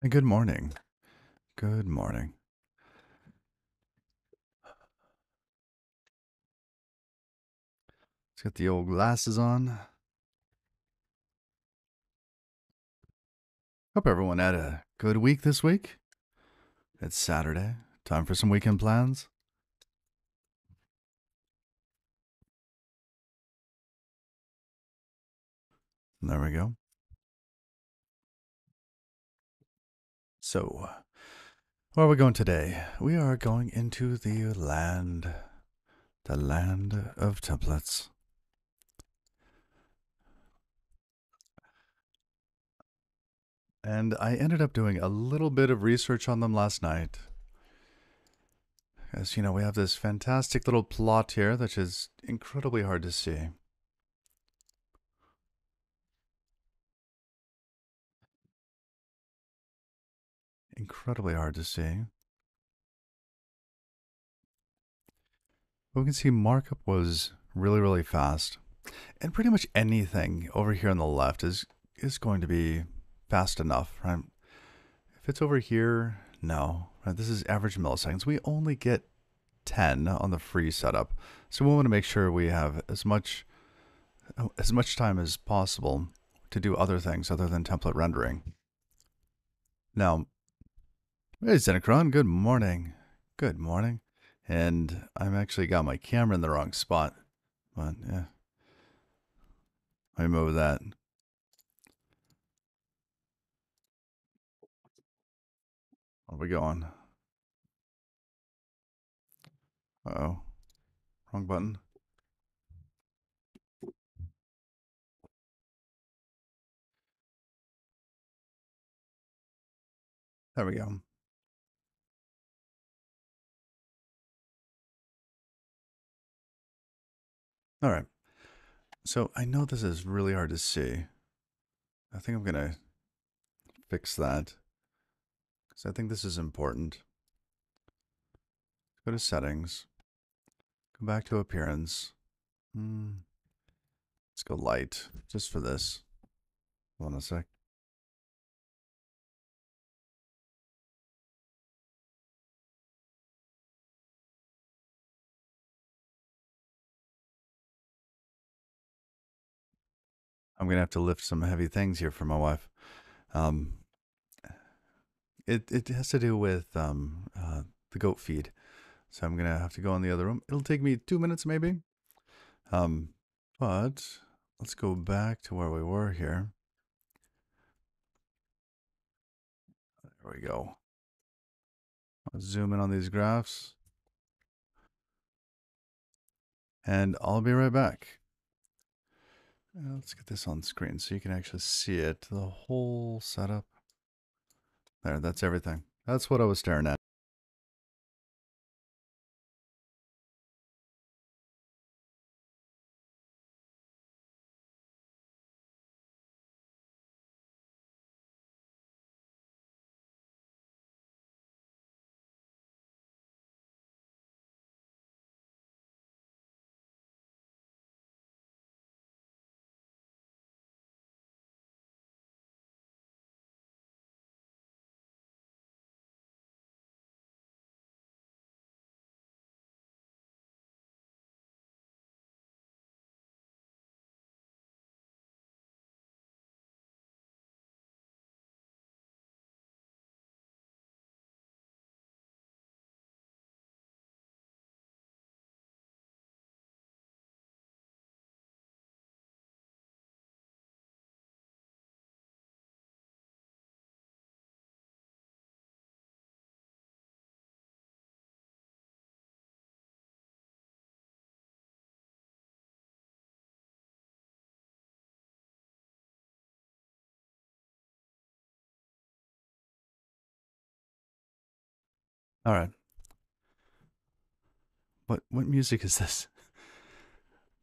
Good morning. Good morning. Let's get the old glasses on. Hope everyone had a good week this week. It's Saturday. Time for some weekend plans. There we go. So, where are we going today? We are going into the land of templates. And I ended up doing a little bit of research on them last night. As you know, we have this fantastic little plot here that is incredibly hard to see. Incredibly hard to see. But we can see markup was really fast. And pretty much anything over here on the left is going to be fast enough, right? If it's over here, no. Right? This is average milliseconds. We only get 10 on the free setup. So we want to make sure we have as much time as possible to do other things other than template rendering. Now, hey Zenacron, good morning. Good morning. And I've actually got my camera in the wrong spot. But yeah. Let me move that. Where are we going? Uh-oh. Wrong button. There we go. All right. So I know this is really hard to see. I think I'm going to fix that because I think this is important. Go to settings. Go back to appearance. Let's go light just for this. Hold on a sec. I'm going to have to lift some heavy things here for my wife. It has to do with the goat feed. So I'm going to have to go in the other room. It'll take me 2 minutes maybe. But let's go back to where we were here. There we go. I'll zoom in on these graphs. And I'll be right back. Let's get this on screen so you can actually see it. The whole setup. There, that's everything. That's what I was staring at. All right. What music is this?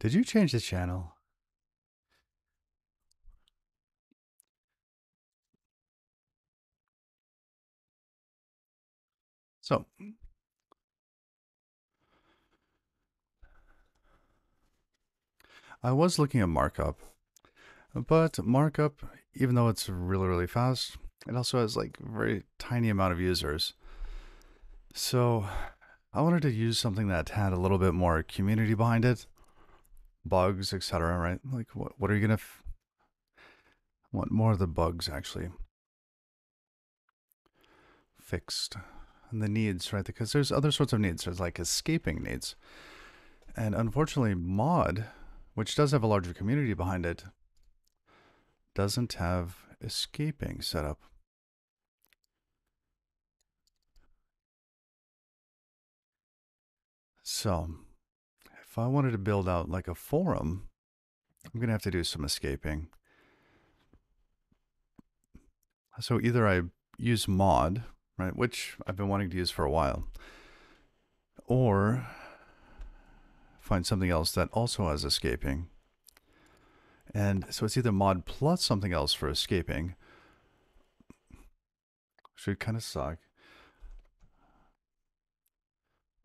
Did you change the channel? So, I was looking at markup, but markup, even though it's really fast, It also has like a very tiny amount of users. So I wanted to use something that had a little bit more community behind it, bugs, etc. Right? Like, what are you gonna want more of the bugs actually fixed, and the needs, right? Because there's other sorts of needs. There's like escaping needs, and unfortunately, mod, which does have a larger community behind it, doesn't have escaping set up. So if I wanted to build out like a forum, I'm gonna have to do some escaping. So either I use mod, right, which I've been wanting to use for a while, or find something else that also has escaping. And so it's either mod plus something else for escaping, which would kind of suck,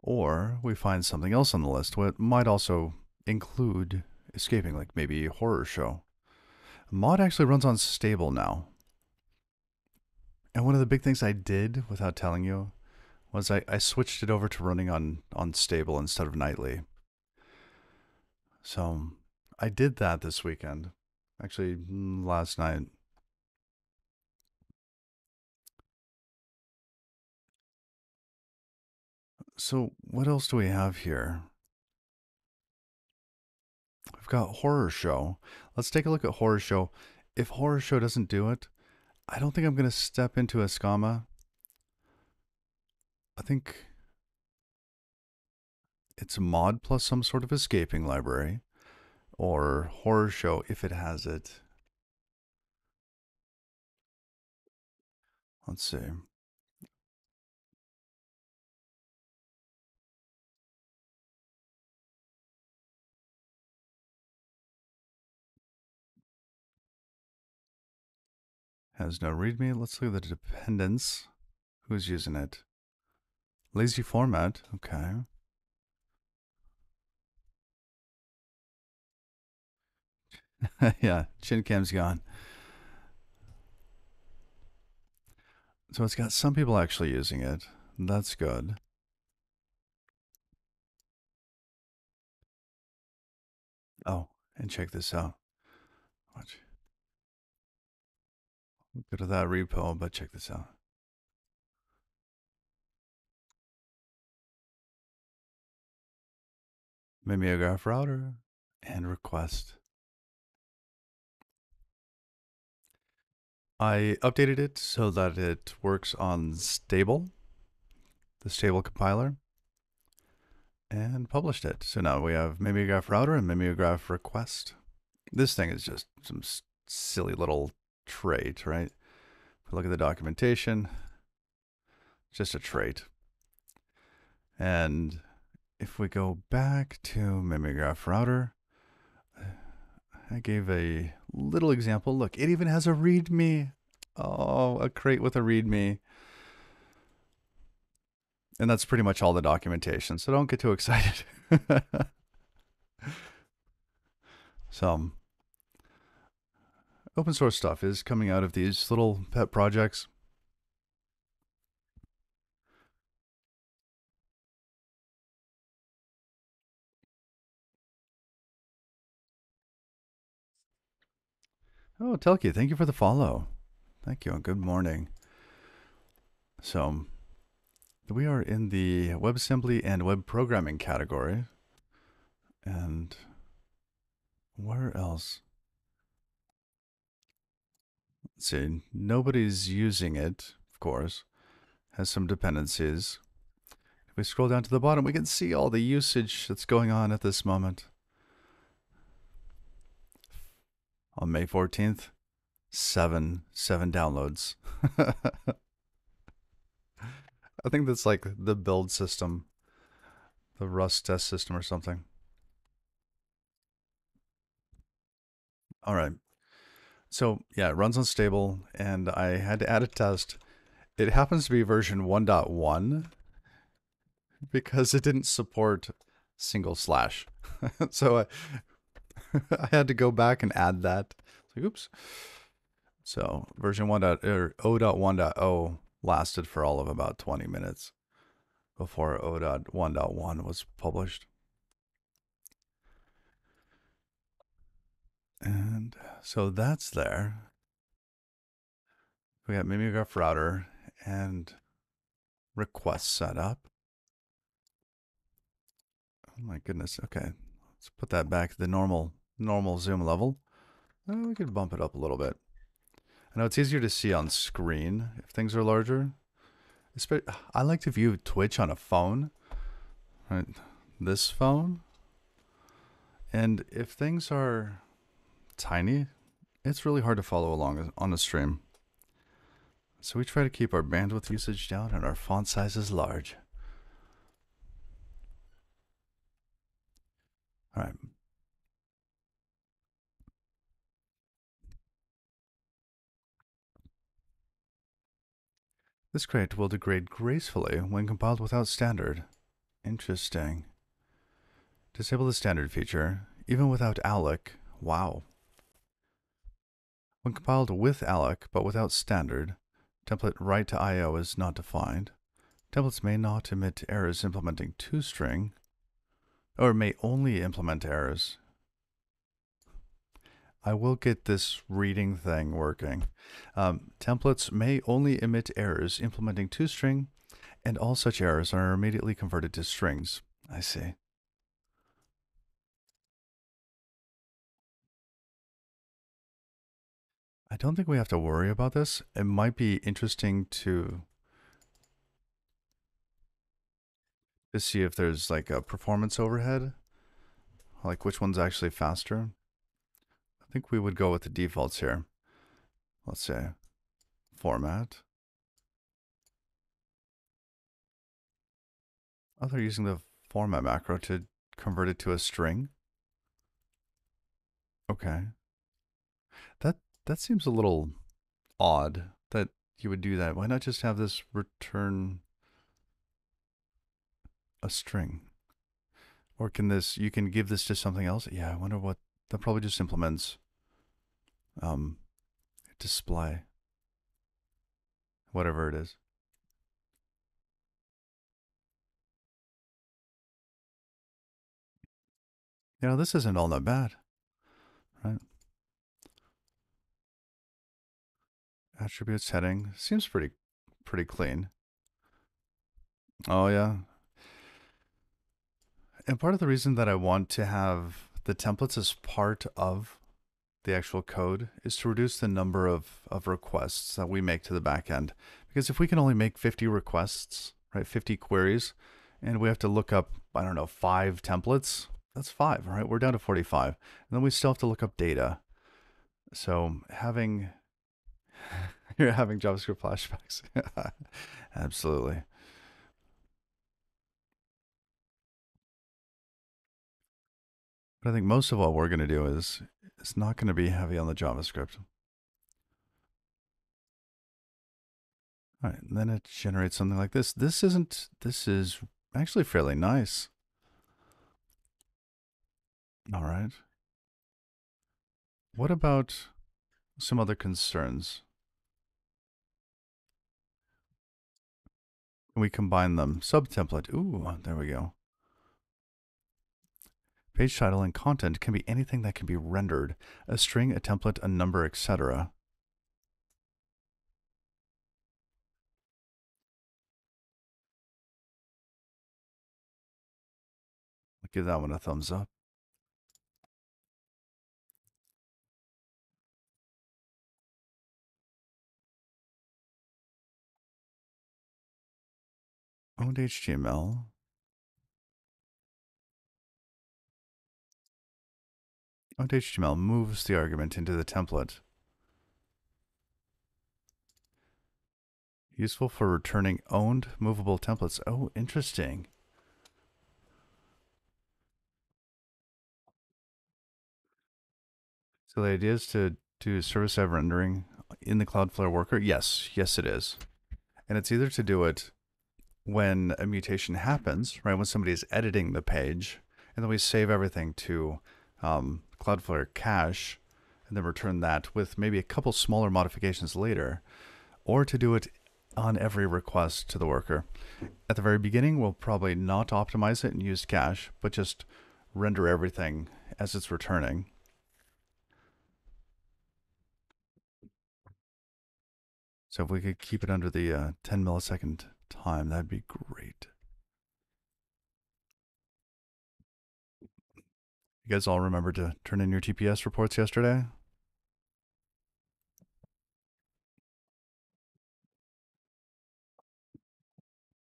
or we find something else on the list what might also include escaping, like maybe a horror show. Mod actually runs on stable now. And one of the big things I did without telling you was I switched it over to running on stable instead of nightly. So I did that this weekend. Actually, last night. So what else do we have here? We've got horror show. Let's take a look at horror show. If horror show doesn't do it, I don't think I'm going to step into Escama. I think it's mod plus some sort of escaping library, or horror show if it has it. Let's see. Has no readme. Let's look at the dependents. Who's using it? Lazy format. Okay. Yeah, Chincam's gone. So it's got some people actually using it. That's good. Oh, and check this out. Watch. Go to that repo, but check this out. Mimeograph router and request. I updated it so that it works on stable, the stable compiler, and published it. So now we have mimeograph router and mimeograph request. This thing is just some silly little trait, right? If we look at the documentation, just a trait. And if we go back to mimeograph router, I gave a little example. Look, it even has a readme. Oh, a crate with a readme. And that's pretty much all the documentation, so don't get too excited. Some open source stuff is coming out of these little pet projects. Oh, Telki, thank you for the follow. Thank you, and good morning. So, we are in the WebAssembly and web programming category. And where else? Let's see, nobody's using it, of course. Has some dependencies. If we scroll down to the bottom, we can see all the usage that's going on at this moment. On May 14th, seven downloads. I think that's like the build system, the Rust test system or something. All right. So yeah, it runs on stable, and I had to add a test. It happens to be version 1.1 because it didn't support single slash. So I had to go back and add that. Like, oops. So version 0.1.0 lasted for all of about 20 minutes before 0.1.1 was published. And so that's there. We got mimeograph router and request set up. Oh my goodness. Okay. Let's put that back to the normal zoom level. We could bump it up a little bit. I know it's easier to see on screen if things are larger. I like to view Twitch on a phone, right? This phone. And if things are tiny, it's really hard to follow along on a stream. So we try to keep our bandwidth usage down and our font sizes large. All right. This crate will degrade gracefully when compiled without standard. Interesting. Disable the standard feature, even without alloc. Wow. When compiled with alloc, but without standard, template write to IO is not defined. Templates may not emit errors implementing toString, or may only implement errors. I will get this reading thing working. Templates may only emit errors implementing toString, and all such errors are immediately converted to strings. I see. I don't think we have to worry about this. It might be interesting to see if there's like a performance overhead, like which one's actually faster. I think we would go with the defaults here. Let's say format. Oh, they're using the format macro to convert it to a string. Okay. That seems a little odd that you would do that. Why not just have this return a string? Or can this, you can give this to something else? Yeah, I wonder what, that probably just implements display, whatever it is. You know, this isn't all that bad, right? Attributes heading seems pretty clean. Oh yeah. And part of the reason that I want to have the templates as part of the actual code is to reduce the number of requests that we make to the backend. Because if we can only make 50 requests, right, 50 queries, and we have to look up, I don't know, 5 templates, that's 5, right? We're down to 45. And then we still have to look up data. So having, you're having JavaScript flashbacks. Absolutely. But I think most of what we're going to do is it's not going to be heavy on the JavaScript. All right, and then it generates something like this. This is actually fairly nice. All right. What about some other concerns? Can we combine them? SubTemplate. Ooh, there we go. Page title and content can be anything that can be rendered. A string, a template, a number, etc. I'll give that one a thumbs up. Owned HTML. Owned HTML moves the argument into the template. Useful for returning owned movable templates. Oh, interesting. So the idea is to do server-side rendering in the Cloudflare worker? Yes, yes it is. And it's either to do it when a mutation happens, right, when somebody is editing the page, and then we save everything to Cloudflare cache, and then return that with maybe a couple smaller modifications later, or to do it on every request to the worker. At the very beginning, we'll probably not optimize it and use cache, but just render everything as it's returning. So if we could keep it under the 10 millisecond time, that'd be great. You guys all remember to turn in your TPS reports yesterday?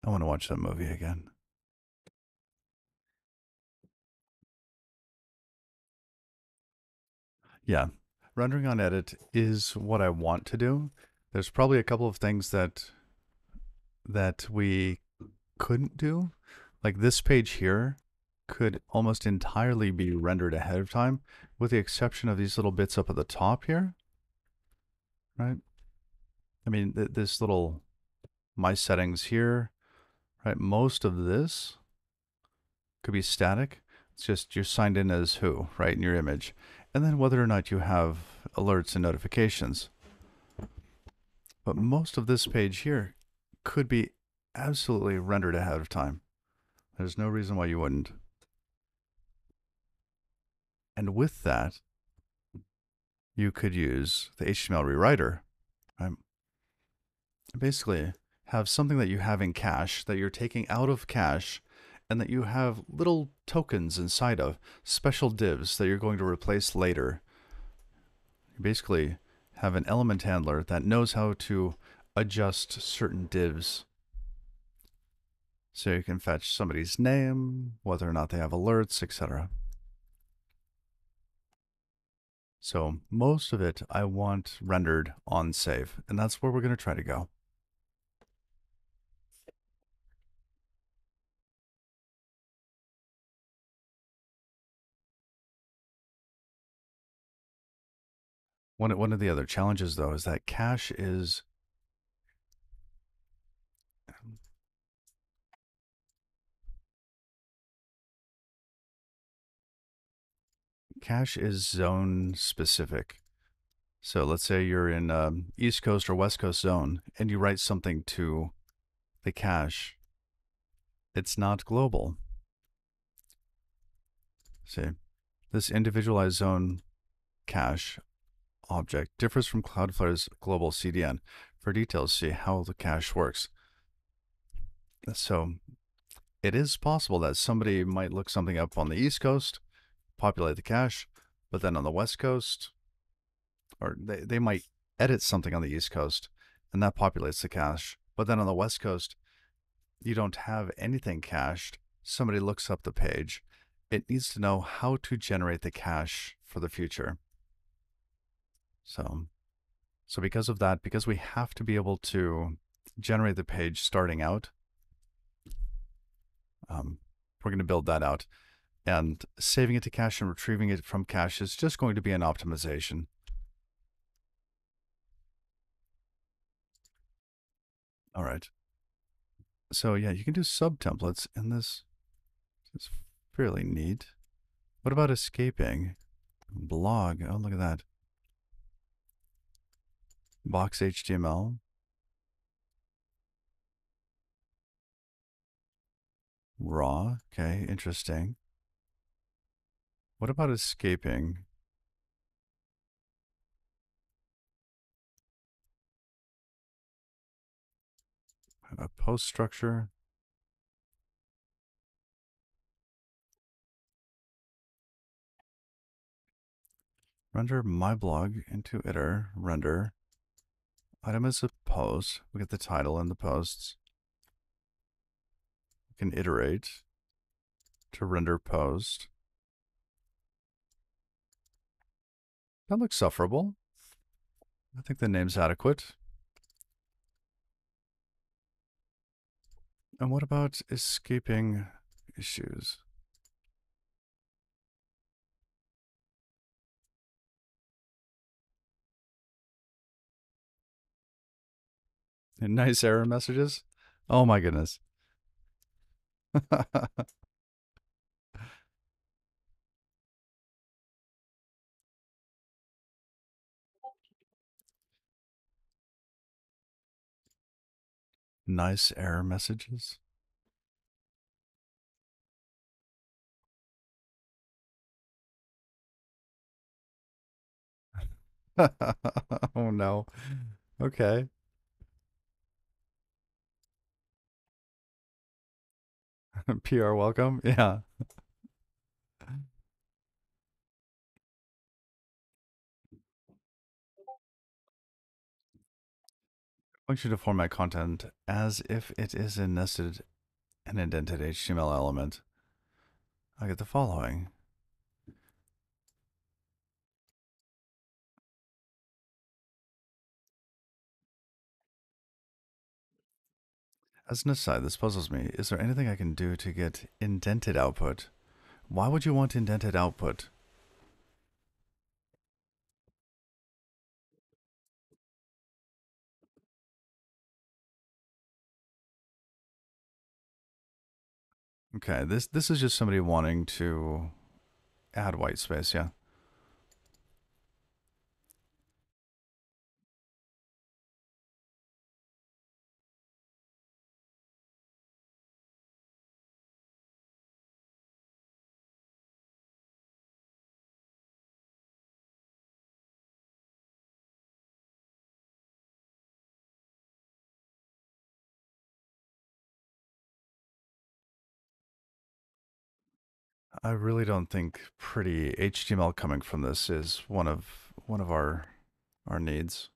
I want to watch that movie again. Yeah, rendering on edit is what I want to do. There's probably a couple of things that we couldn't do. Like this page here could almost entirely be rendered ahead of time, with the exception of these little bits up at the top here, right? I mean, this little my settings here, right? Most of this could be static. It's just you're signed in as who, right, in your image. And then whether or not you have alerts and notifications. But most of this page here could be absolutely rendered ahead of time. There's no reason why you wouldn't. And with that, you could use the HTML rewriter, right? Basically, have something that you have in cache that you're taking out of cache, and that you have little tokens inside of, special divs that you're going to replace later. You basically have an element handler that knows how to adjust certain divs. So you can fetch somebody's name, whether or not they have alerts, etc. So most of it I want rendered on save, and that's where we're going to try to go. One of the other challenges, though, is that cache is zone specific. So let's say you're in East Coast or West Coast zone, and you write something to the cache. It's not global. See, this individualized zone cache object differs from Cloudflare's global CDN. For details, see how the cache works. So it is possible that somebody might look something up on the East Coast, populate the cache, but then on the West Coast, or they might edit something on the East Coast, and that populates the cache. But then on the West Coast, you don't have anything cached. Somebody looks up the page. It needs to know how to generate the cache for the future. So because of that, because we have to be able to generate the page starting out, we're going to build that out. And saving it to cache and retrieving it from cache is just going to be an optimization. All right. So yeah, you can do subtemplates in this. It's fairly neat. What about escaping? Blog. Oh, look at that. Box HTML. Raw. Okay, interesting. What about escaping? A post structure. Render my blog into iter. Render. Item as a post. We get the title and the posts. We can iterate to render post. That looks sufferable. I think the name's adequate. And what about escaping issues? And nice error messages? Oh my goodness. Nice error messages. Oh no. Okay. PR welcome. Yeah. I want you to format content as if it is a nested and indented HTML element. I get the following. As an aside, this puzzles me. Is there anything I can do to get indented output? Why would you want indented output? Okay, this is just somebody wanting to add white space, yeah. I really don't think pretty HTML coming from this is one of our needs.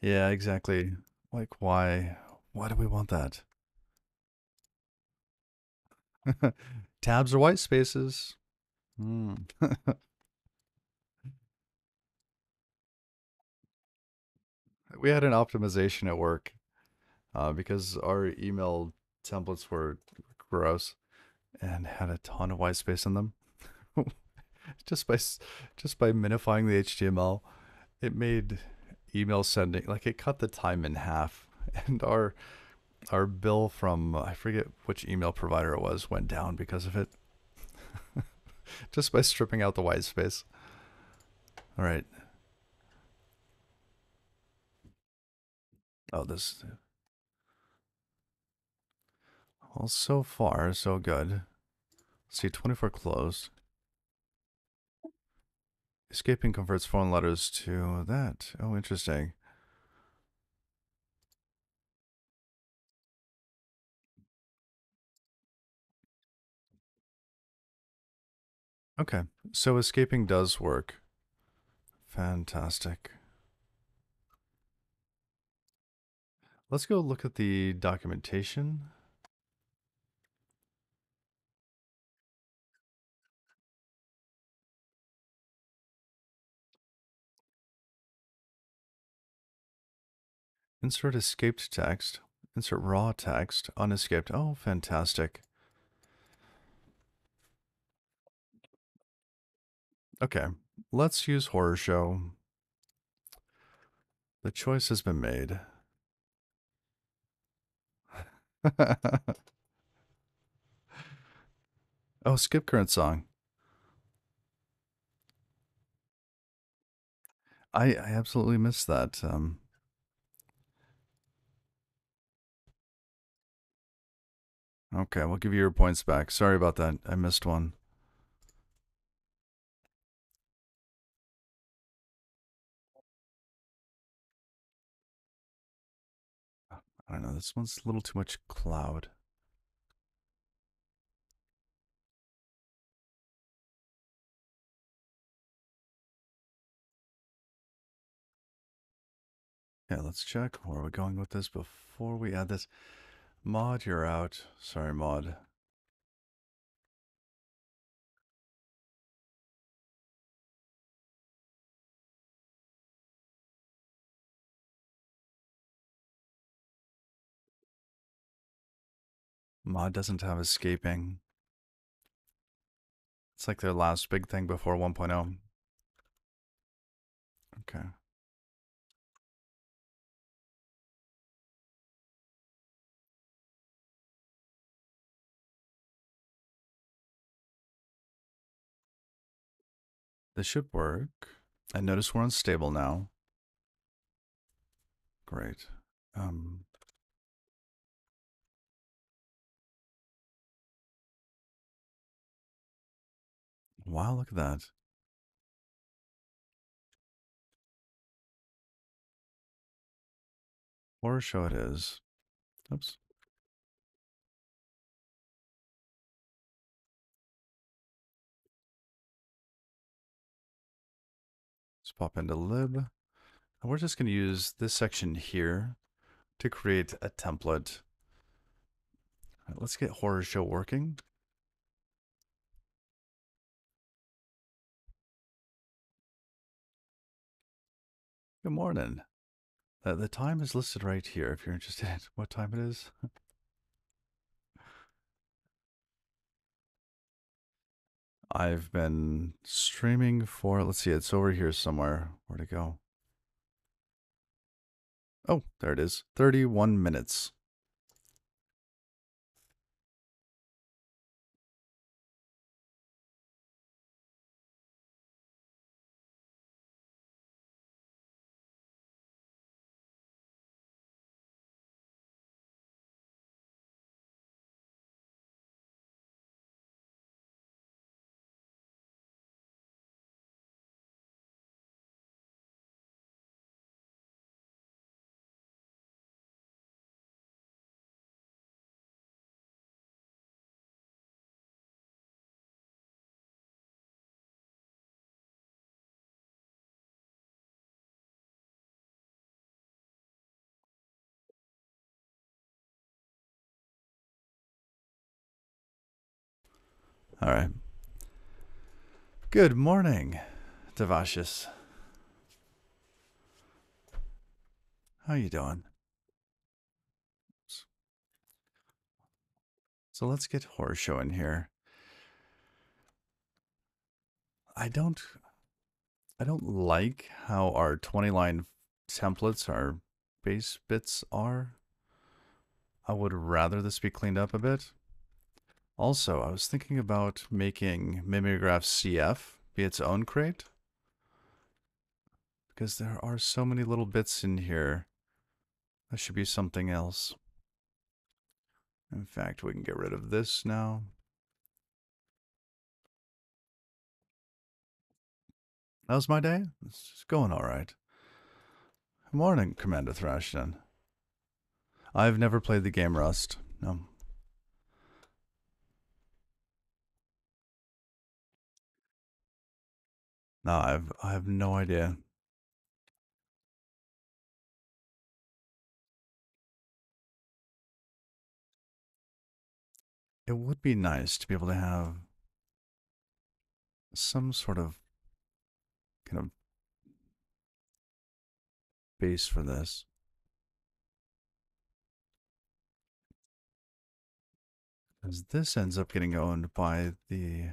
Yeah, exactly. Like why do we want that? Tabs are white spaces. Hmm. We had an optimization at work because our email templates were gross and had a ton of white space in them. just by just by minifying the HTML, it made email sending like it cut the time in half, and our bill from I forget which email provider it was went down because of it, just by stripping out the white space. All right. Oh, this. Well, so far so good. Let's see, 24 closed. Escaping converts foreign letters to that. Oh, interesting. Okay, so escaping does work. Fantastic. Let's go look at the documentation. Insert escaped text. Insert raw text. Unescaped. Oh, fantastic. Okay, let's use horror show. The choice has been made. Oh, skip current song. I absolutely missed that. Okay, we'll give you your points back. Sorry about that. I missed one. I don't know. This one's a little too much cloud. Yeah, let's check. Where are we going with this before we add this? Mod, you're out. Sorry, Mod. Mod doesn't have escaping. It's like their last big thing before 1.0. Okay. This should work. I notice we're unstable now. Great. Wow, look at that. Horror show it is. Oops. Let's pop into lib. And we're just going to use this section here to create a template. Right, let's get horror show working. Good morning. The time is listed right here if you're interested in what time it is. I've been streaming for, let's see, it's over here somewhere. Where'd it go? Oh, there it is. 31 minutes. All right. Good morning, Devashis. How you doing? So let's get horror show in here. I don't like how our 20 line templates, our base bits are. I would rather this be cleaned up a bit. Also, I was thinking about making mimeograph CF be its own crate, because there are so many little bits in here. That should be something else. In fact, we can get rid of this now. How's my day? It's going all right. Good morning, Commander Thrashton. I've never played the game Rust. No. No, I have no idea. It would be nice to be able to have some sort of kind of base for this. Because this ends up getting owned by the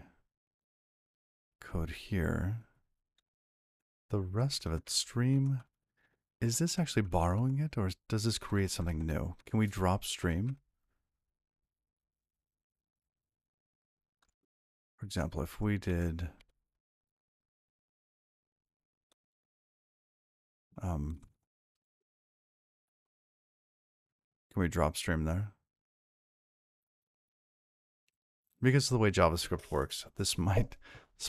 code here. The rest of it, stream, is this actually borrowing it, or does this create something new? Can we drop stream? For example, if we did can we drop stream there? Because of the way JavaScript works, this might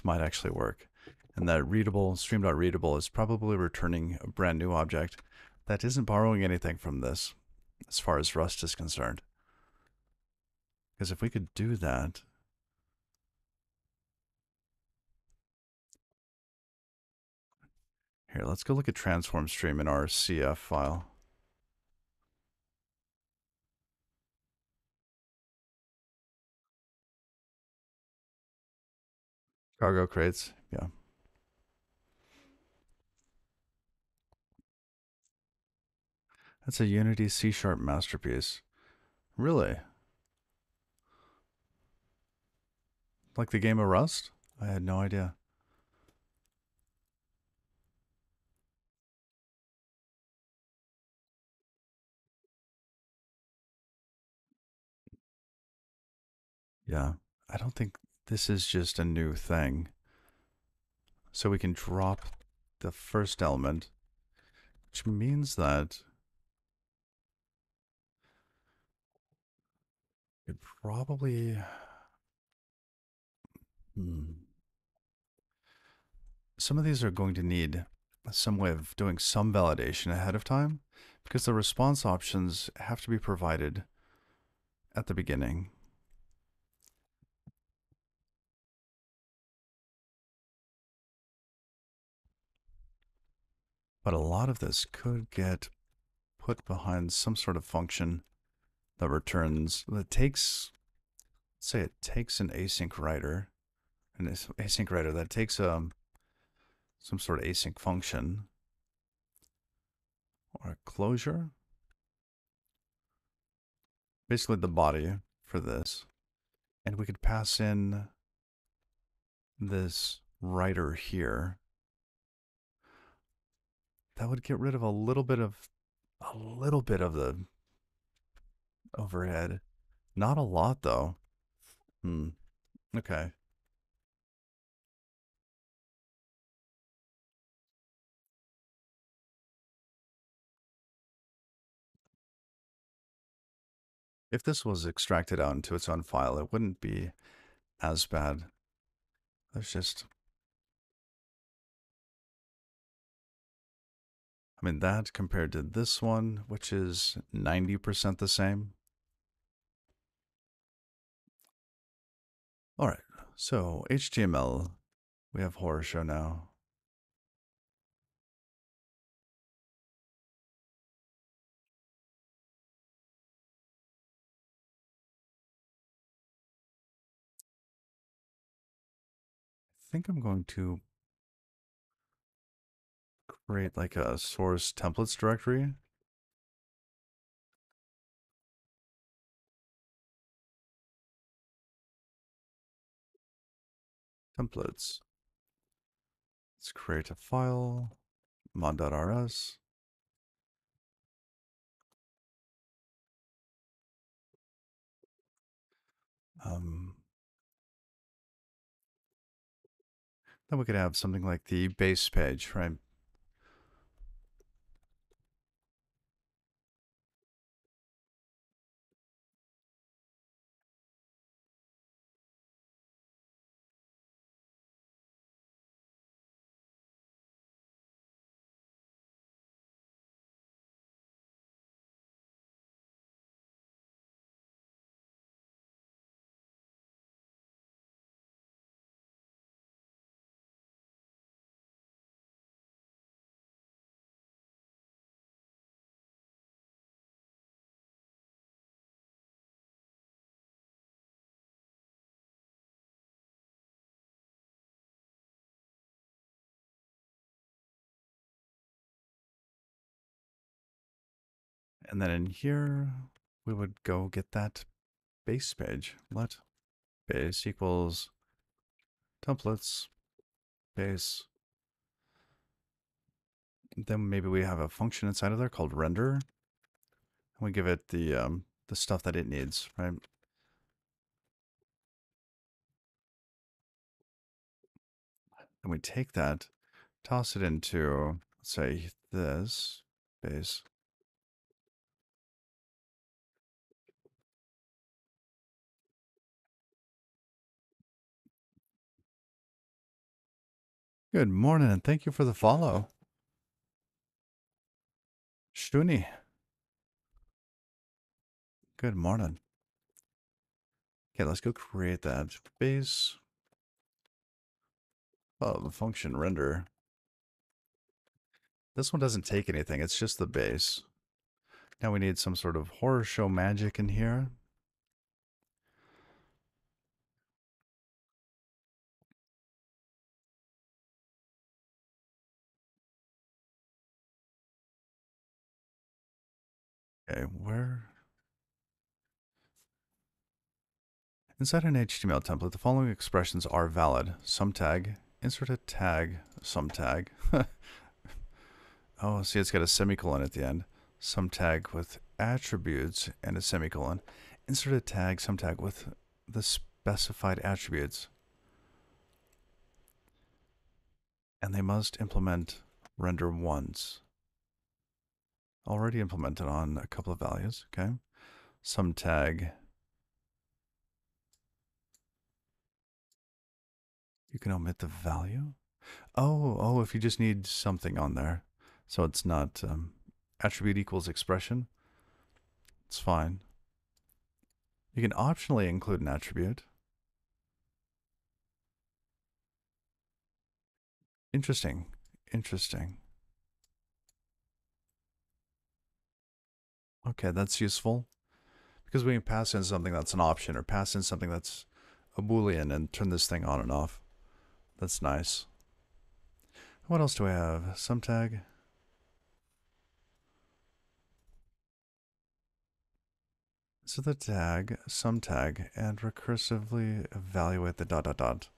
actually work. And that readable, stream.readable is probably returning a brand new object that isn't borrowing anything from this as far as Rust is concerned. Because if we could do that, here, let's go look at transform stream in our CF file. Cargo crates, yeah. That's a Unity C# masterpiece. Really? Like the game of Rust? I had no idea. Yeah. I don't think this is just a new thing. So we can drop the first element, which means that Could probably... Some of these are going to need some way of doing some validation ahead of time because the response options have to be provided at the beginning. But a lot of this could get put behind some sort of function that returns, that takes, say it takes an async writer, that takes some sort of async function or a closure, basically the body for this. And we could pass in this writer here. That would get rid of a little bit of the overhead. Not a lot though. Okay. If this was extracted out into its own file, it wouldn't be as bad. There's just, I mean, that compared to this one, which is 90% the same. All right, so HTML, we have horror show now. I think I'm going to create like a source templates directory. Templates. Let's create a file, mod.rs. Then we could have something like the base page, right? And then in here, we would go get that base page. Let base equals templates base. Then maybe we have a function inside of there called render. And we give it the stuff that it needs, right? And we take that, toss it into, let's say, this base. Good morning, and thank you for the follow. Stuni. Good morning. Okay, let's go create that base of function render. This one doesn't take anything, it's just the base. Now we need some sort of horror show magic in here. Okay, where? Inside an HTML template, the following expressions are valid. Some tag, insert a tag, some tag. Oh, see, it's got a semicolon at the end. Some tag with attributes and a semicolon. Insert a tag, some tag with the specified attributes. And they must implement render once. Already implemented on a couple of values, okay? Some tag can omit the value. Oh, if you just need something on there. So it's not attribute equals expression. It's fine. You can optionally include an attribute. Interesting. Interesting. Okay, that's useful. Because we can pass in something that's an option or pass in something that's a Boolean and turn this thing on and off. That's nice. What else do we have? Sum tag. So the tag, sum tag, and recursively evaluate the dot dot dot.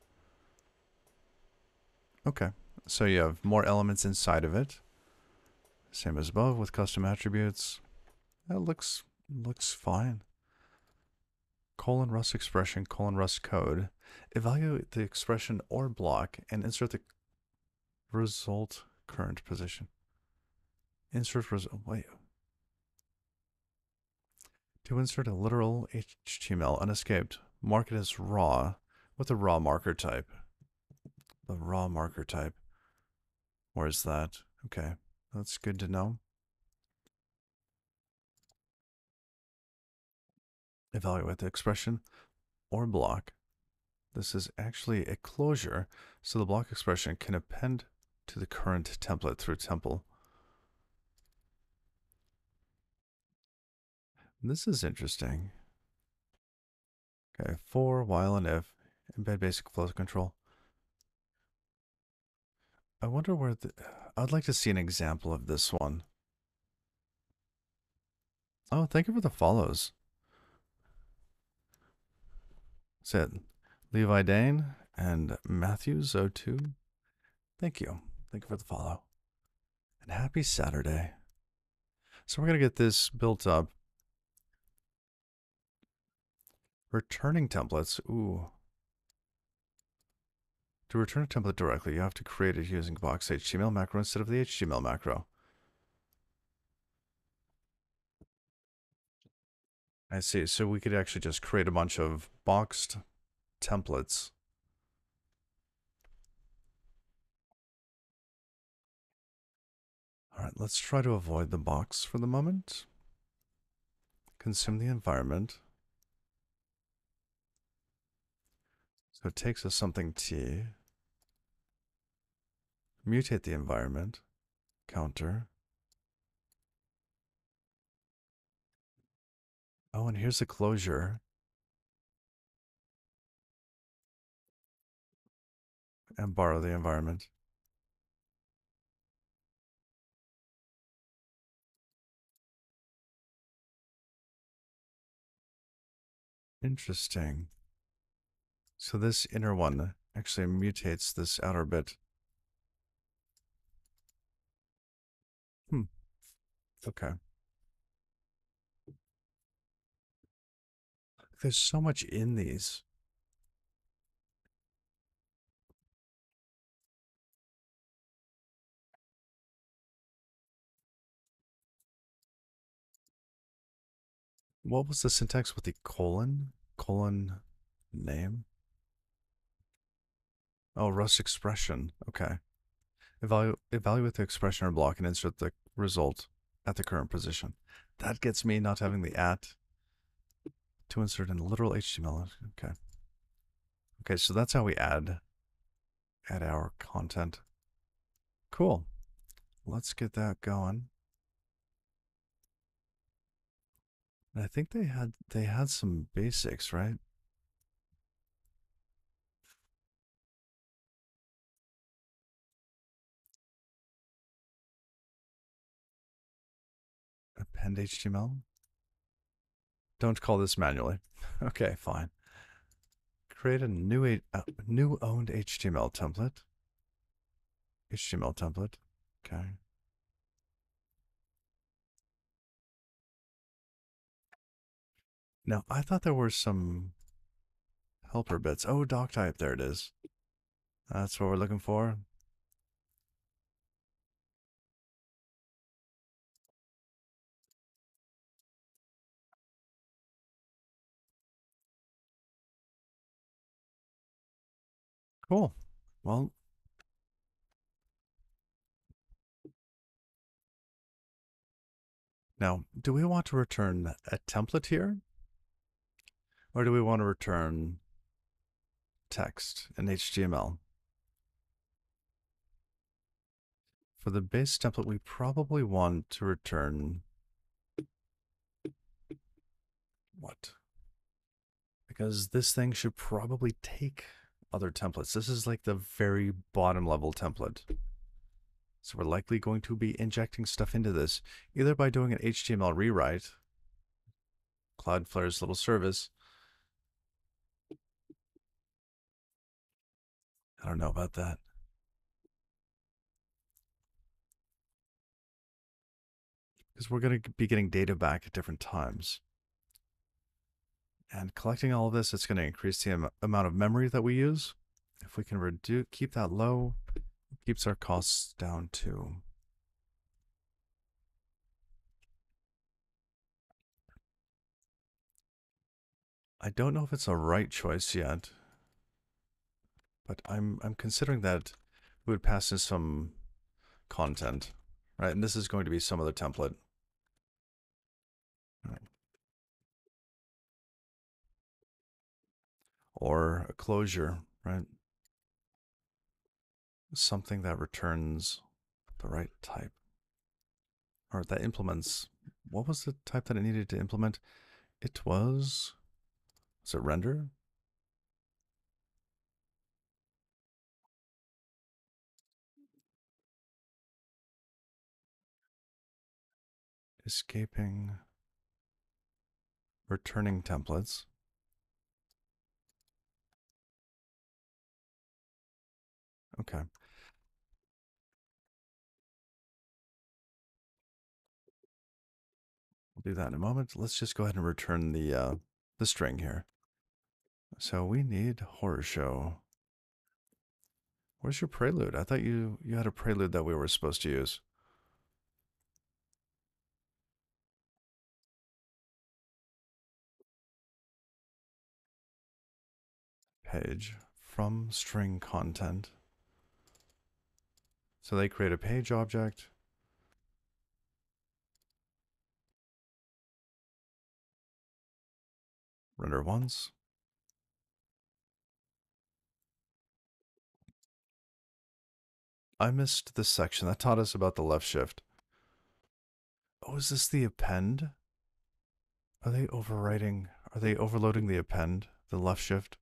Okay, so you have more elements inside of it. Same as above with custom attributes. That looks fine. Colon Rust expression, colon Rust code. Evaluate the expression or block and insert the result current position. Insert result. Wait. To insert a literal HTML unescaped, mark it as raw with a raw marker type. The raw marker type. Where's that? Okay, that's good to know. Evaluate the expression or block. This is actually a closure, so the block expression can append to the current template through temple. This is interesting. Okay, for, while, and if. Embed basic flow control. I wonder where the... I'd like to see an example of this one. Oh, thank you for the follows. Said Levi Dane and Matthews02. Thank you. Thank you for the follow. And happy Saturday. So we're going to get this built up. Returning templates. Ooh. To return a template directly, you have to create it using box HTML macro instead of the HTML macro. I see. So we could actually just create a bunch of boxed templates. All right, let's try to avoid the box for the moment. Consume the environment. So it takes us something T. Mutate the environment. Counter. Oh, and here's the closure. And borrow the environment. Interesting. So this inner one actually mutates this outer bit. Okay. There's so much in these. What was the syntax with the colon? Colon name? Oh, Rust expression. Okay. Evaluate the expression or block and insert the result at the current position. That gets me not having the at to insert in literal HTML. Okay. Okay, so that's how we add our content. Cool. Let's get that going. And I think they had some basics, right? Append HTML. Don't call this manually. Okay, fine. Create a new owned HTML template. HTML template. Okay. Now, I thought there were some helper bits. Oh, doctype. There it is. That's what we're looking for. Cool. Well, now, do we want to return a template here? Or do we want to return text in HTML? For the base template, we probably want to return what? Because this thing should probably take other templates. This is like the very bottom level template. So we're likely going to be injecting stuff into this, either by doing an HTML rewrite, Cloudflare's little service. I don't know about that. Because we're going to be getting data back at different times. And collecting all of this, it's going to increase the amount of memory that we use. If we can keep that low, it keeps our costs down too. I don't know if it's a right choice yet, but I'm considering that we would pass in some content, right? And this is going to be some other template. Right. Or a closure, right? Something that returns the right type. Or that implements, what was the type that it needed to implement? It was it render? Escaping, returning templates. Okay. We'll do that in a moment. Let's just go ahead and return the string here. So we need horror show. Where's your prelude? I thought you had a prelude that we were supposed to use. Page from string content. So they create a page object. Render once. I missed this section that taught us about the left shift. Oh, is this the append? Are they overwriting? Are they overloading the append? The left shift?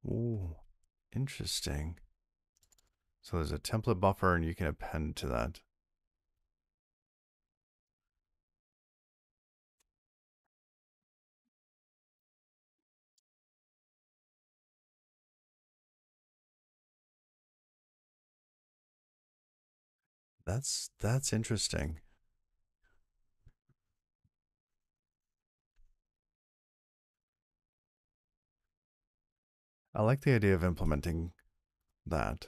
Ooh, interesting. So there's a template buffer and you can append to that. That's interesting. I like the idea of implementing that.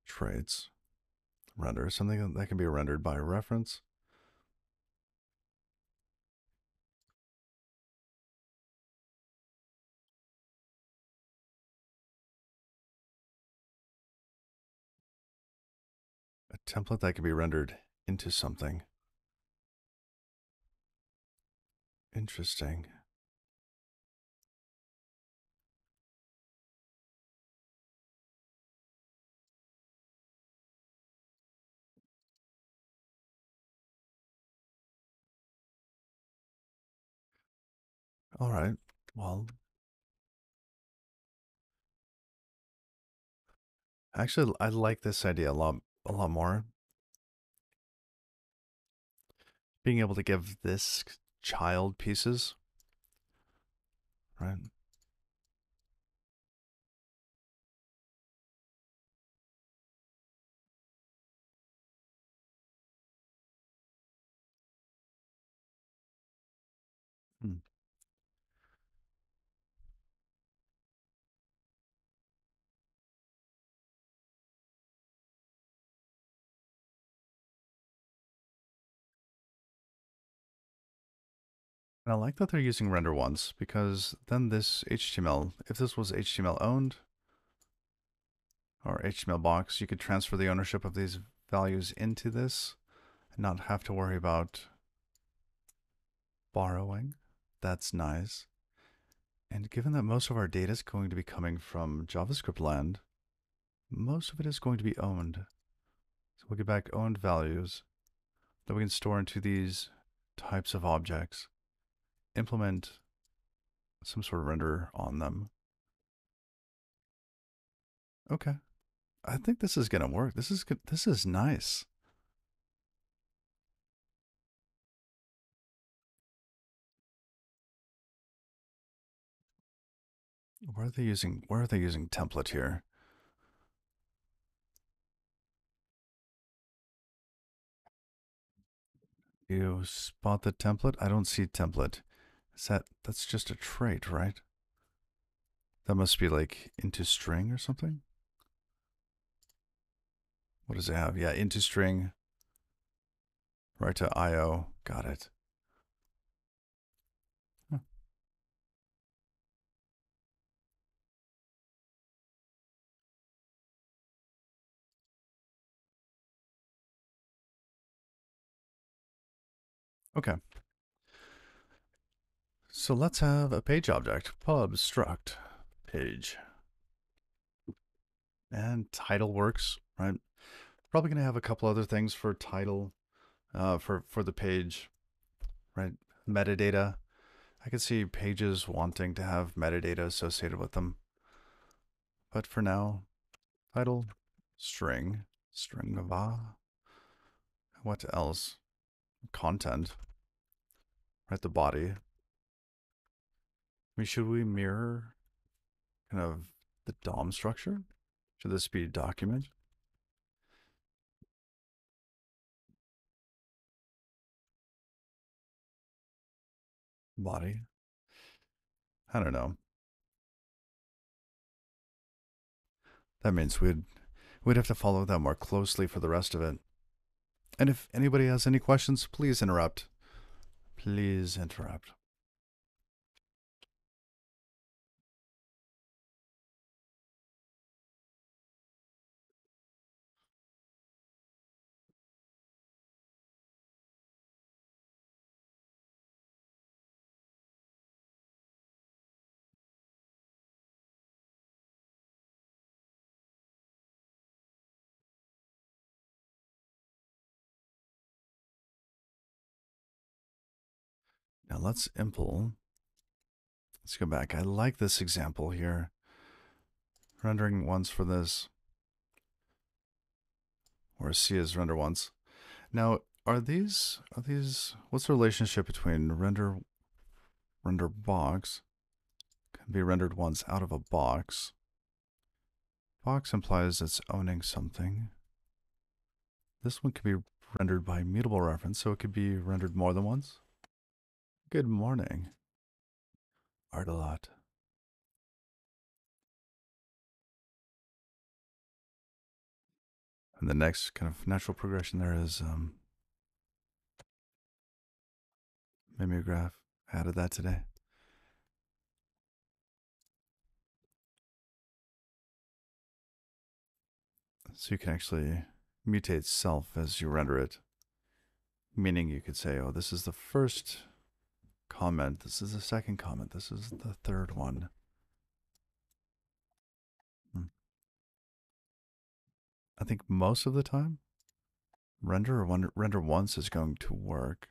Traits. Render. Something that can be rendered by reference. A template that can be rendered into something. Interesting. All right. Well, actually, I like this idea a lot more. Being able to give this child pieces, right? Hmm. And I like that they're using render once, because then this HTML, if this was HTML owned or HTML box, you could transfer the ownership of these values into this and not have to worry about borrowing. That's nice. And given that most of our data is going to be coming from JavaScript land, most of it is going to be owned. So we'll get back owned values that we can store into these types of objects, implement some sort of render on them. Okay. I think this is going to work. This is good. This is nice. Where are they using template here? You spot the template? I don't see template. That's just a trait, right? That must be like into string or something. What does it have? Yeah, into string, right to IO. Got it. Huh. Okay. So let's have a page object. Pub struct page. And title works, right? Probably going to have a couple other things for title, for the page, right? Metadata. I could see pages wanting to have metadata associated with them. But for now, title, string of what else? Content, right? The body. I mean, should we mirror kind of the DOM structure? Should this be document? Body? I don't know. That means we'd have to follow that more closely for the rest of it. And if anybody has any questions, please interrupt. Please interrupt. Now let's impl. Let's go back. I like this example here. Rendering once for this, or C is render once. Now, are these what's the relationship between render box can be rendered once out of a box? Box implies it's owning something. This one could be rendered by mutable reference, so it could be rendered more than once. Good morning, Artelot. And the next kind of natural progression there is mimeograph. I added that today. So you can actually mutate self as you render it. Meaning you could say, oh, this is the first comment, this is the second comment, this is the third one. I think most of the time, render once is going to work.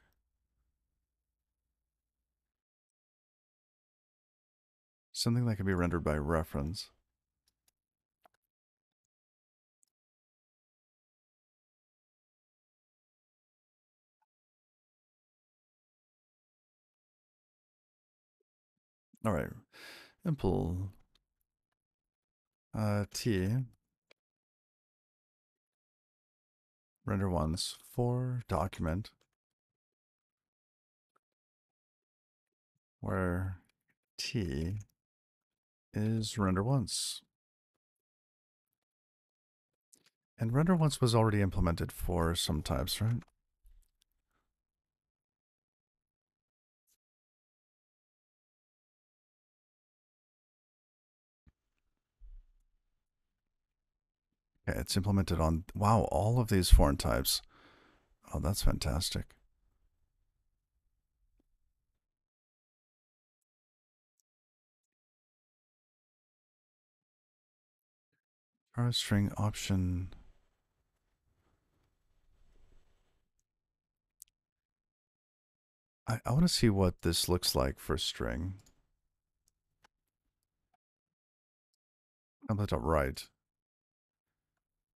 Something that can be rendered by reference. All right, impl t render once for document where t is render once. And render once was already implemented for some types, right? Okay, it's implemented on, wow, all of these foreign types. Oh, that's fantastic. Char string option. I want to see what this looks like for string. Template right.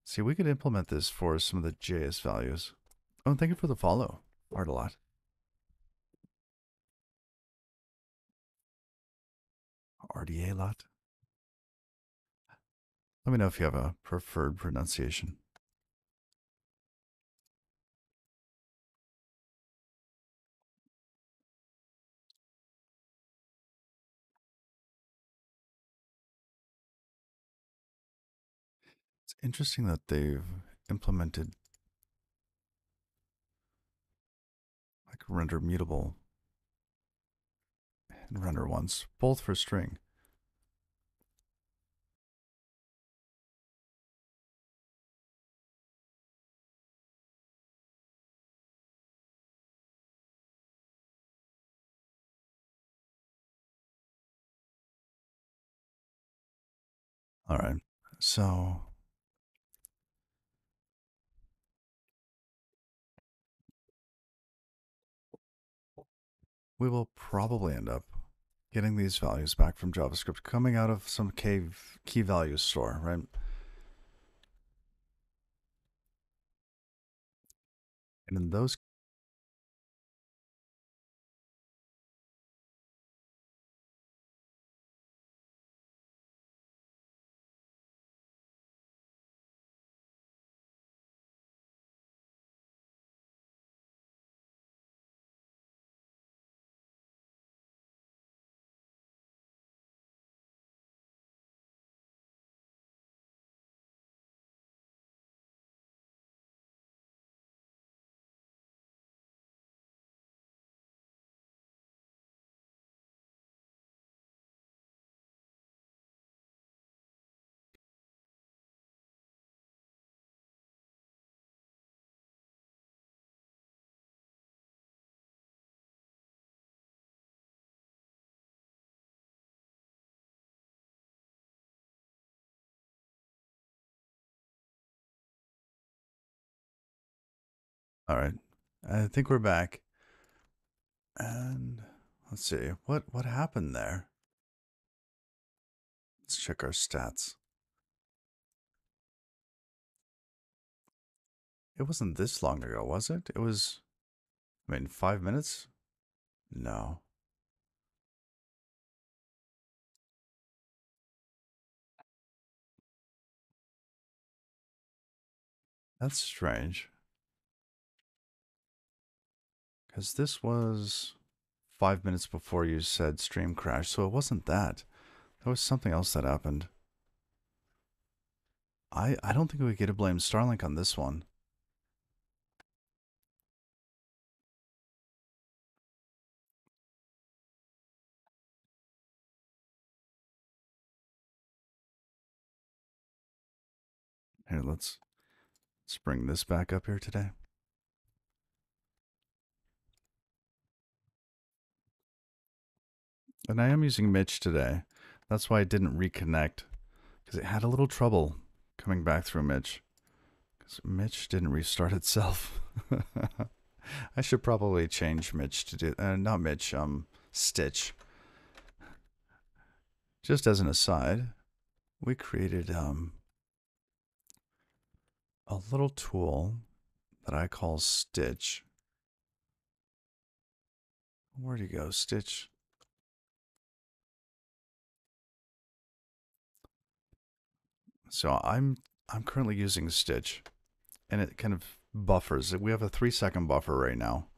See, we could implement this for some of the JS values. Oh, and thank you for the follow. Art a lot. RDA lot. Let me know if you have a preferred pronunciation. It's interesting that they've implemented like render mutable and render once, both for string. All right, so we will probably end up getting these values back from JavaScript coming out of some key values store, right? And in those, all right, I think we're back. And let's see, what happened there? Let's check our stats. It wasn't this long ago, was it? It was, I mean, 5 minutes? No. That's strange. Because this was 5 minutes before you said stream crash, so it wasn't that. There was something else that happened. I don't think we get to blame Starlink on this one. Here, let's bring this back up here today. And I am using Mitch today. That's why I didn't reconnect, because it had a little trouble coming back through Mitch. Because Mitch didn't restart itself. I should probably change Mitch to do, not Mitch, Stitch. Just as an aside, we created a little tool that I call Stitch. Where'd you go, Stitch? So I'm currently using Stitch, and it kind of buffers. We have a 3-second buffer right now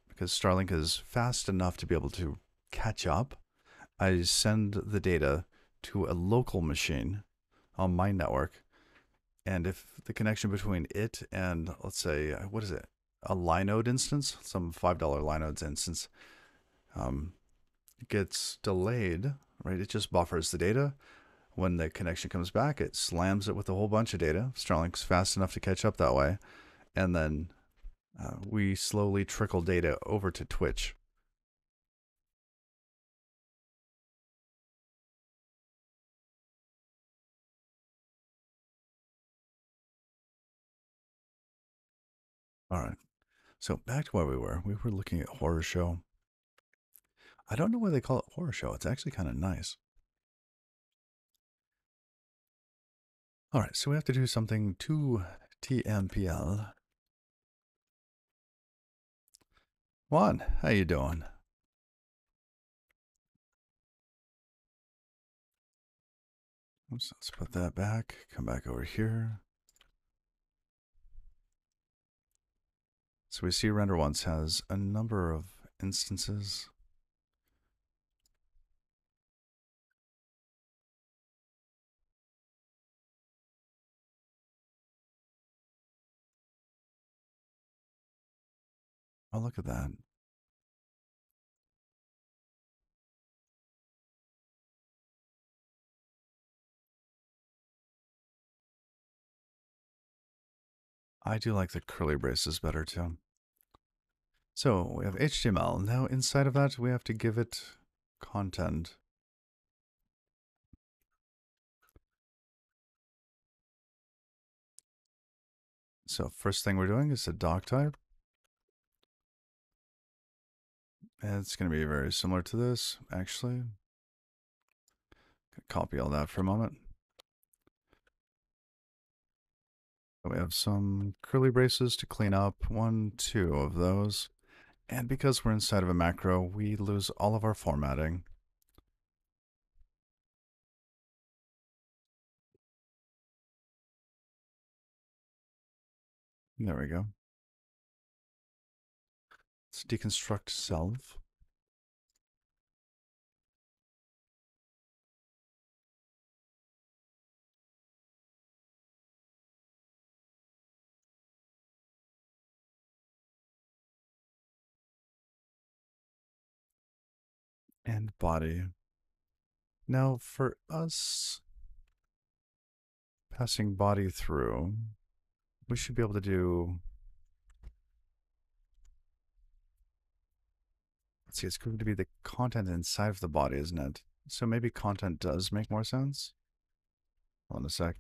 because Starlink is fast enough to be able to catch up. I send the data to a local machine on my network, and if the connection between it and, let's say, what is it, a Linode instance, some $5 Linode instance, gets delayed, right? It just buffers the data. When the connection comes back, it slams it with a whole bunch of data. Starlink's fast enough to catch up that way. And then we slowly trickle data over to Twitch. All right. So back to where we were. We were looking at horror show. I don't know why they call it horror show. It's actually kind of nice. All right, so we have to do something to TMPL. Juan, how you doing? Oops, let's put that back. Come back over here. So we see render once has a number of instances. Oh, look at that. I do like the curly braces better too. So we have HTML. Now inside of that, we have to give it content. So first thing we're doing is a doctype. And it's going to be very similar to this, actually. Copy all that for a moment. We have some curly braces to clean up. 1, 2 of those. And because we're inside of a macro, we lose all of our formatting. There we go. Let's deconstruct self. And body. Now for us passing body through, we should be able to do, let's see, it's going to be the content inside of the body, isn't it? So maybe content does make more sense. Hold on a sec.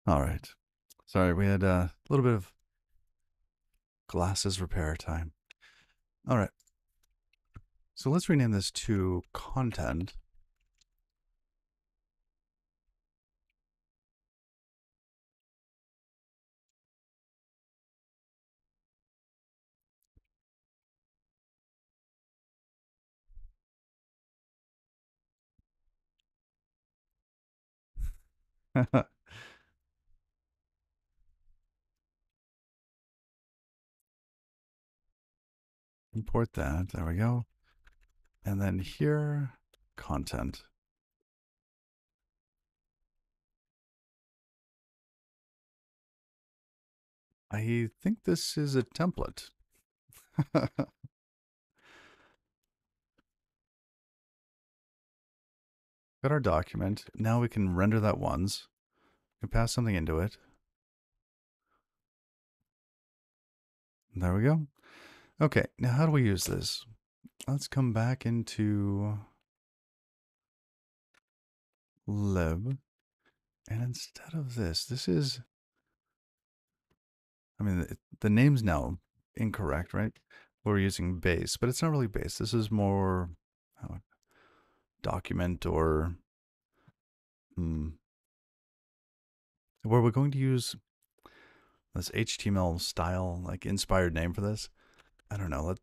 All right. Sorry, we had a little bit of glasses repair time. All right. So let's rename this to content. Import that. There we go. And then here, content. I think this is a template. Got our document. Now we can render that once. We can pass something into it. There we go. Okay, now how do we use this? Let's come back into lib. And instead of this, this is, I mean, the name's now incorrect, right? We're using base, but it's not really base. This is more document or where we're going to use this HTML style, like inspired name for this. I don't know.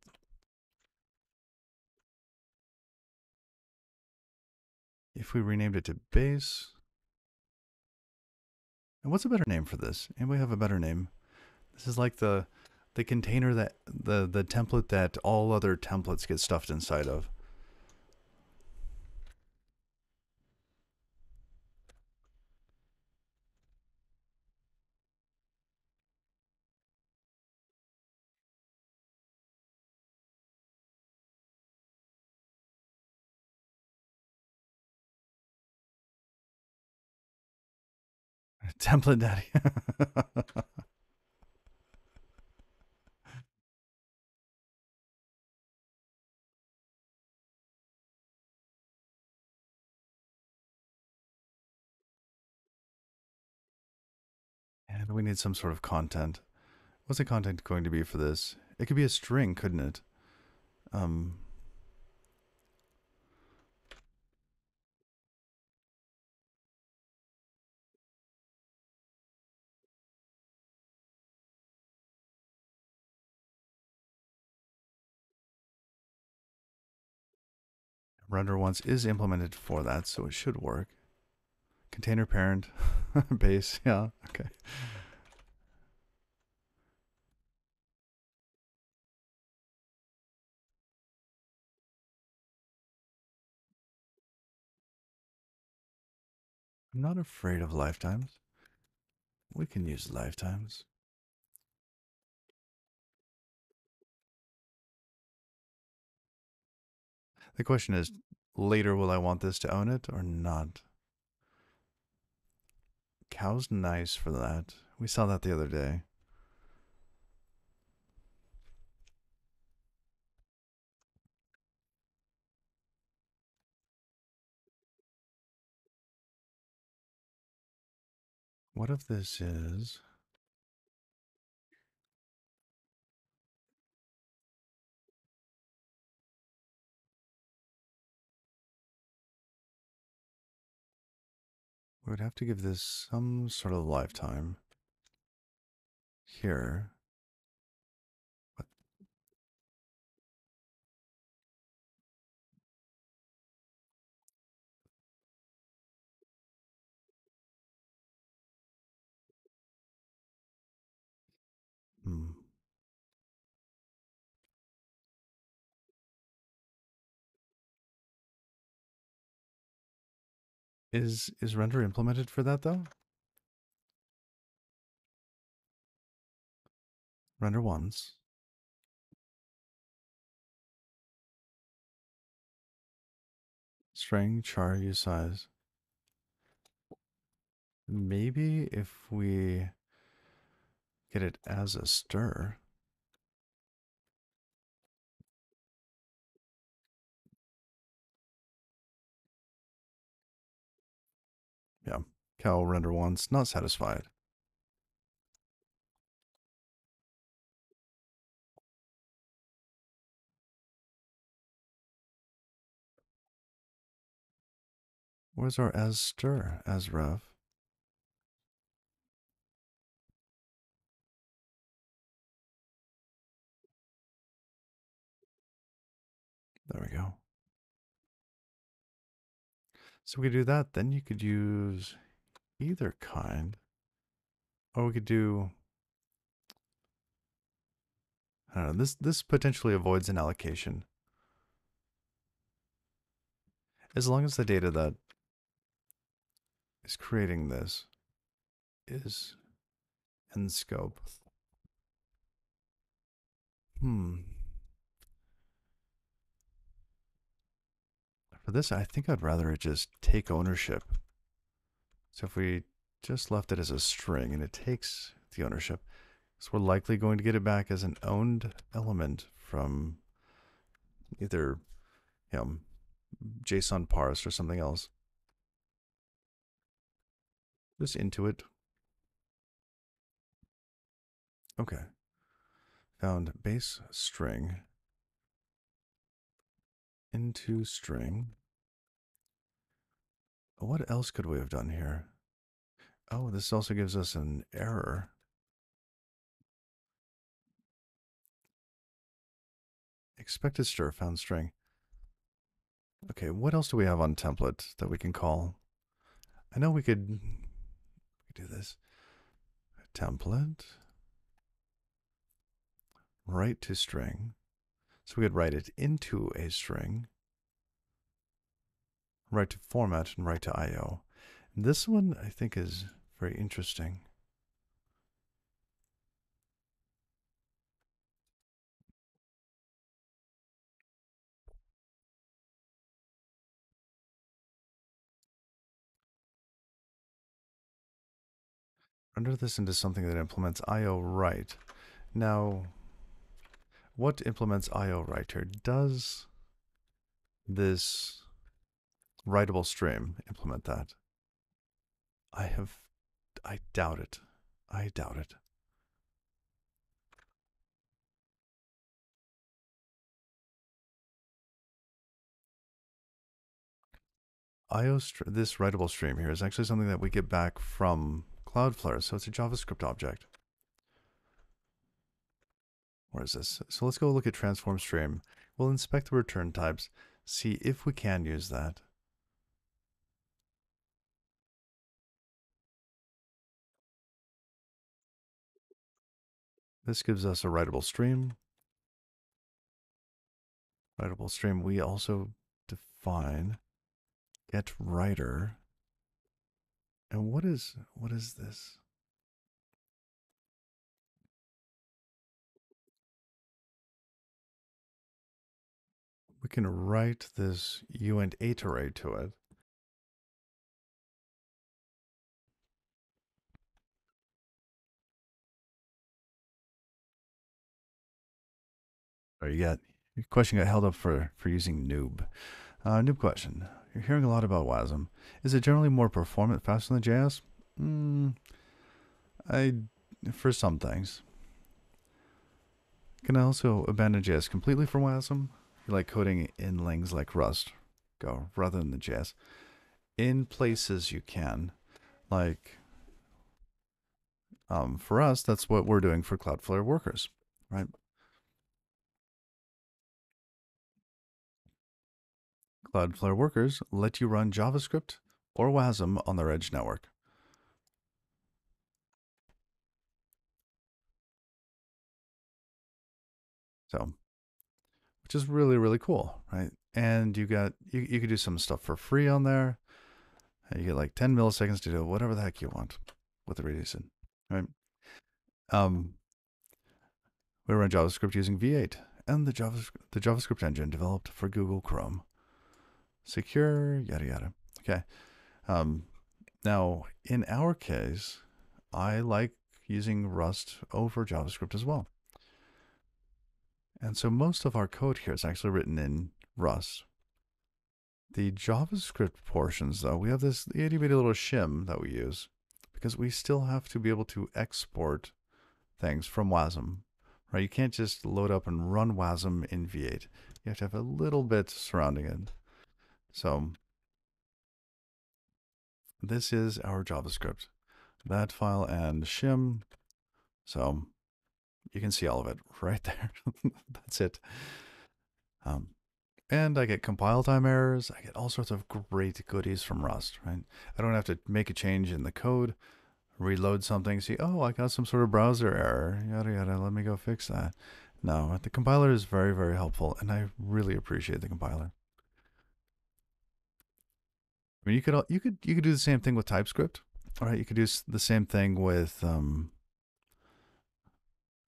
If we renamed it to base, and what's a better name for this? Anybody have a better name? This is like the container that the template that all other templates get stuffed inside of. Template daddy. And we need some sort of content. What's the content going to be for this? It could be a string, couldn't it? Um, render once is implemented for that, so it should work. Container parent, base, yeah, okay. I'm not afraid of lifetimes. We can use lifetimes. The question is, later will I want this to own it or not? Cow's nice for that. We saw that the other day. What if this is... We would have to give this some sort of lifetime. Here. What? Hmm. Is render implemented for that though? Render once. String char use size. Maybe if we get it as a stir. Yeah. Cow render once, not satisfied. Where's our as stir, as ref? There we go. So we could do that. Then you could use either kind. Or we could do, I don't know, this potentially avoids an allocation. As long as the data that is creating this is in scope. For this, I think I'd rather it just take ownership. So if we just left it as a string and it takes the ownership, so we're likely going to get it back as an owned element from either, you know, JSON parse or something else. Just into it. Okay. Found base string into string. What else could we have done here? Oh, this also gives us an error. Expected stir found string. Okay, what else do we have on template that we can call? I know we could do this. Template. Write to string. So we could write it into a string. Write to format and write to IO. This one I think is very interesting. Render this into something that implements IO write. Now, what implements IO write here? Does this writable stream implement that? I doubt it. I doubt it. This writable stream here is actually something that we get back from Cloudflare, so it's a JavaScript object. Where is this? So let's go look at transform stream. We'll inspect the return types, see if we can use that. This gives us a writable stream. Writable stream, we also define get writer. And what is this? We can write this uint array to it. Or your question got held up for using noob. Noob question. You're hearing a lot about WASM. Is it generally more performant, faster than JS? For some things. Can I also abandon JS completely for WASM? You like coding in lings like Rust, go rather than the JS. In places you can, like for us, that's what we're doing for Cloudflare workers, right? Cloudflare workers let you run JavaScript or WASM on their edge network. So, which is really, really cool, right? And you could do some stuff for free on there. You get like 10 milliseconds to do whatever the heck you want with the reason, right? We run JavaScript using V8 and the JavaScript engine developed for Google Chrome. Secure, yada yada. Okay. Now, in our case, I like using Rust over JavaScript as well. And so most of our code here is actually written in Rust. The JavaScript portions, though, we have this itty bitty little shim that we use because we still have to be able to export things from WASM, right? You can't just load up and run WASM in V8. You have to have a little bit surrounding it. So this is our JavaScript. That file and shim. So you can see all of it right there. That's it. Um, and I get compile time errors. I get all sorts of great goodies from Rust, right? I don't have to make a change in the code, reload something, see, oh, I got some sort of browser error, yada yada, let me go fix that. No, the compiler is very, very helpful, and I really appreciate the compiler. I mean, you could do the same thing with TypeScript. All right, you could do the same thing with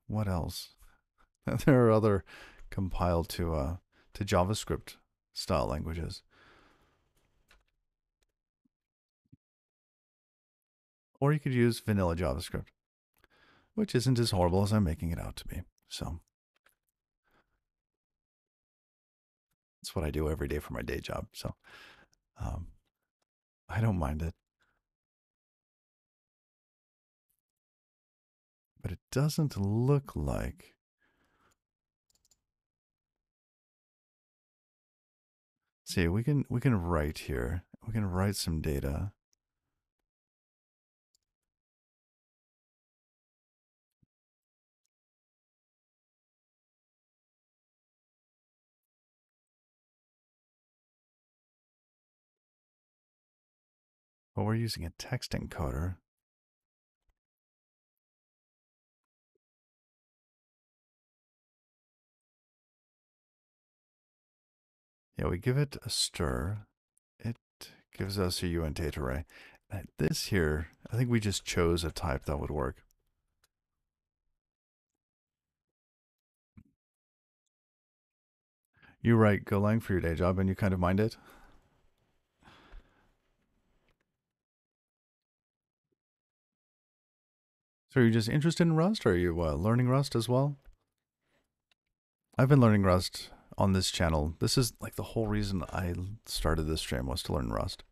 what else? There are other compiled to JavaScript style languages, or you could use vanilla JavaScript, which isn't as horrible as I'm making it out to be. So that's what I do every day for my day job. So um, I don't mind it, but it doesn't look like. See, we can write here. We can write some data. But we're using a text encoder. Yeah, we give it a stir. It gives us a uint array. This here, I think we just chose a type that would work. You write Golang for your day job and you kind of mind it. So are you just interested in Rust, or are you learning Rust as well? I've been learning Rust on this channel. This is like the whole reason I started this stream was to learn Rust.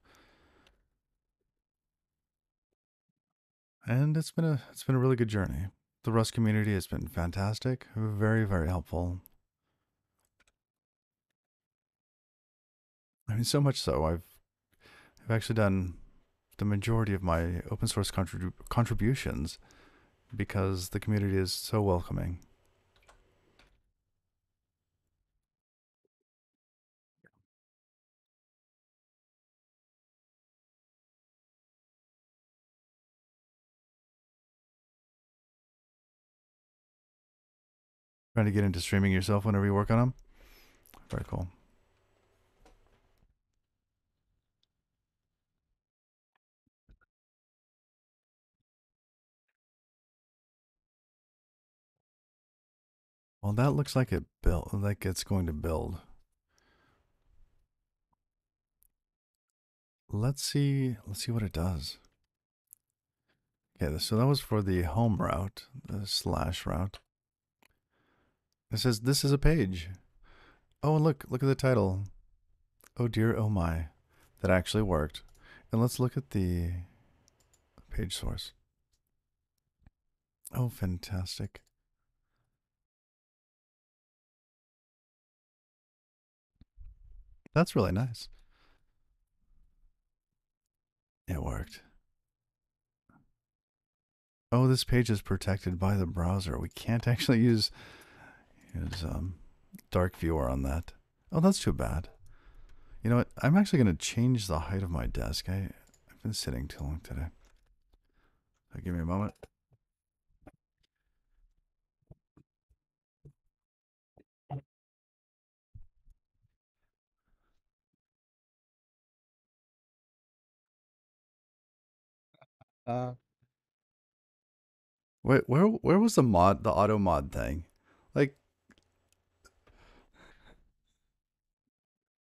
And it's been a really good journey. The Rust community has been fantastic, very, very helpful. I mean, so much so I've actually done the majority of my open source contributions because the community is so welcoming. Trying to get into streaming yourself whenever you work on them. Very cool. Well, that looks like it built, like it's going to build. Let's see what it does. Okay, so that was for the home route, the slash route. It says this is a page. Oh, and look at the title. Oh dear, oh my. That actually worked. And let's look at the page source. Oh, fantastic. That's really nice. It worked. Oh, this page is protected by the browser. We can't actually use dark viewer on that. Oh, that's too bad. You know what? I'm actually going to change the height of my desk. I've been sitting too long today. Give me a moment. Uh, Wait, where was the auto mod thing? Like,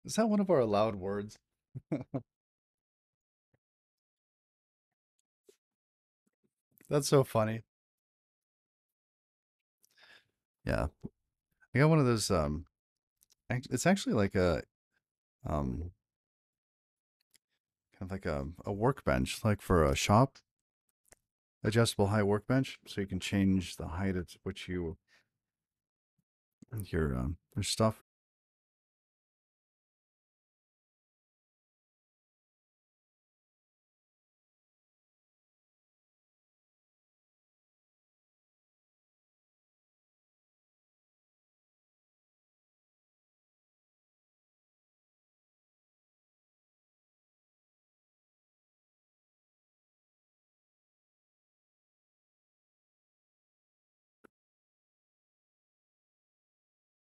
is that one of our allowed words? That's so funny. Yeah, I got one of those. It's actually like a um, kind of like a workbench, like for a shop, adjustable height workbench, so you can change the height at which your stuff.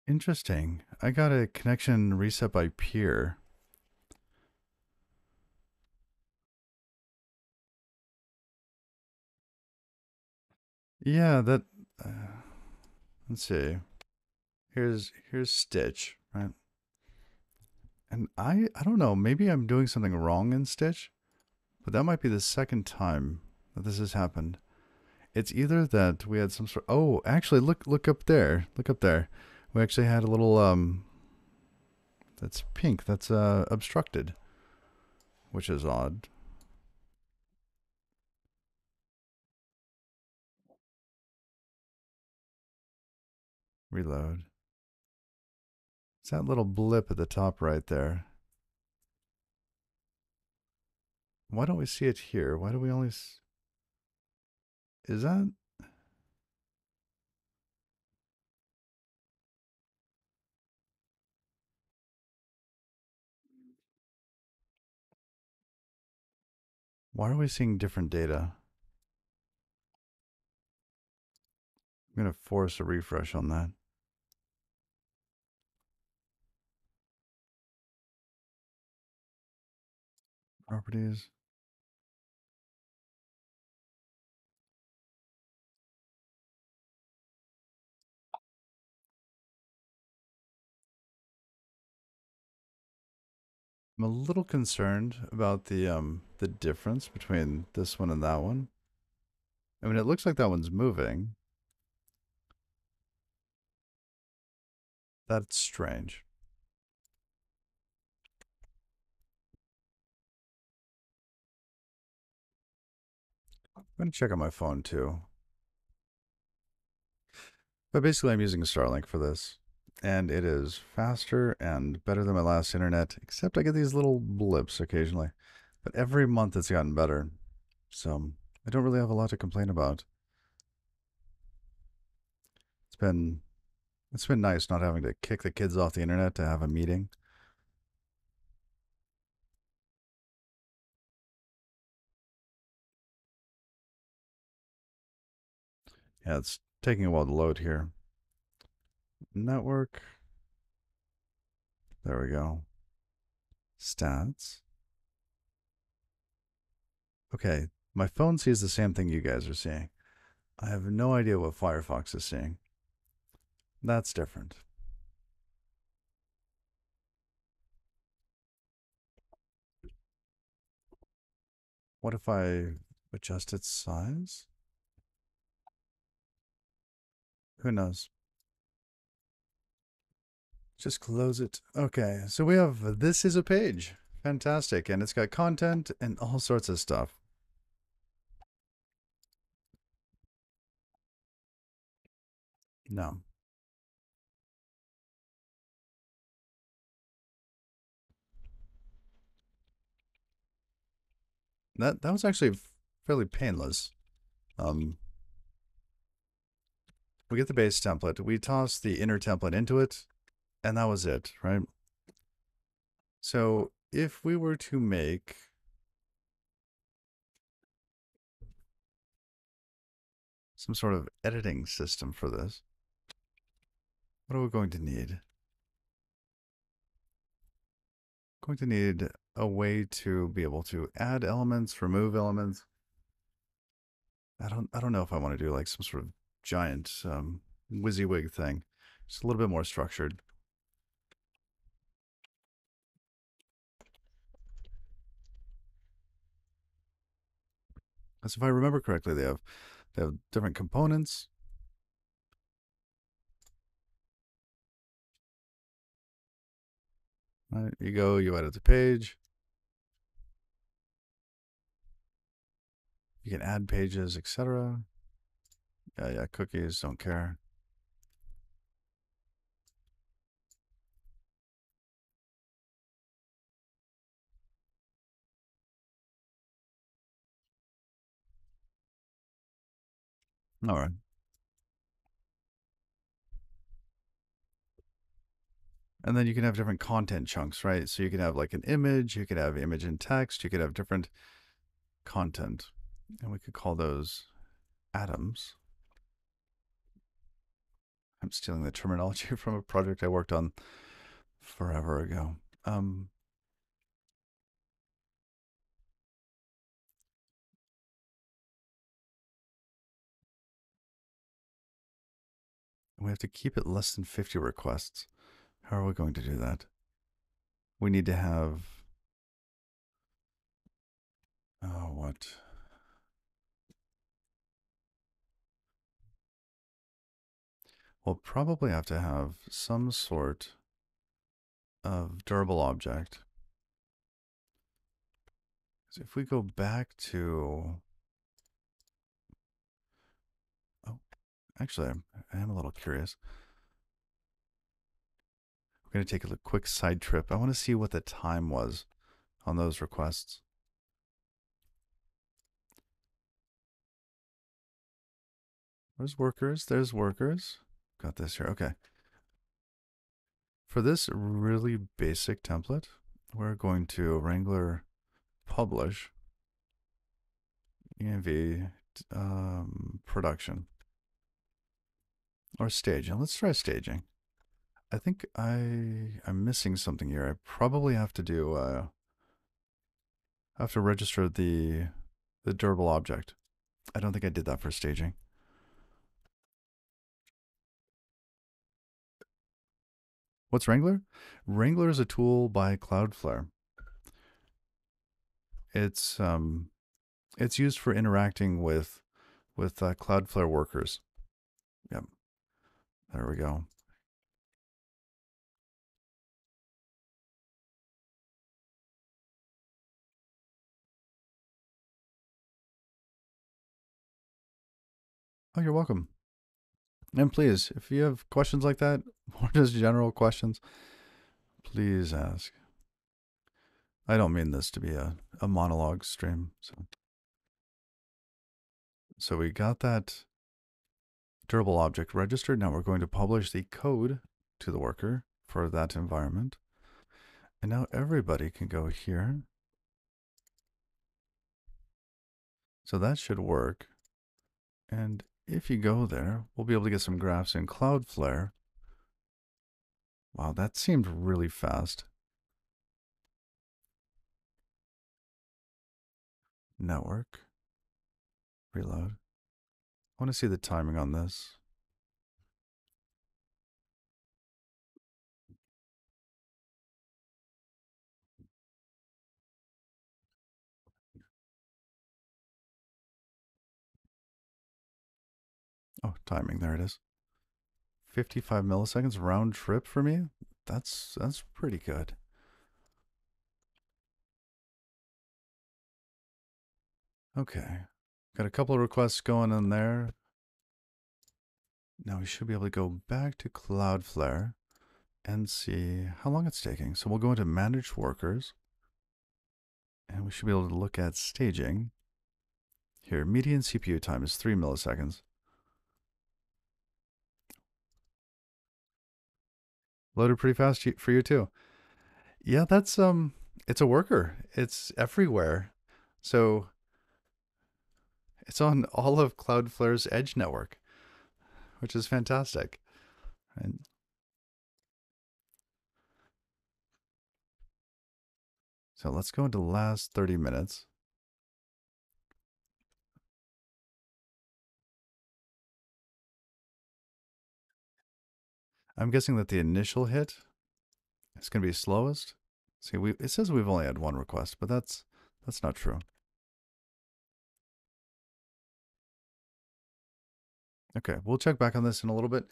Interesting. I got a connection reset by peer. Yeah, that. Uh, let's see. Here's Stitch, right? And I don't know. Maybe I'm doing something wrong in Stitch, but that might be the second time that this has happened. It's either that we had some sort. Oh, actually, look up there. Look up there. We actually had a little That's pink. That's obstructed, which is odd. Reload. It's that little blip at the top right there. Why don't we see it here? Why do we only? Is that? Why are we seeing different data? I'm gonna force a refresh on that. Properties. I'm a little concerned about the difference between this one and that one. I mean, it looks like that one's moving. That's strange. I'm gonna check on my phone too. But basically, I'm using Starlink for this, and it is faster and better than my last internet. Except I get these little blips occasionally. But every month it's gotten better, so I don't really have a lot to complain about. It's been it's been nice not having to kick the kids off the internet to have a meeting. Yeah, it's taking a while to load here. Network. There we go. Stats. Okay, my phone sees the same thing you guys are seeing. I have no idea what Firefox is seeing. That's different. What if I adjust its size? Who knows? Just close it. Okay, so we have this is a page. Fantastic. And it's got content and all sorts of stuff. No. That was actually fairly painless. Um, we get the base template. We toss the inner template into it, and that was it, right? So if we were to make some sort of editing system for this, what are we going to need? Going to need a way to be able to add elements, remove elements. I don't know if I want to do like some sort of giant WYSIWYG thing. Just a little bit more structured. As if I remember correctly, they have different components. Right? You go, you edit the page. You can add pages, etc. Yeah, cookies, don't care. All right. And then you can have different content chunks, right? So you can have like an image, you could have image and text, you could have different content. And we could call those atoms. I'm stealing the terminology from a project I worked on forever ago. We have to keep it less than 50 requests. How are we going to do that? We need to have, oh, what? We'll probably have to have some sort of durable object. So if we go back to, oh, actually, I am a little curious. We're going to take a quick side trip. I want to see what the time was on those requests. There's workers. There's workers. Got this here. Okay. For this really basic template, we're going to Wrangler publish env production or staging. Let's try staging. I think I'm missing something here. I probably have to do I have to register the durable object. I don't think I did that for staging. What's Wrangler? Wrangler is a tool by Cloudflare. It's used for interacting with Cloudflare workers. Yep. There we go. Oh, you're welcome. And please, if you have questions like that, or just general questions, please ask. I don't mean this to be a monologue stream. So we got that durable object registered. Now we're going to publish the code to the worker for that environment. And now everybody can go here. So that should work. And if you go there, we'll be able to get some graphs in Cloudflare. Wow, that seemed really fast. Network. Reload. I want to see the timing on this. Oh, timing. There it is. 55 milliseconds round trip for me. That's pretty good. Okay. Got a couple of requests going in there. Now we should be able to go back to Cloudflare and see how long it's taking. So we'll go into managed workers and we should be able to look at staging. Here, median CPU time is 3 milliseconds. Loaded pretty fast for you too. Yeah, that's it's a worker. It's everywhere. So it's on all of Cloudflare's edge network, which is fantastic. And so let's go into the last 30 minutes. I'm guessing that the initial hit is going to be slowest. See, it says we've only had one request, but that's not true. Okay, we'll check back on this in a little bit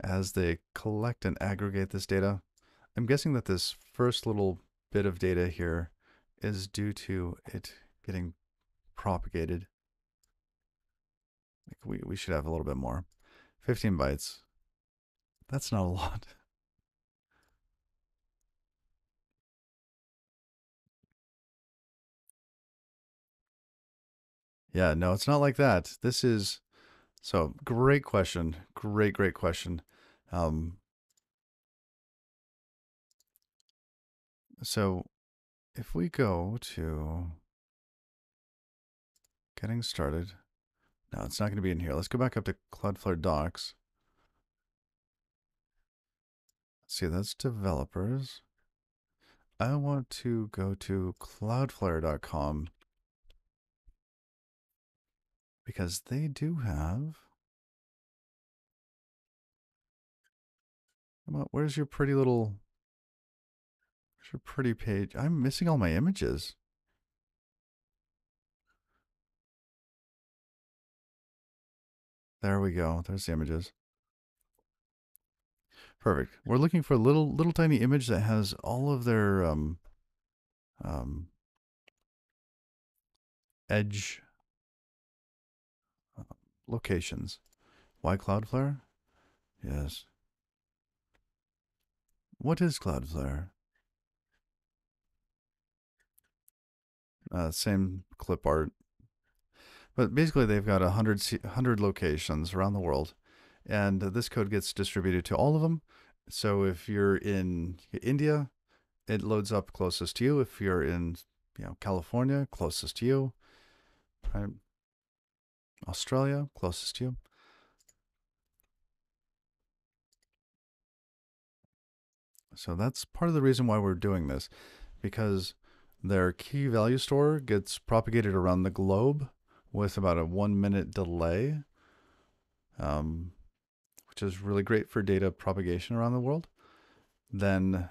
as they collect and aggregate this data. I'm guessing that this first little bit of data here is due to it getting propagated. Like we should have a little bit more. 15 bytes. That's not a lot. Yeah, no, it's not like that. This is so great question. Great question. Um, so if we go to getting started, no, it's not going to be in here. Let's go back up to Cloudflare docs. see, that's developers. I want to go to cloudflare.com because they do have. Come on, where's your pretty little. Where's your pretty page? I'm missing all my images. There we go. There's the images. Perfect. We're looking for a little tiny image that has all of their um, edge locations. Why Cloudflare? Yes. What is Cloudflare? Same clip art. But basically, they've got 100 locations around the world. And this code gets distributed to all of them. So if you're in India, it loads up closest to you. If you're in California, closest to you. Right? Australia, closest to you. So that's part of the reason why we're doing this, because their key value store gets propagated around the globe with about a 1 minute delay, which is really great for data propagation around the world. Then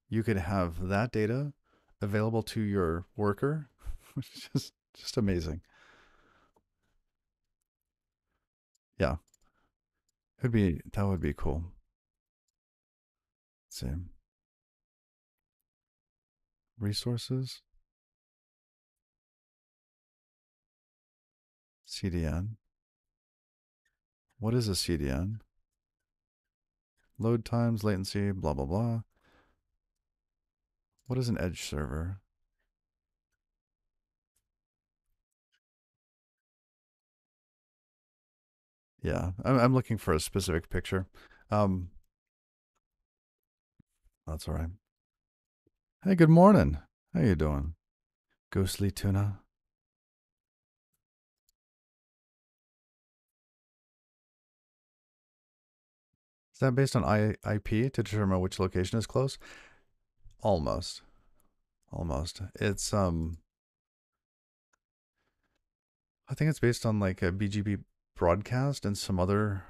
you could have that data available to your worker, which is just amazing. Yeah, that would be cool. Let's see. Resources, CDN. What is a CDN? Load times, latency, blah, blah, blah. What is an edge server? Yeah, I'm looking for a specific picture. Um, that's all right. Hey, good morning. How you doing? Ghostly tuna. Is that based on IP to determine which location is close? Almost. Almost. It's I think it's based on like a BGP broadcast and some other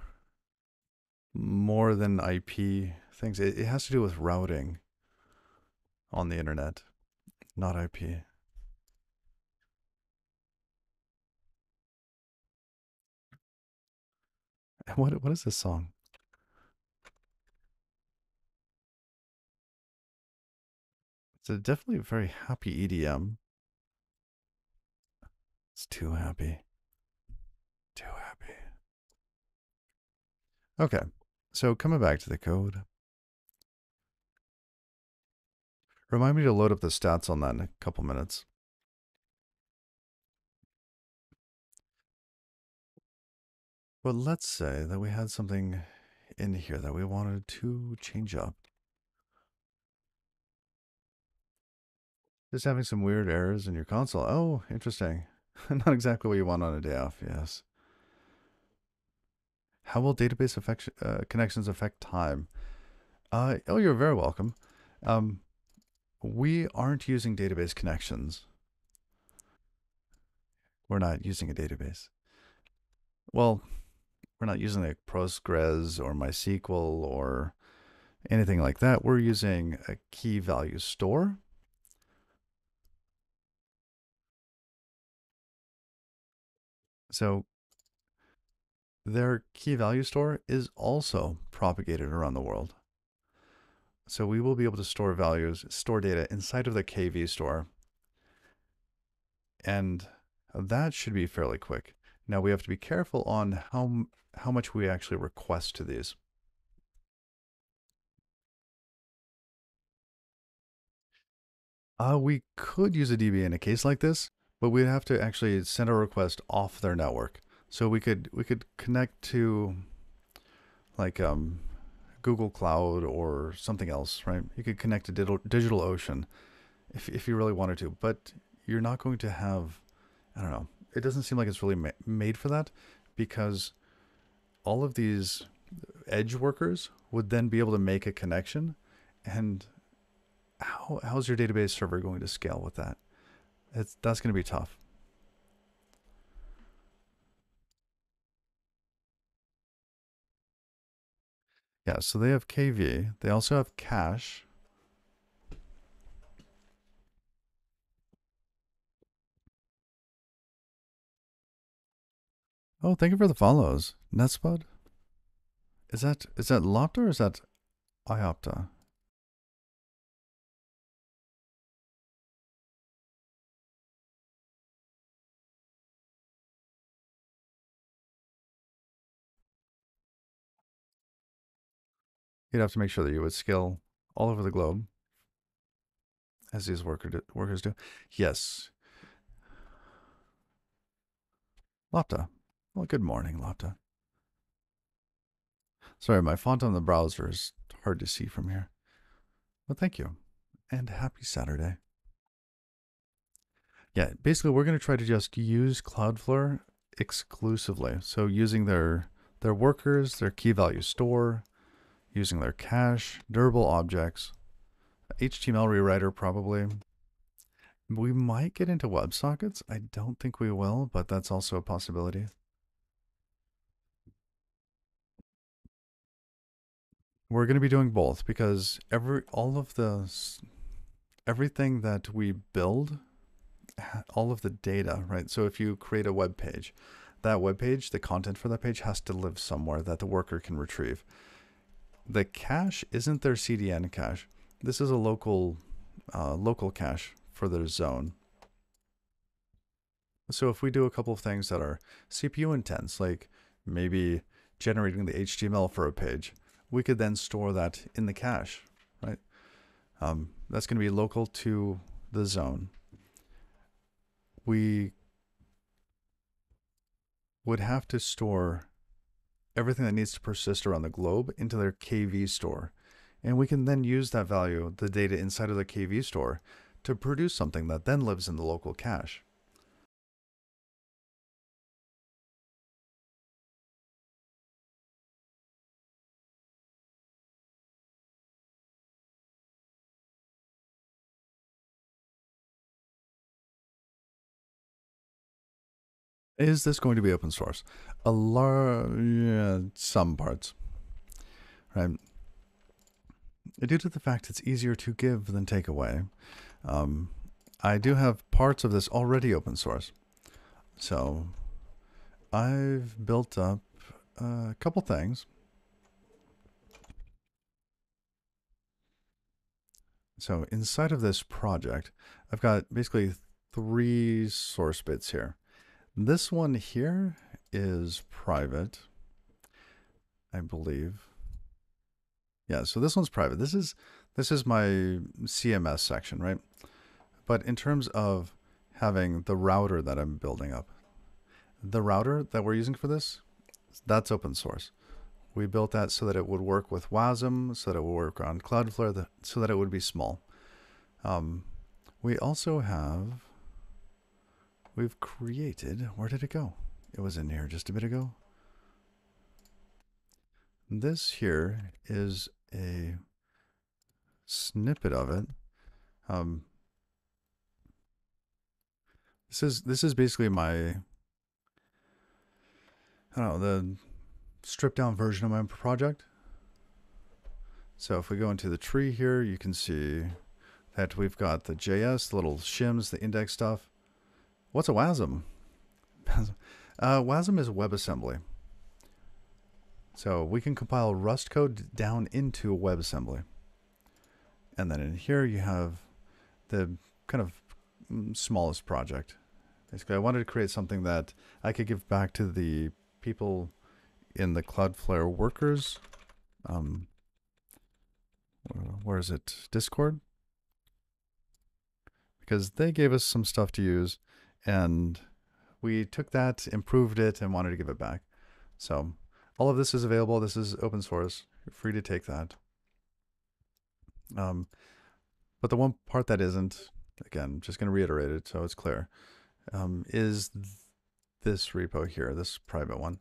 more than IP things. It has to do with routing on the internet, not IP. What is this song? It's definitely a very happy EDM. It's too happy. Too happy. Okay. So coming back to the code. Remind me to load up the stats on that in a couple minutes. But let's say that we had something in here that we wanted to change up. Just having some weird errors in your console. Oh, interesting. Not exactly what you want on a day off, yes. How will database connections affect time? Oh, you're very welcome. We aren't using database connections. We're not using a database. Well, we're not using like Postgres or MySQL or anything like that. We're using a key value store. So their key value store is also propagated around the world. So we will be able to store values, store data inside of the KV store. And that should be fairly quick. Now we have to be careful on how much we actually request to these. We could use a DB in a case like this, but we'd have to actually send a request off their network. So we could connect to like Google Cloud or something else, right? You could connect to DigitalOcean if you really wanted to, but you're not going to have, I don't know, it doesn't seem like it's really made for that, because all of these edge workers would then be able to make a connection. And how's your database server going to scale with that? That's going to be tough. Yeah, so they have KV. They also have cache. Oh, thank you for the follows. Netspud? Is that Lopta or is that IOPTA? You'd have to make sure that you would scale all over the globe, as these workers do. Yes. Lopta. Well, good morning, Lopta. Sorry, my font on the browser is hard to see from here. Well, thank you. And happy Saturday. Yeah, basically we're going to try to just use Cloudflare exclusively. So using their workers, their key value store, using their cache, durable objects, HTML rewriter probably. We might get into WebSockets. I don't think we will, but that's also a possibility. We're going to be doing both because everything that we build, all of the data, right? So if you create a web page, that web page, the content for that page has to live somewhere that the worker can retrieve. The cache isn't their CDN cache. This is a local cache for their zone. So if we do a couple of things that are CPU intense, like maybe generating the HTML for a page, we could then store that in the cache, right? That's going to be local to the zone. We would have to store everything that needs to persist around the globe into their KV store. And we can then use that value, the data inside of the KV store, to produce something that then lives in the local cache. Is this going to be open source? Yeah, some parts, right? Due to the fact it's easier to give than take away, I do have parts of this already open source. So I've built up a couple things. So inside of this project, I've got basically 3 source bits here. This one here is private, I believe. Yeah, so this one's private. This is my CMS section, right? But in terms of having the router that I'm building up, the router that we're using for this, that's open source. We built that so that it would work with WASM, so that it would work on Cloudflare, so that it would be small. We also have, we've created, where did it go? It was in here just a bit ago. This here is a snippet of it. This is basically my, I don't know, the stripped down version of my project. So if we go into the tree here, you can see that we've got the JS, the little shims, the index stuff. What's a WASM? WASM is WebAssembly. So we can compile Rust code down into WebAssembly. And then in here you have the kind of smallest project. Basically, I wanted to create something that I could give back to the people in the Cloudflare workers. Where is it? Discord? Because they gave us some stuff to use, and we took that, improved it, and wanted to give it back. So all of this is available. This is open source. You're free to take that. But the one part that isn't, again, just going to reiterate it so it's clear, is this repo here, this private one.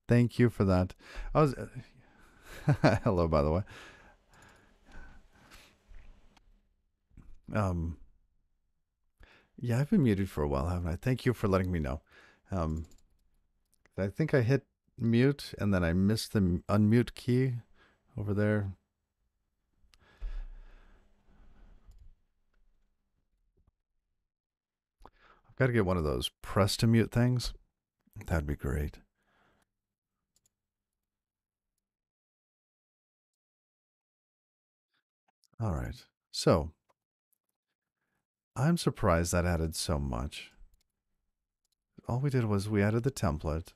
Thank you for that. I was hello, by the way. Um, yeah, I've been muted for a while, haven't I? Thank you for letting me know. Um, I think I hit mute and then I missed the unmute key over there. I've got to get one of those press to mute things. That'd be great. All right. So I'm surprised that added so much. All we did was we added the template.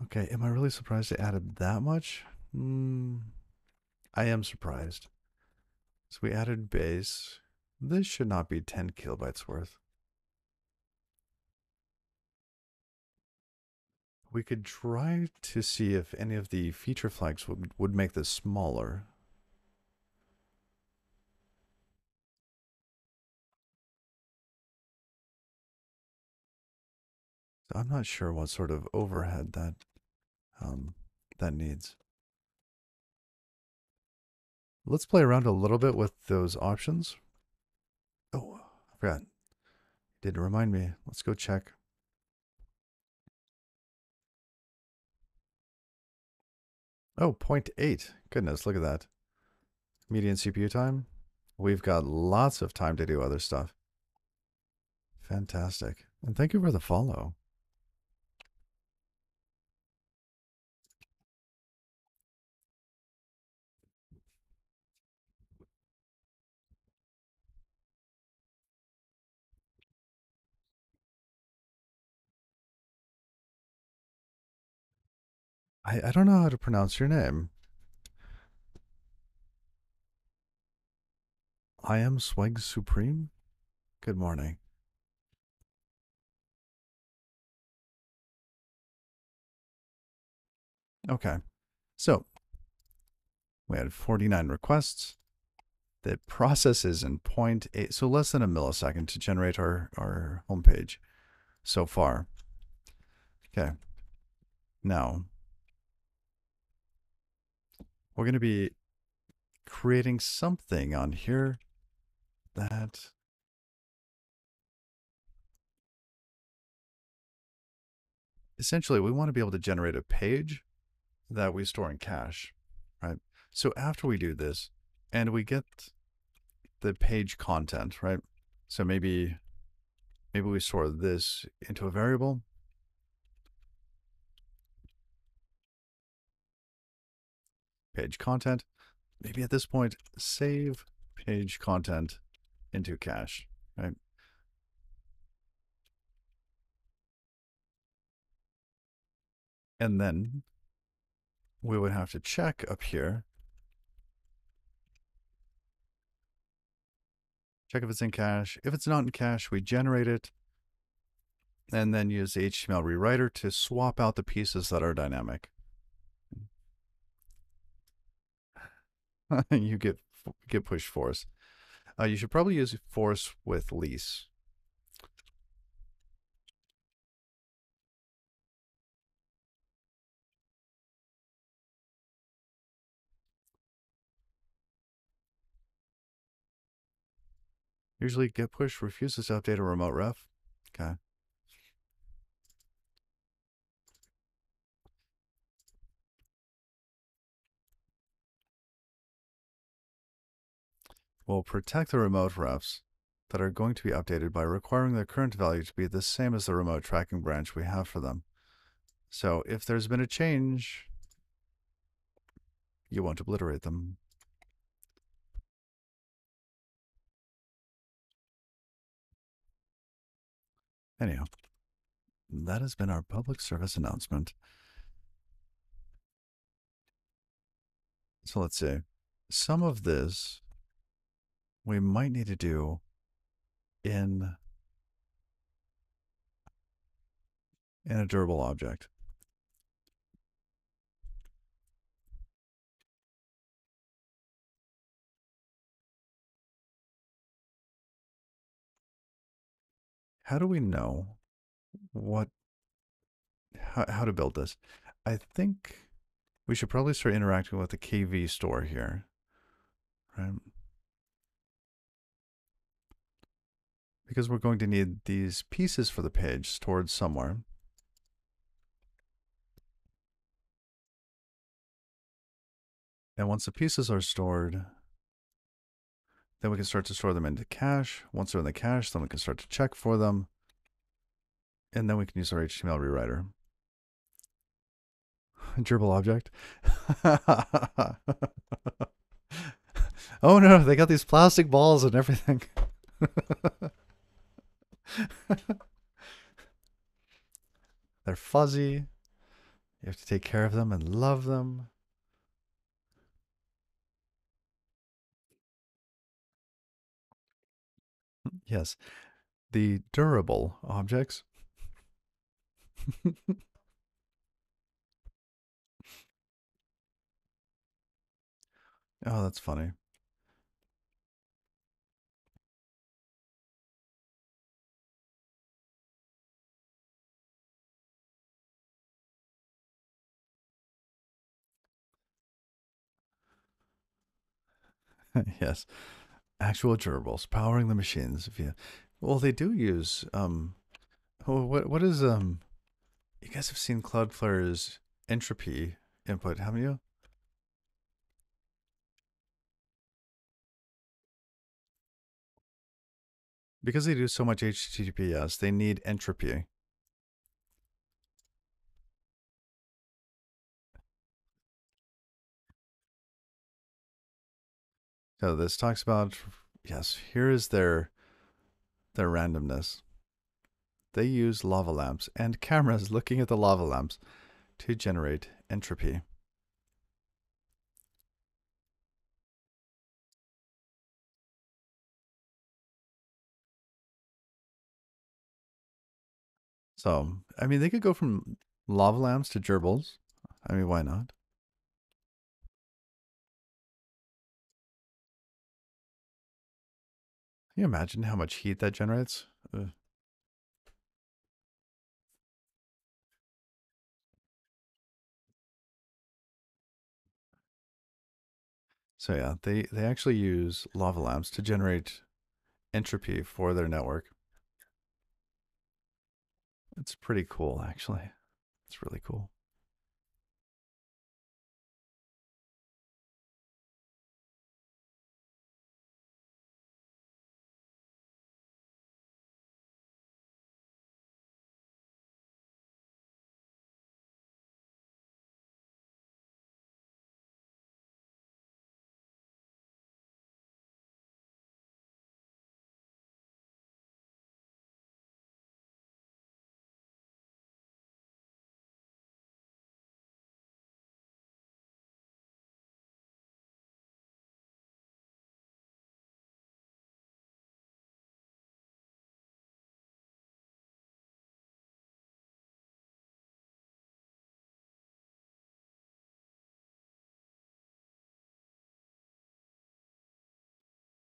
Okay, am I really surprised it added that much? I am surprised. So we added base. This should not be 10 kilobytes worth. We could try to see if any of the feature flags would make this smaller. So I'm not sure what sort of overhead that needs. Let's play around a little bit with those options. Oh, I forgot. Did remind me. Let's go check. Oh, 0.8. Goodness, look at that. Median CPU time. We've got lots of time to do other stuff. Fantastic. And thank you for the follow. I don't know how to pronounce your name. I am Swag Supreme. Good morning. Okay. So we had 49 requests. The process is in 0.8, so less than a millisecond to generate our homepage so far. Okay. Now, we're going to be creating something on here that essentially we want to be able to generate a page that we store in cache, right? So after we do this and we get the page content, right? So maybe we store this into a variable. Page content. Maybe at this point, save page content into cache, right? And then we would have to check up here, check if it's in cache. If it's not in cache, we generate it and then use the HTML rewriter to swap out the pieces that are dynamic. You get push force. You should probably use force with lease. Usually get push refuses to update a remote ref. Okay. We'll protect the remote refs that are going to be updated by requiring their current value to be the same as the remote tracking branch we have for them. So if there's been a change, you won't obliterate them. Anyhow, that has been our public service announcement. So let's see. Some of this we might need to do in a durable object. How do we know what how to build this. I think we should probably start interacting with the KV store here, right? Because we're going to need these pieces for the page stored somewhere. And once the pieces are stored, then we can start to store them into cache. Once they're in the cache, then we can start to check for them. And then we can use our HTML rewriter. Gerbil object. Oh no, they got these plastic balls and everything. They're fuzzy. You have to take care of them and love them. Yes, the durable objects. Oh, that's funny. Yes, actual gerbils powering the machines. If you, well, they do use oh, what is You guys have seen Cloudflare's entropy input, haven't you? Because they do so much HTTPS, they need entropy. So this talks about, yes, here is their randomness. They use lava lamps and cameras looking at the lava lamps to generate entropy. So, I mean, they could go from lava lamps to gerbils. I mean, why not? Can you imagine how much heat that generates? Ugh. So yeah, they actually use lava lamps to generate entropy for their network. It's pretty cool, actually. It's really cool.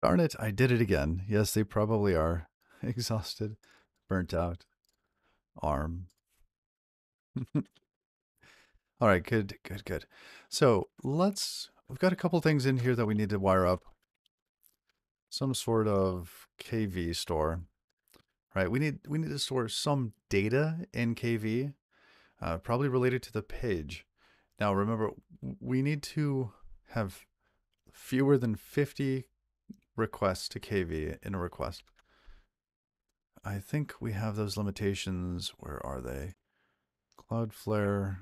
Darn it, I did it again. Yes, they probably are exhausted, burnt out, arm. All right, good, good, good. So we've got a couple things in here that we need to wire up. Some sort of KV store, right? We need to store some data in KV, probably related to the page. Now, remember, we need to have fewer than 50 requests to KV in a request. I think we have those limitations. Where are they? Cloudflare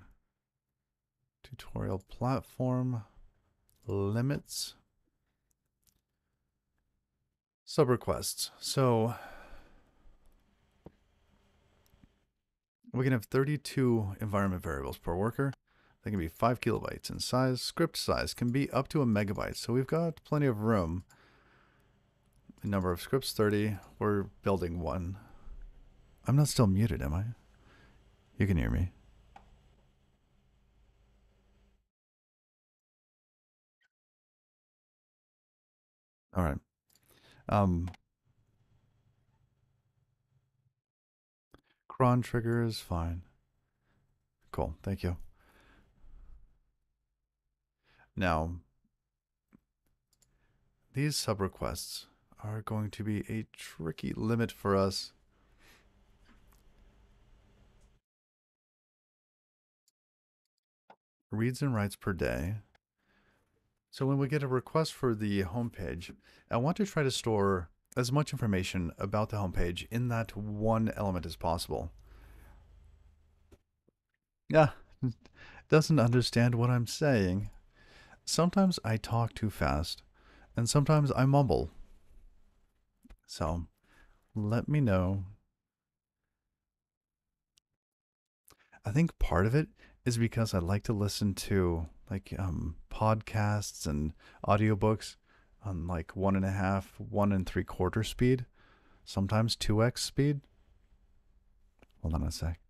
tutorial platform limits sub requests. So we can have 32 environment variables per worker. They can be 5 kilobytes in size. Script size can be up to a megabyte. So we've got plenty of room. The number of scripts 30. We're building one. I'm not still muted, am I? You can hear me. All right. Cron trigger is fine. Cool. Thank you. Now, these sub requests are going to be a tricky limit for us. Reads and writes per day. So when we get a request for the homepage, I want to try to store as much information about the homepage in that one element as possible. Yeah, doesn't understand what I'm saying. Sometimes I talk too fast, and sometimes I mumble. So let me know. I think part of it is because I like to listen to podcasts and audiobooks on like 1.5, 1 3/4 speed, sometimes 2x speed. Hold on a sec.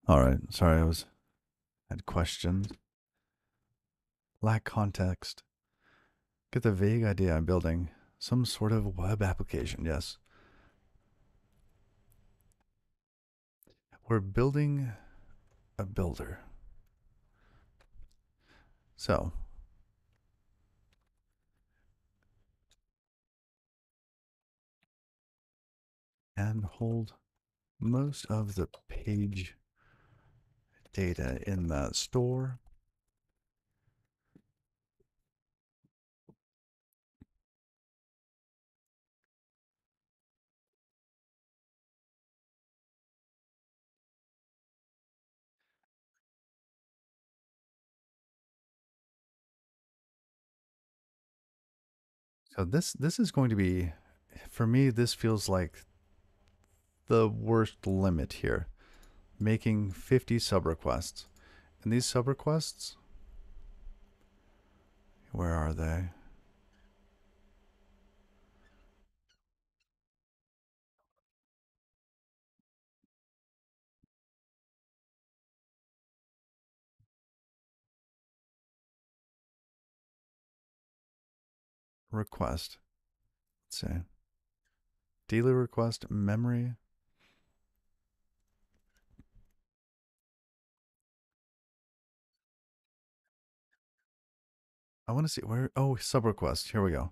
All right. Sorry, had questions. Lack context. Get the vague idea I'm building some sort of web application. Yes. We're building a builder. So, and hold most of the page data in the store. So this is going to be, for me, this feels like the worst limit here. Making 50 sub requests. And these sub requests, where are they? Request. Let's see. Daily request, memory. I want to see where. Oh, sub request. Here we go.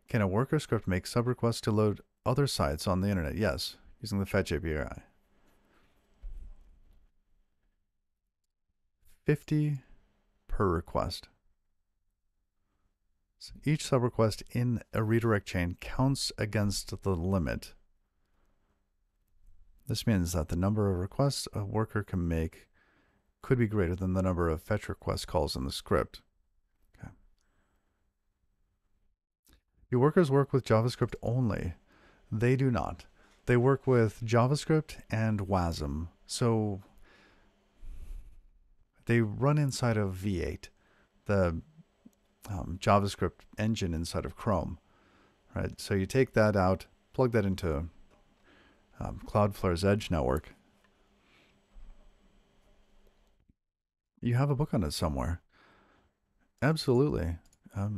Can a worker script make sub requests to load other sites on the internet? Yes, using the fetch API. 50 per request. So each sub request in a redirect chain counts against the limit. This means that the number of requests a worker can make could be greater than the number of fetch request calls in the script. Okay. Do workers work with JavaScript only? They do not. They work with JavaScript and WASM. So they run inside of V8, the JavaScript engine inside of Chrome. Right. So you take that out, plug that into Cloudflare's Edge network. You have a book on it somewhere. Absolutely.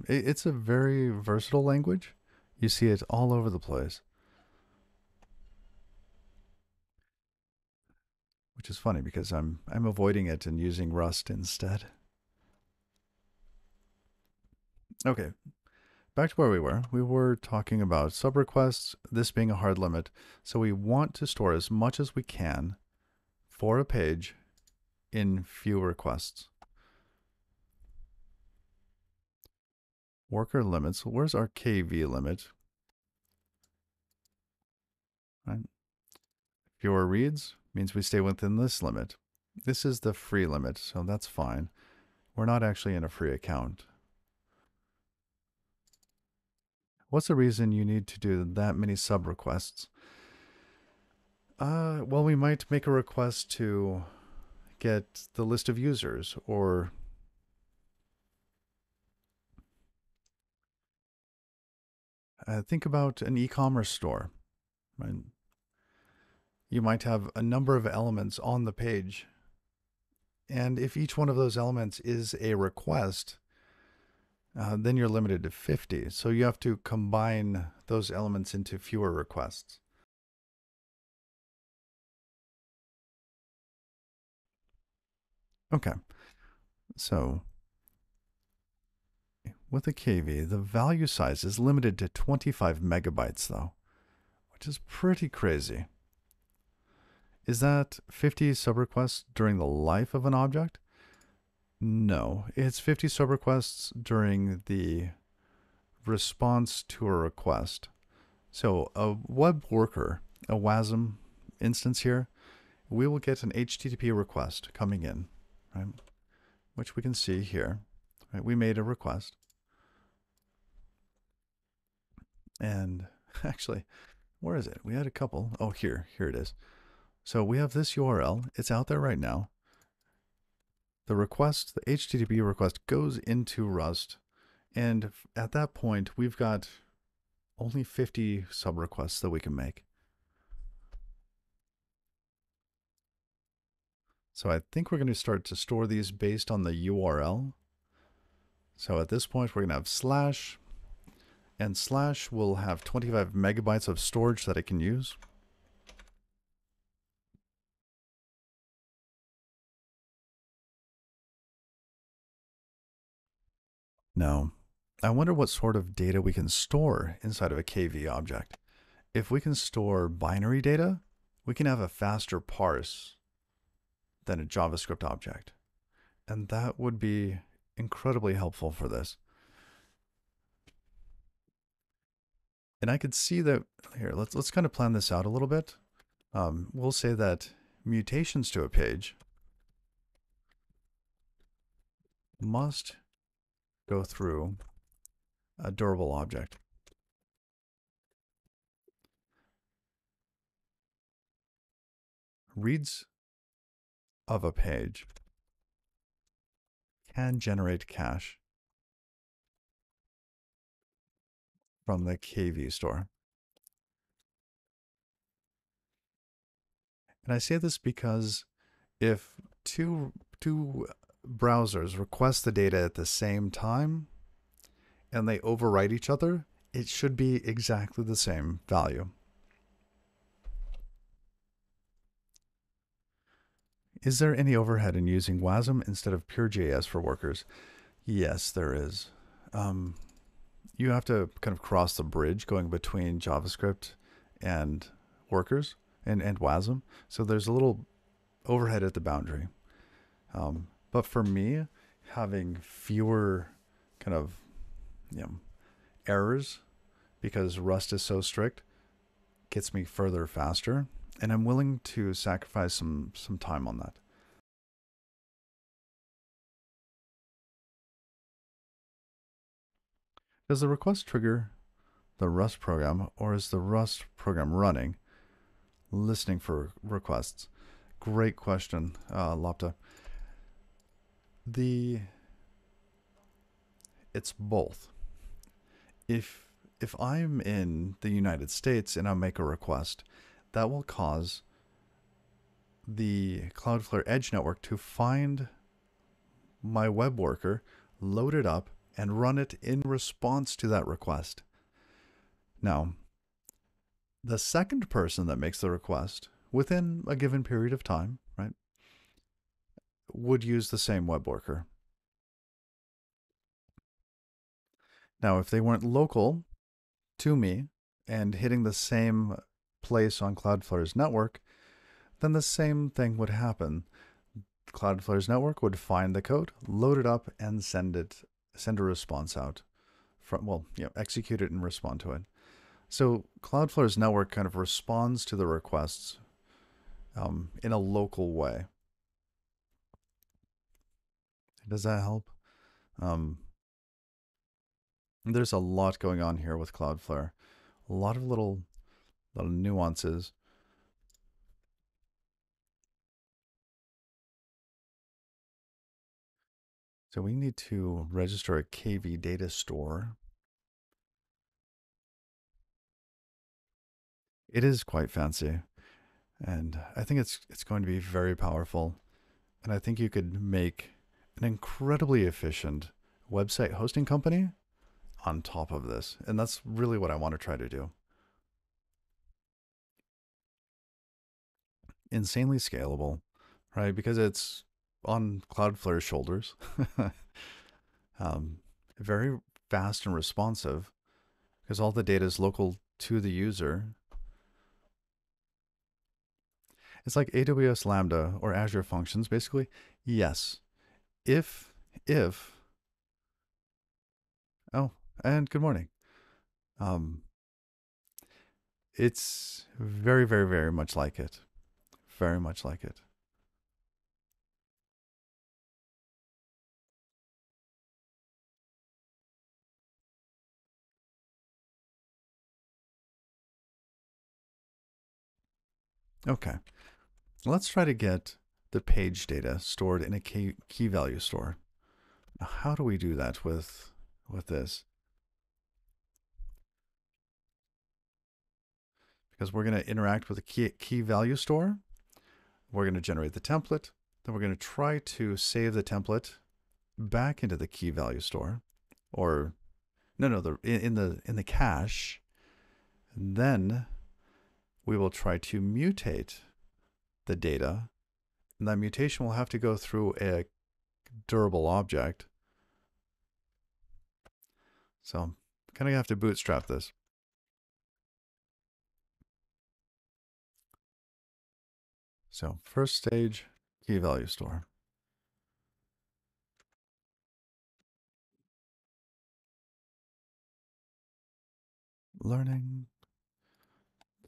It's a very versatile language. You see it all over the place, which is funny because I'm avoiding it and using Rust instead. Okay, back to where we were. We were talking about sub requests, this being a hard limit. So we want to store as much as we can for a page in few requests. Worker limits. Where's our KV limit? Right. Fewer reads means we stay within this limit. This is the free limit, so that's fine. We're not actually in a free account. What's the reason you need to do that many sub requests? Well, we might make a request to get the list of users, or Think about an e-commerce store. Right? You might have a number of elements on the page. And if each one of those elements is a request, then you're limited to 50. So you have to combine those elements into fewer requests. Okay, so with a KV, the value size is limited to 25 megabytes, though, which is pretty crazy. Is that 50 subrequests during the life of an object? No, it's 50 subrequests during the response to a request. So a web worker, a WASM instance here, we will get an HTTP request coming in, right? Which we can see here. Right? We made a request. And actually, where is it? We had a couple. Oh, here it is. So we have this URL. It's out there right now. The request, the HTTP request goes into Rust. And at that point, we've got only 50 sub requests that we can make. So I think we're going to start to store these based on the URL. So at this point, we're going to have slash, and slash will have 25 megabytes of storage that it can use. Now, I wonder what sort of data we can store inside of a KV object. If we can store binary data, we can have a faster parse than a JavaScript object. And that would be incredibly helpful for this. And I could see that here, let's kind of plan this out a little bit. We'll say that mutations to a page must go through a durable object. Reads of a page can generate cache from the KV store. And I say this because if two browsers request the data at the same time and they overwrite each other, it should be exactly the same value. Is there any overhead in using WASM instead of pure.js for workers? Yes, there is. You have to kind of cross the bridge going between JavaScript and workers and WASM. So there's a little overhead at the boundary. But for me, having fewer kind of errors because Rust is so strict gets me further faster, and I'm willing to sacrifice some time on that. Does the request trigger the Rust program, or is the Rust program running, listening for requests? Great question, Lapta. It's both. If I'm in the United States and I make a request, that will cause the Cloudflare Edge network to find my web worker, load it up, and run it in response to that request. Now, the second person that makes the request within a given period of time, right, would use the same web worker. Now, if they weren't local to me and hitting the same place on Cloudflare's network, then the same thing would happen. Cloudflare's network would find the code, load it up, and send a response out. Execute it and respond to it. So Cloudflare's network kind of responds to the requests in a local way. Does that help? There's a lot going on here with Cloudflare. A lot of little nuances. So we need to register a KV data store. It is quite fancy, and I think it's going to be very powerful. And I think you could make an incredibly efficient website hosting company on top of this. And that's really what I want to try to do. Insanely scalable, right? Because it's on Cloudflare's shoulders. um, Very fast and responsive because all the data is local to the user. It's like AWS Lambda or Azure Functions, basically. Yes. If, if, oh, and good morning. Um, it's very, very, very much like it. Very much like it. Okay. Let's try to get the page data stored in a key value store. How do we do that with this? Because we're going to interact with a key value store. We're going to generate the template. Then we're going to try to save the template back into the key value store, or no, in the cache. And then we will try to mutate the data, and that mutation will have to go through a durable object. So kind of have to bootstrap this. So first stage, key value store. Learning,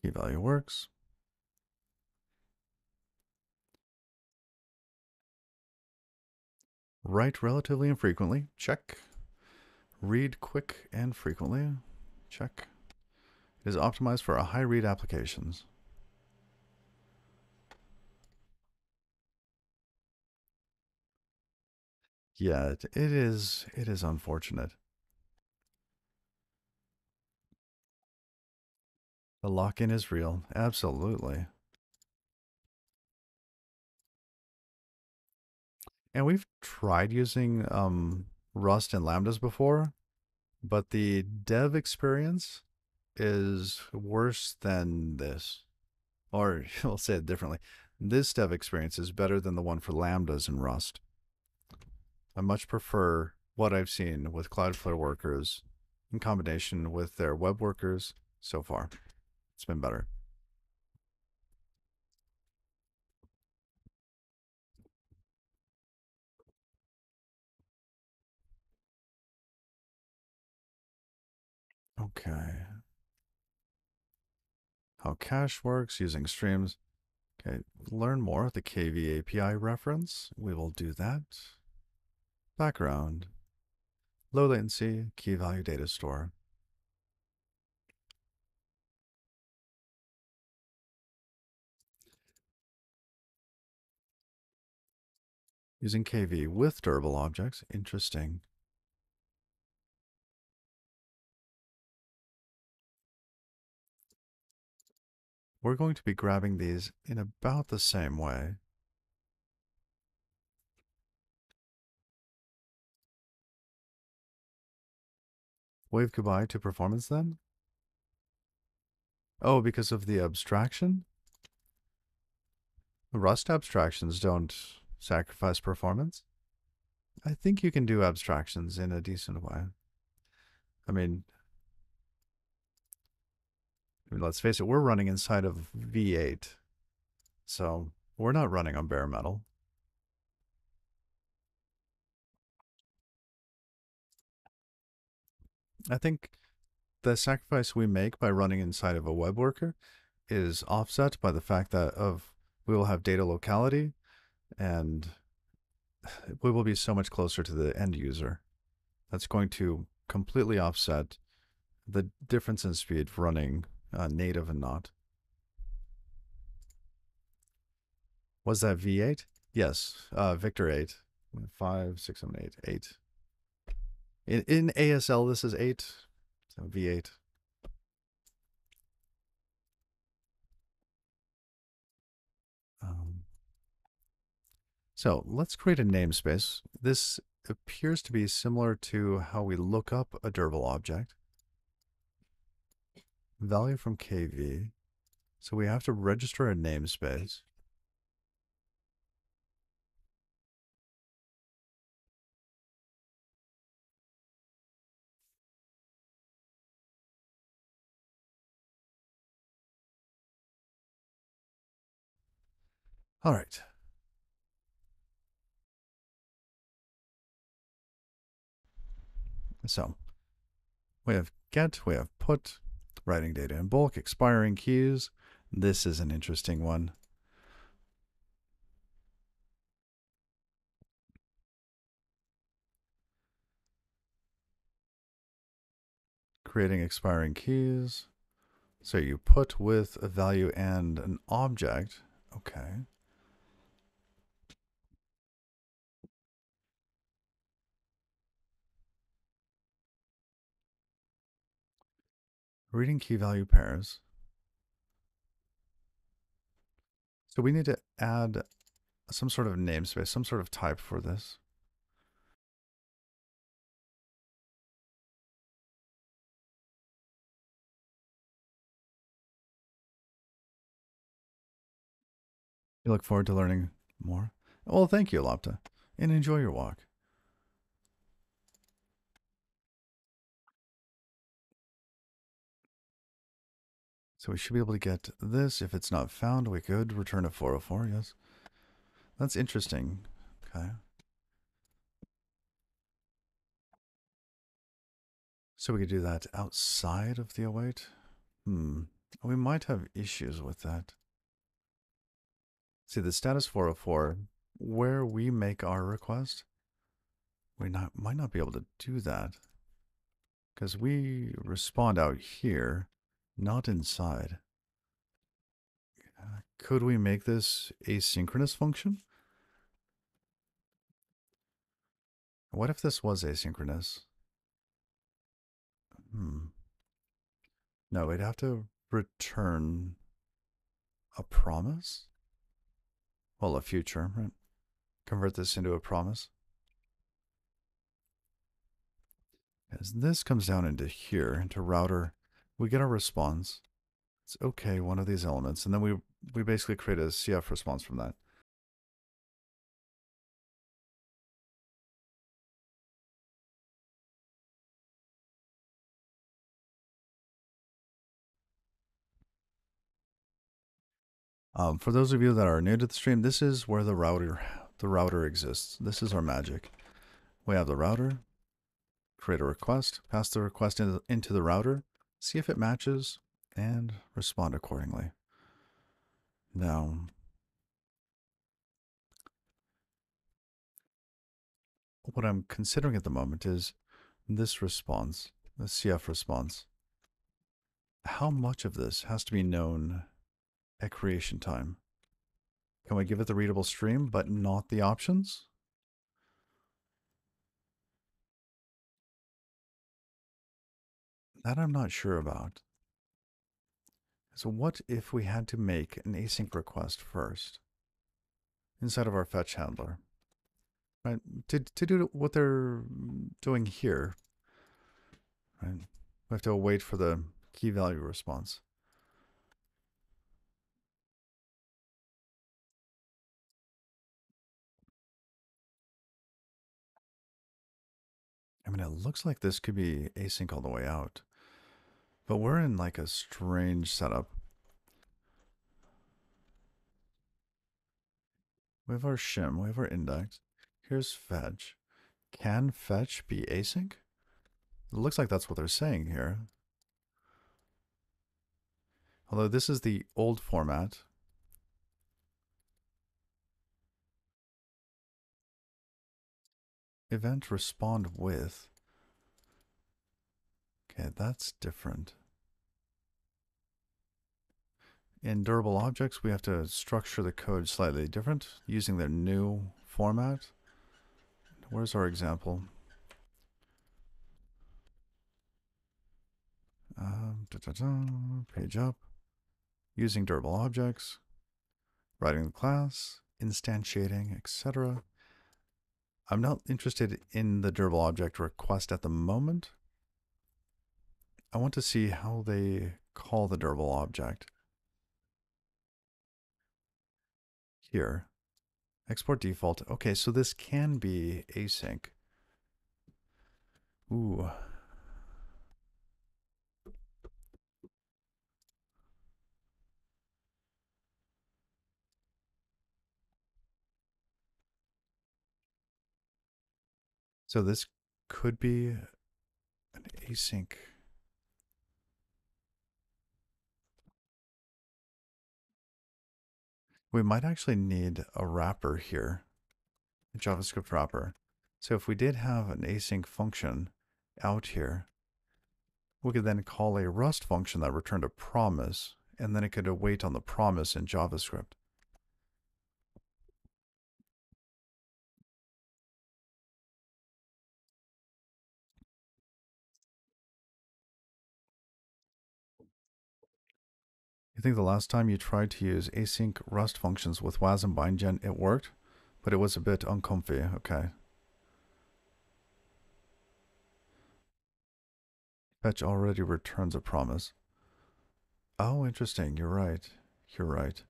key value works. Write relatively infrequently, check. Read quick and frequently, check. It is optimized for high read applications. Yeah, it is unfortunate. The lock-in is real, absolutely. And we've tried using Rust and Lambdas before, but the dev experience is worse than this. Or we'll say it differently. This dev experience is better than the one for Lambdas and Rust. I much prefer what I've seen with Cloudflare workers in combination with their web workers so far. It's been better. Okay. How cache works using streams. Okay. Learn more of the KV API reference. We will do that. Background. Low latency key value data store. Using KV with durable objects. Interesting. We're going to be grabbing these in about the same way. Wave goodbye to performance then? Oh, because of the abstraction? Rust abstractions don't sacrifice performance. I think you can do abstractions in a decent way. I mean, let's face it, we're running inside of V8. So we're not running on bare metal. I think the sacrifice we make by running inside of a web worker is offset by the fact that we will have data locality and we will be so much closer to the end user. That's going to completely offset the difference in speed running native and not. Was that V8? Yes, Victor 8. 5, 6, 7, 8. 8. In ASL, this is 8. So V8. So let's create a namespace. This appears to be similar to how we look up a durable object. Value from KV. So we have to register a namespace. All right. So we have get, we have put, writing data in bulk, expiring keys. This is an interesting one. Creating expiring keys. So you put with a value and an object. Okay. Reading key value pairs. So we need to add some sort of namespace, some sort of type for this. You look forward to learning more? Well, thank you, Lapta, and enjoy your walk. So we should be able to get this. If it's not found, we could return a 404, yes. That's interesting. Okay. So we could do that outside of the await? We might have issues with that. See, the status 404, where we make our request, we might not be able to do that. Because we respond out here, not inside. Could we make this asynchronous function? What if this was asynchronous? No, we'd have to return a promise? Well, a future, right? Convert this into a promise. As this comes down into here, into router, we get a response. It's okay, one of these elements, and then we basically create a CF response from that. For those of you that are new to the stream, this is where the router exists. This is our magic. We have the router, create a request, pass the request into the router, see if it matches, and respond accordingly. Now, what I'm considering at the moment is this response, the CF response. How much of this has to be known at creation time? Can we give it the readable stream, but not the options? That I'm not sure about. So what if we had to make an async request first inside of our fetch handler? Right? To do what they're doing here, right? We have to wait for the key value response. I mean, it looks like this could be async all the way out, but we're in like a strange setup. We have our shim, we have our index. Here's fetch. Can fetch be async? It looks like that's what they're saying here. Although this is the old format. Event respond with. Okay, that's different. In durable objects, we have to structure the code slightly different using their new format. Where's our example? Page up. Using durable objects. Writing the class. instantiating, etc. I'm not interested in the durable object request at the moment. I want to see how they call the durable object. Here, export default. Okay, so this can be async. Ooh. So this could be an async. We might actually need a wrapper here, a JavaScript wrapper. So if we did have an async function out here, we could then call a Rust function that returned a promise, and then it could await on the promise in JavaScript. You think the last time you tried to use async Rust functions with WASM bindgen, it worked, but it was a bit uncomfy. Okay. Fetch already returns a promise. Oh, interesting. You're right. You're right.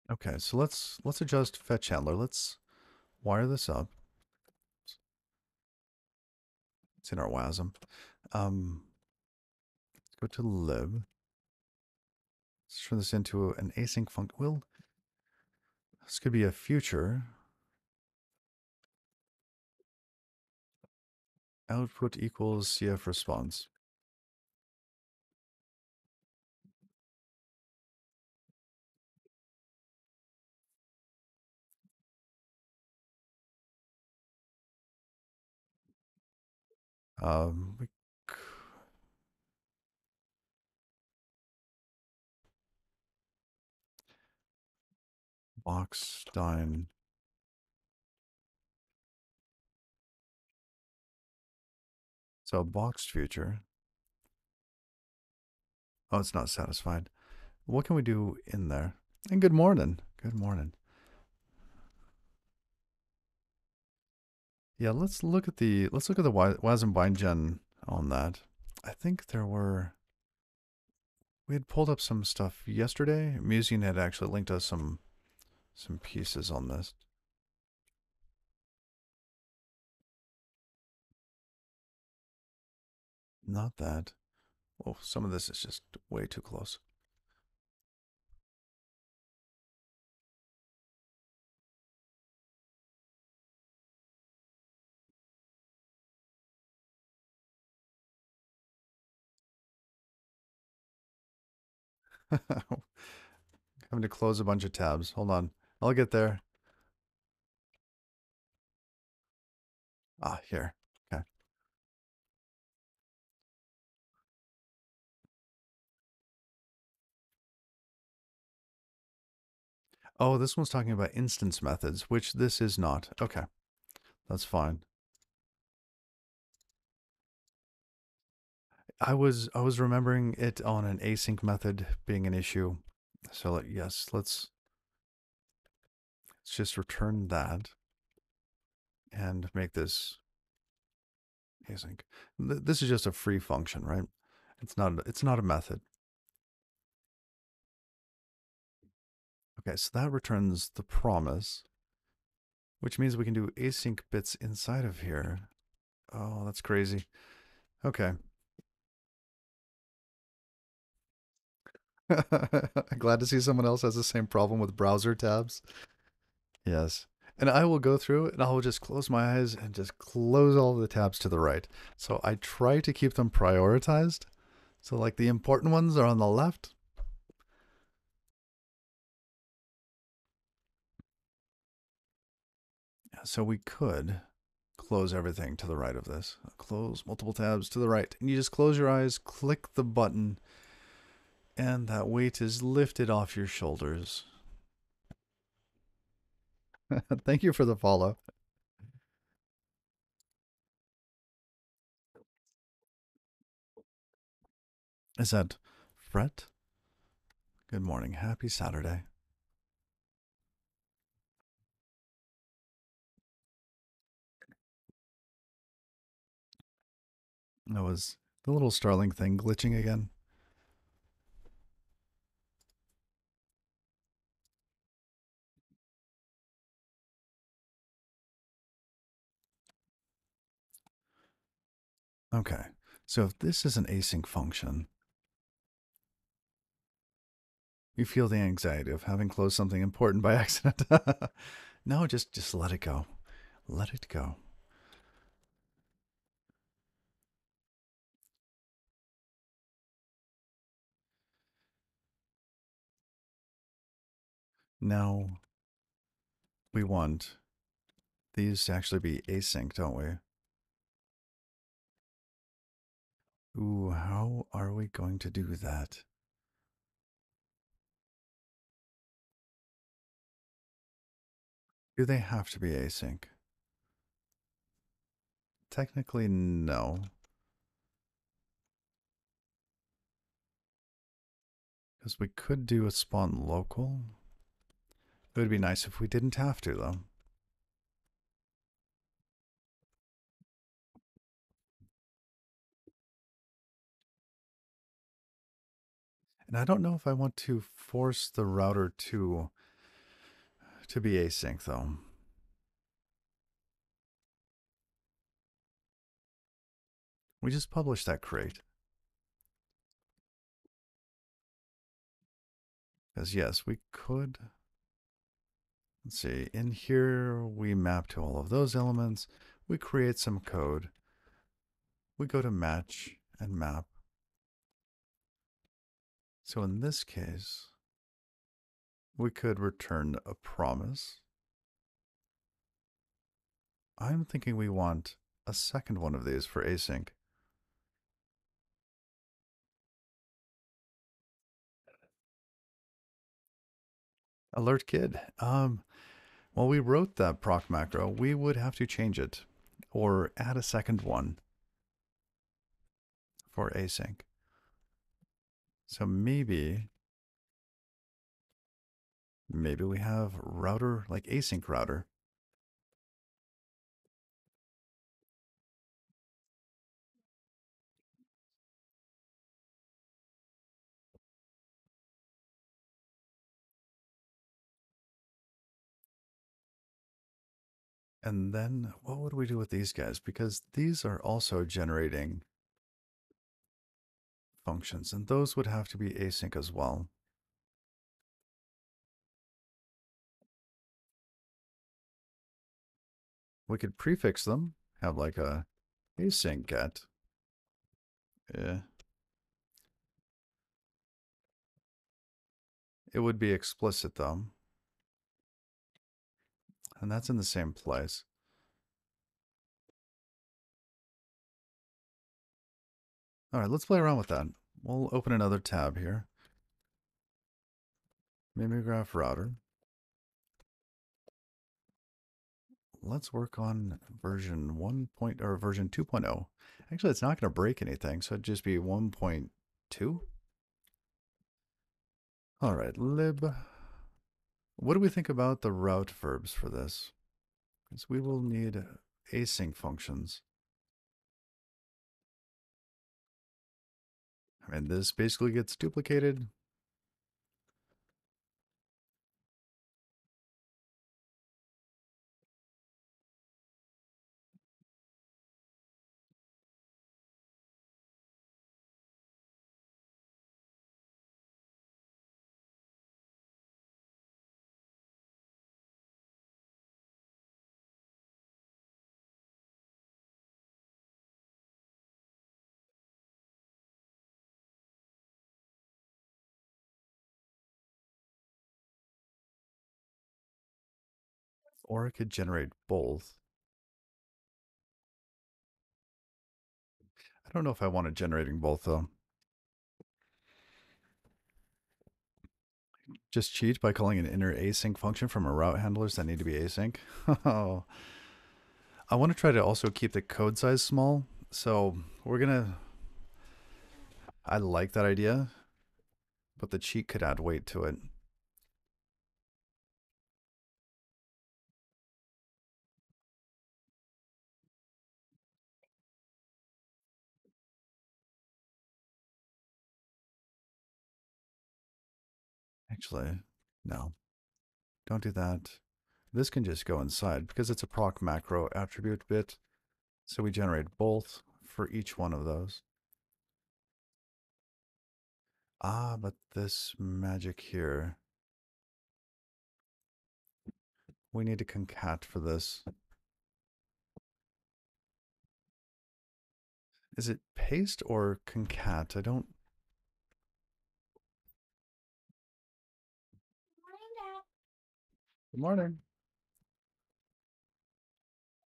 Okay, so let's adjust fetch handler. Let's wire this up. It's in our WASM. Let's go to lib. Let's turn this into an async function. Well, this could be a future. Output equals CF response. Um, Boxstein. So boxed future. Oh, it's not satisfied. What can we do in there? And good morning. Good morning. Yeah, let's look at the WASM bindgen on that. I think we had pulled up some stuff yesterday. Museum had actually linked us some pieces on this. Not that. Oh, some of this is just way too close. Having to close a bunch of tabs. Hold on. I'll get there. Ah, here. Okay. Oh, this one's talking about instance methods, which this is not. Okay. That's fine. I was remembering it on an async method being an issue. So yes, let's just return that and make this async. This is just a free function, right? It's not a method. Okay, so that returns the promise, which means we can do async bits inside of here. Oh, that's crazy. Okay. Glad to see someone else has the same problem with browser tabs. Yes. And I will go through and I will just close my eyes and just close all the tabs to the right. So I try to keep them prioritized. So like the important ones are on the left. So we could close everything to the right of this. Close multiple tabs to the right. And you just close your eyes, click the button, and that weight is lifted off your shoulders. Thank you for the follow. Is that fret? Good morning. Happy Saturday. That was the little Starling thing glitching again. Okay, so if this is an async function, you feel the anxiety of having closed something important by accident. No, just let it go. Let it go. Now we want these to actually be async, don't we? Ooh, how are we going to do that? Do they have to be async? Technically, no. Because we could do a spawn local. It would be nice if we didn't have to, though. And I don't know if I want to force the router to be async, though. We just published that crate. Because yes, we could. Let's see. In here, we map to all of those elements. We create some code. We go to match and map. So in this case, we could return a promise. I'm thinking we want a second one of these for async. Alert kid. Well, we wrote that proc macro. We would have to change it or add a second one for async. So maybe we have router, like async router. And then what would we do with these guys? Because these are also generating functions, and those would have to be async as well. We could prefix them, have like a async get. Yeah. It would be explicit though. And that's in the same place. All right, let's play around with that. We'll open another tab here. Mimeograph router. Let's work on version 1. Or version 2.0. Actually, it's not going to break anything, so it'd just be 1.2. All right, lib. What do we think about the route verbs for this? Because we will need async functions. And this basically gets duplicated. Or it could generate both. I don't know if I want it generating both, though. Just cheat by calling an inner async function from a route handlers that need to be async. Oh. I want to try to also keep the code size small. So we're going to... I like that idea. but the cheat could add weight to it. Actually, no, don't do that. This can just go inside because it's a proc macro attribute bit. So we generate both for each one of those. Ah, but this magic here, we need to concat for this. Is it paste or concat? I don't. Good morning.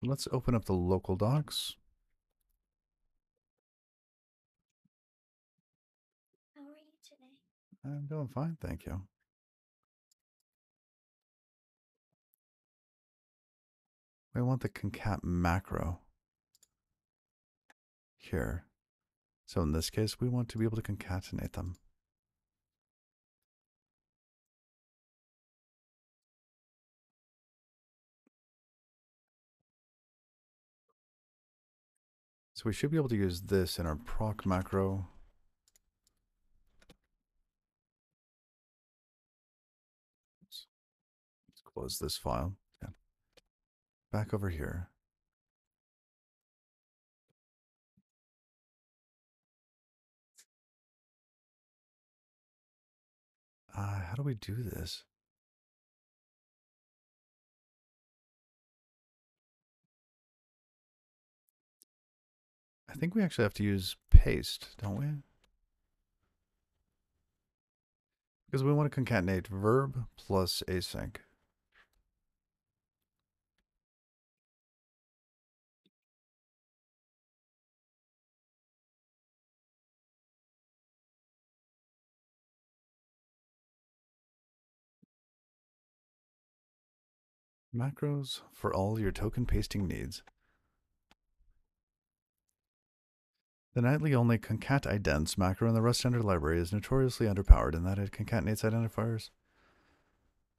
Let's open up the local docs. How are you today? I'm doing fine, thank you. We want the concat macro here. So in this case, we want to be able to concatenate them. So we should be able to use this in our proc macro. Let's close this file. Yeah. Back over here. How do we do this? I think we actually have to use paste, don't we? Because we want to concatenate verb plus async. Macros for all your token pasting needs. The nightly only concat idents macro in the Rust standard library is notoriously underpowered in that it concatenates identifiers.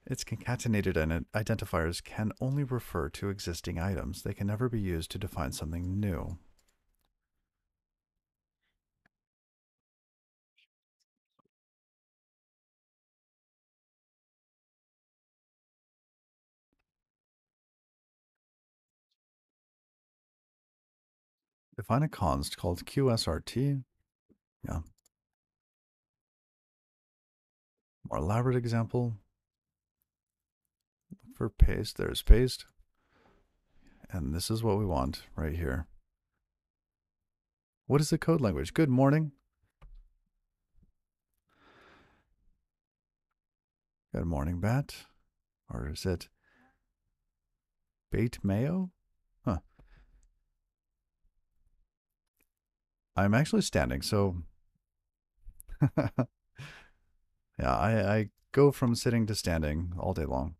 Its concatenated identifiers can only refer to existing items. They can never be used to define something new. Define a const called QSRT. Yeah. More elaborate example. For paste, there's paste. And this is what we want right here. What is the code language? Good morning. Good morning, Bat. Or is it Bait Mayo? Huh. I'm actually standing, so yeah, I go from sitting to standing all day long.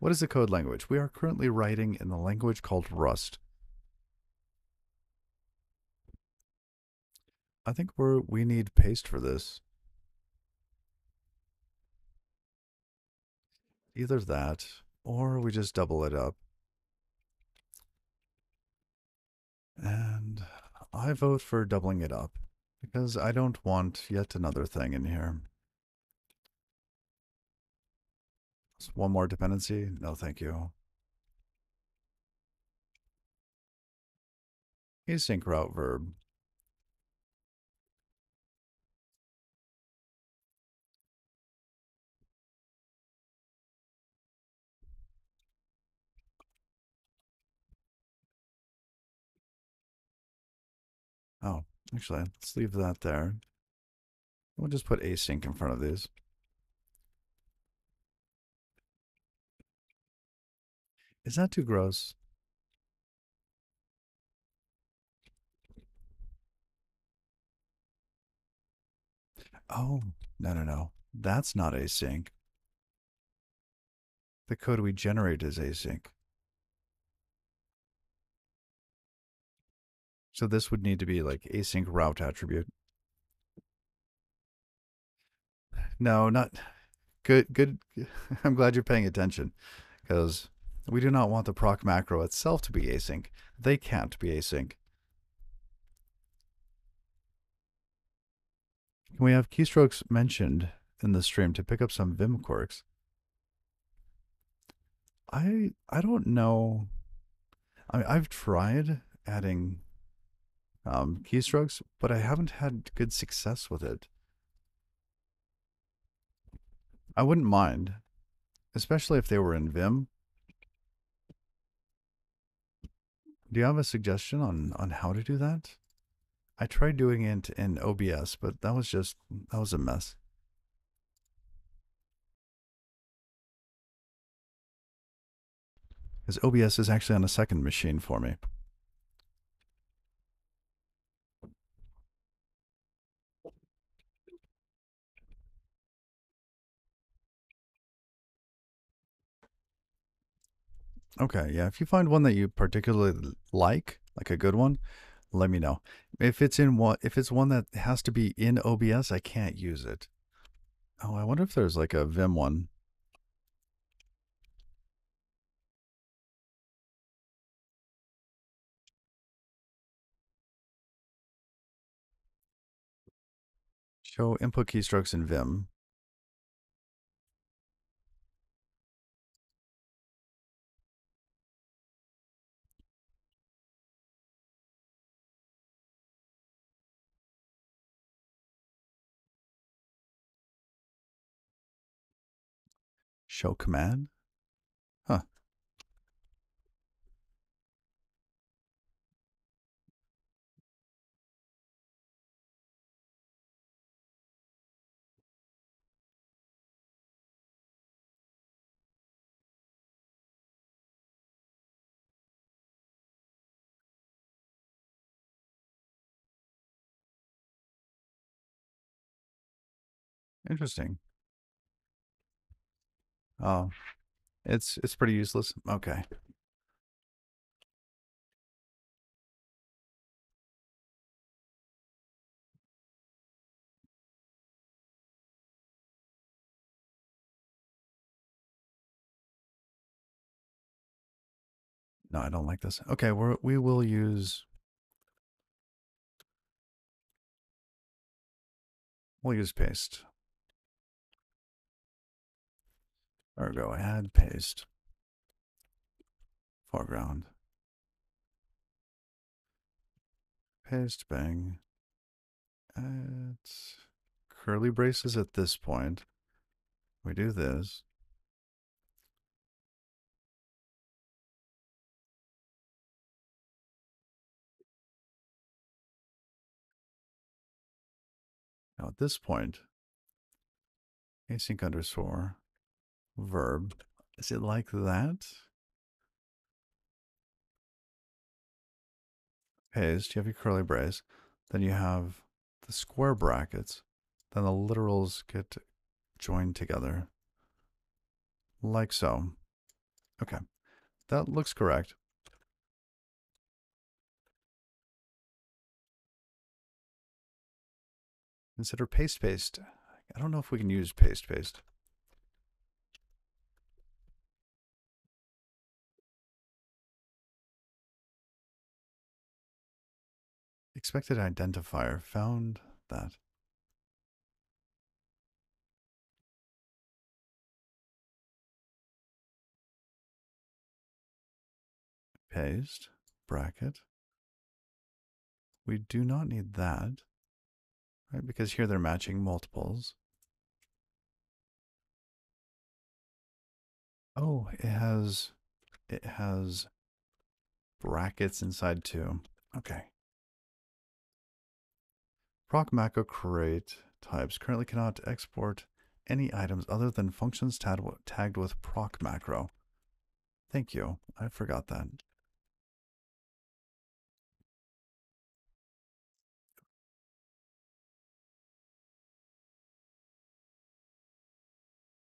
What is the code language? We are currently writing in the language called Rust. I think we need paste for this. Either that, or we just double it up. And I vote for doubling it up, because I don't want yet another thing in here. Just one more dependency? No, thank you. Async route verb. Oh, actually, let's leave that there. We'll just put async in front of these. Is that too gross? Oh, no. That's not async. The code we generate is async. So this would need to be like async route attribute. No, not good. Good. I'm glad you're paying attention because we do not want the proc macro itself to be async. They can't be async. Can we have keystrokes mentioned in the stream to pick up some Vim quirks? I don't know. I've tried adding keystrokes, but I haven't had good success with it. I wouldn't mind, especially if they were in Vim. Do you have a suggestion on how to do that? I tried doing it in OBS, but that was a mess. Because OBS is actually on a second machine for me. Okay, yeah. If you find one that you particularly like a good one, let me know. If it's one that has to be in OBS, I can't use it. Oh, I wonder if there's like a Vim one. Show input keystrokes in Vim. Show command. Huh. Interesting. Oh, it's pretty useless. Okay. No, I don't like this. Okay, we will use paste. Or go add paste. Foreground. Paste bang. It's curly braces at this point. We do this. Now at this point, async underscore verb. Is it like that? Paste, you have your curly brace. Then you have the square brackets. Then the literals get joined together. Like so. Okay, that looks correct. Consider paste paste. I don't know if we can use paste paste. Expected identifier found that. Paste bracket. We do not need that, right? Because here they're matching multiples. Oh, it has brackets inside too. Okay. Proc macro create types currently cannot export any items other than functions tagged with proc macro. Thank you. I forgot that.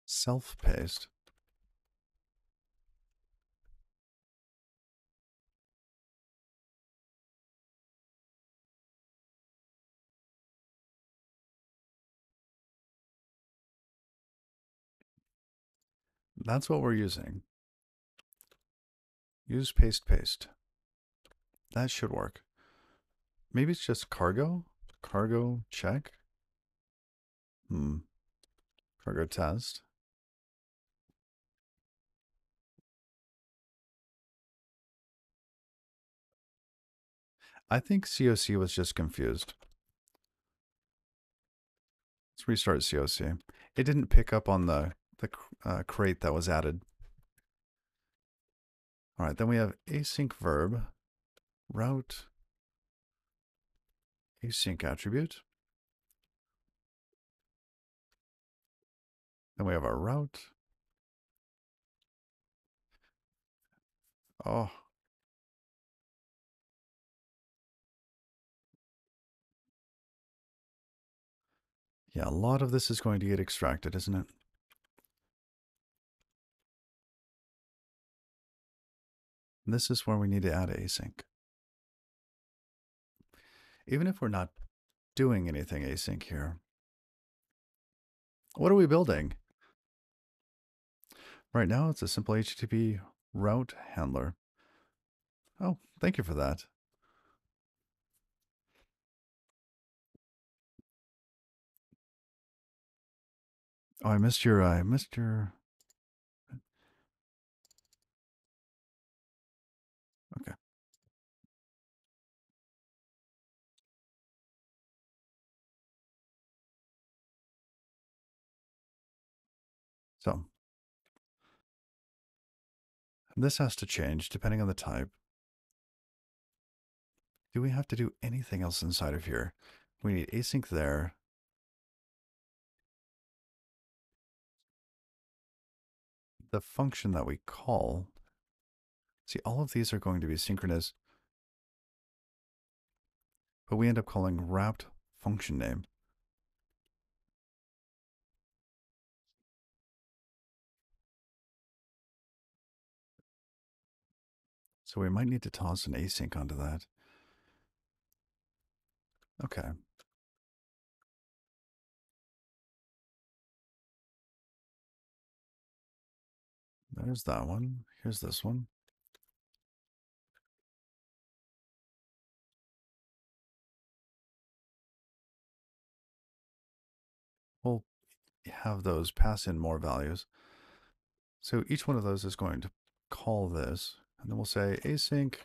Self paste. That's what we're using. Use paste paste. That should work. Maybe it's just cargo. Cargo check. Cargo test. I think COC was just confused. Let's restart COC. It didn't pick up on the crate that was added. All right, then we have async verb, route, async attribute. Then we have our route. Oh, yeah, a lot of this is going to get extracted, isn't it? And this is where we need to add async. Even if we're not doing anything async here. What are we building? Right now, it's a simple HTTP route handler. Oh, thank you for that. Oh, I missed your. Okay. So this has to change depending on the type. Do we have to do anything else inside of here? We need async there. The function that we call. See, all of these are going to be synchronous, but we end up calling wrapped function name. So we might need to toss an async onto that. Okay. There's that one. Here's this one. We'll have those pass in more values. So each one of those is going to call this, and then we'll say async.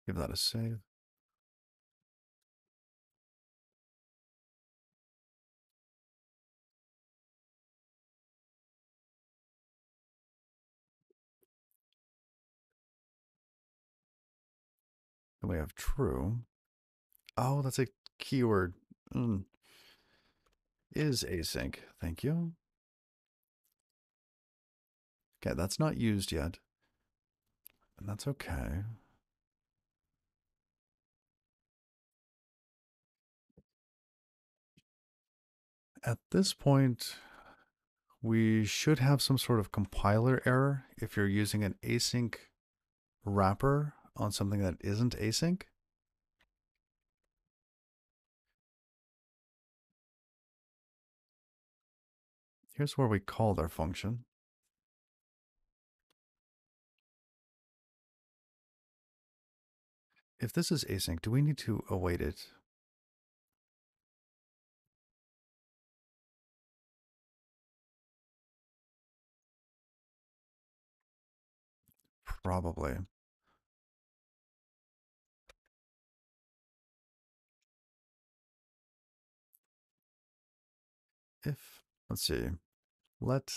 Give that a save. Then we have true. Oh, that's a keyword. Is async. Thank you. Okay, that's not used yet. And that's okay. At this point, we should have some sort of compiler error if you're using an async wrapper on something that isn't async. Here's where we called our function. If this is async, do we need to await it? Probably. If, let's see, let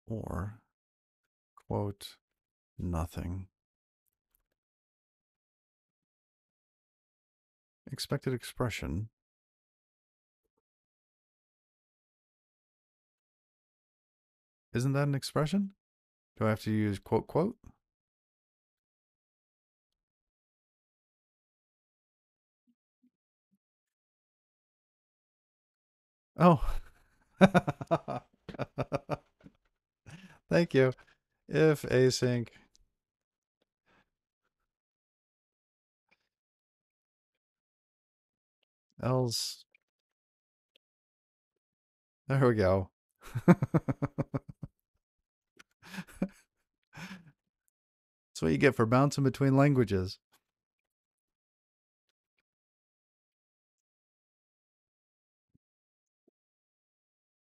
or quote nothing. Expected expression. Isn't that an expression? Do I have to use quote quote? Oh, thank you. If async, else. There we go. That's what you get for bouncing between languages.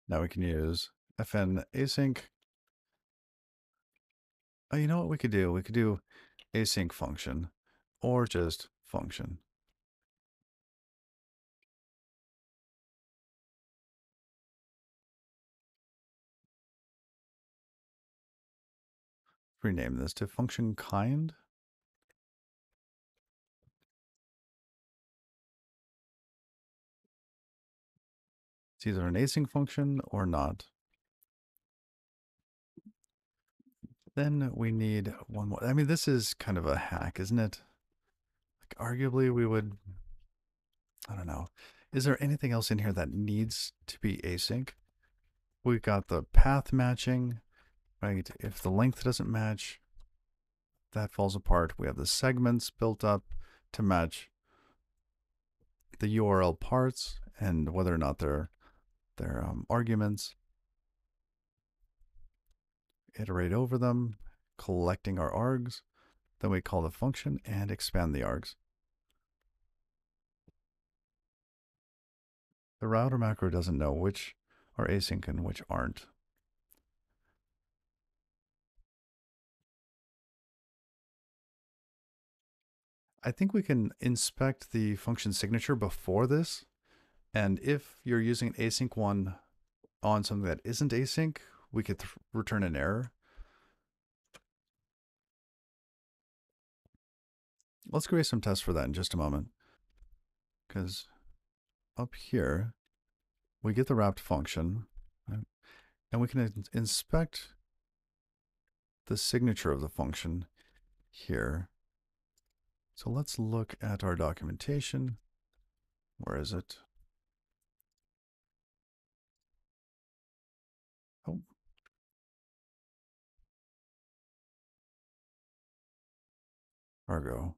Now we can use fn async. Oh, you know what we could do? We could do async function or just function. Rename this to function kind. It's either an async function or not. Then we need one more. I mean, this is kind of a hack, isn't it? Like, arguably, we would, I don't know. Is there anything else in here that needs to be async? We've got the path matching, right? If the length doesn't match, that falls apart. We have the segments built up to match the URL parts and whether or not they're arguments. Iterate over them, collecting our args. Then we call the function and expand the args. The router macro doesn't know which are async and which aren't. I think we can inspect the function signature before this. And if you're using an async one on something that isn't async, we could return an error. Let's create some tests for that in just a moment. Because up here, we get the wrapped function, right? And we can inspect the signature of the function here. So let's look at our documentation. Where is it? Oh, Argo.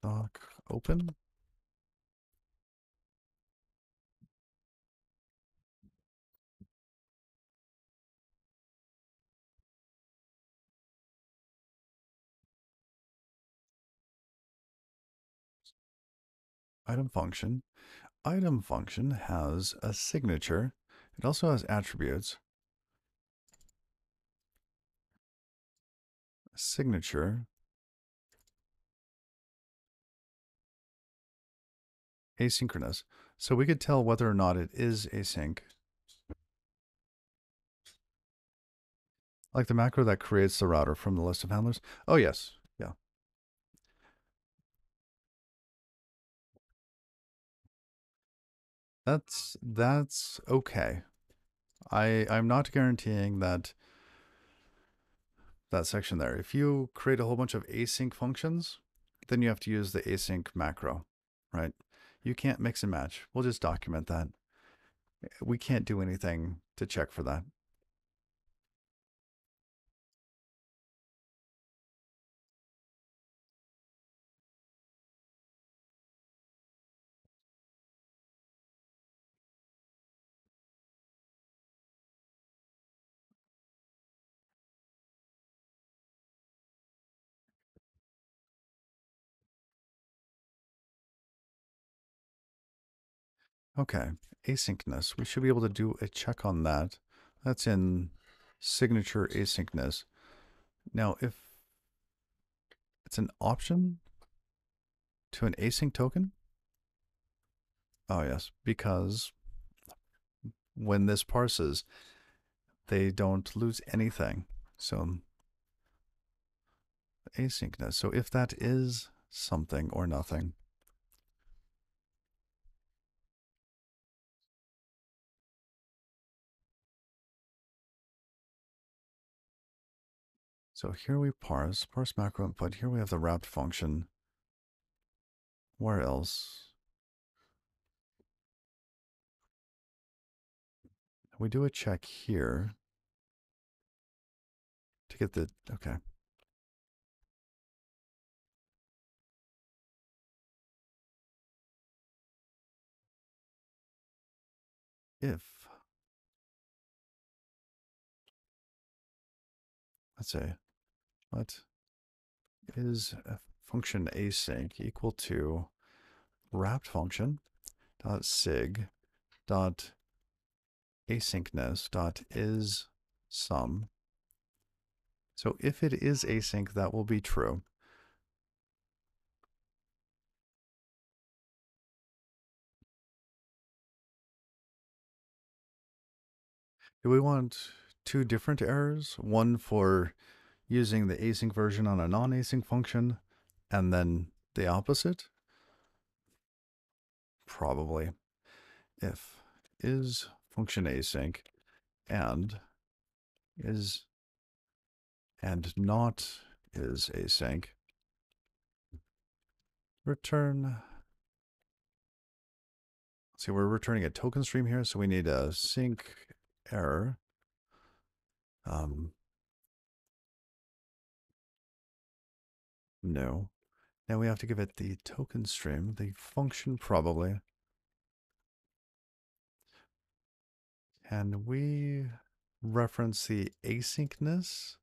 Doc open. Item function. Item function has a signature. It also has attributes. Signature. Asynchronous. So we could tell whether or not it is async. Like the macro that creates the router from the list of handlers. Oh, yes. Yeah. That's okay. I'm not guaranteeing that section there. If you create a whole bunch of async functions, then you have to use the async macro, right? You can't mix and match. We'll just document that. We can't do anything to check for that. Okay, asynchronous. We should be able to do a check on that. That's in signature asynchronous. Now, if it's an option to an async token, oh yes, because when this parses, they don't lose anything. So asynchronous. So if that is something or nothing, so here we parse macro input. Here we have the wrapped function. Where else? We do a check here to get the, okay. If, let's say, what is a function async equal to wrapped function dot sig dot asyncness dot is sum. So if it is async, that will be true. Do we want two different errors? One for using the async version on a non-async function, and then the opposite? Probably. If is function async and is and not is async, return. See, we're returning a token stream here, so we need a sync error. No. Now we have to give it the token stream, the function probably. And we reference the asyncness.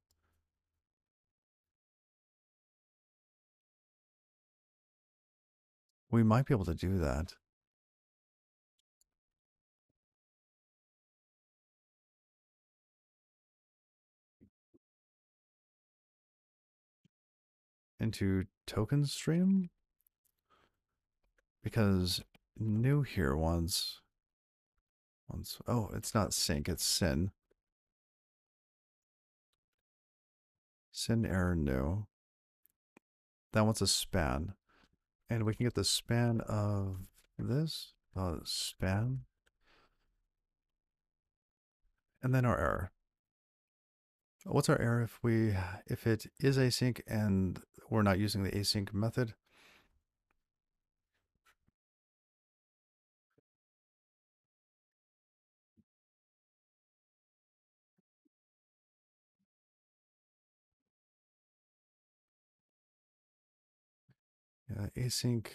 We might be able to do that. Into token stream, because new here once, oh, it's not sync, it's sin error new. That wants a span, and we can get the span of this span, and then our error. What's our error if it is async and we're not using the async method? Async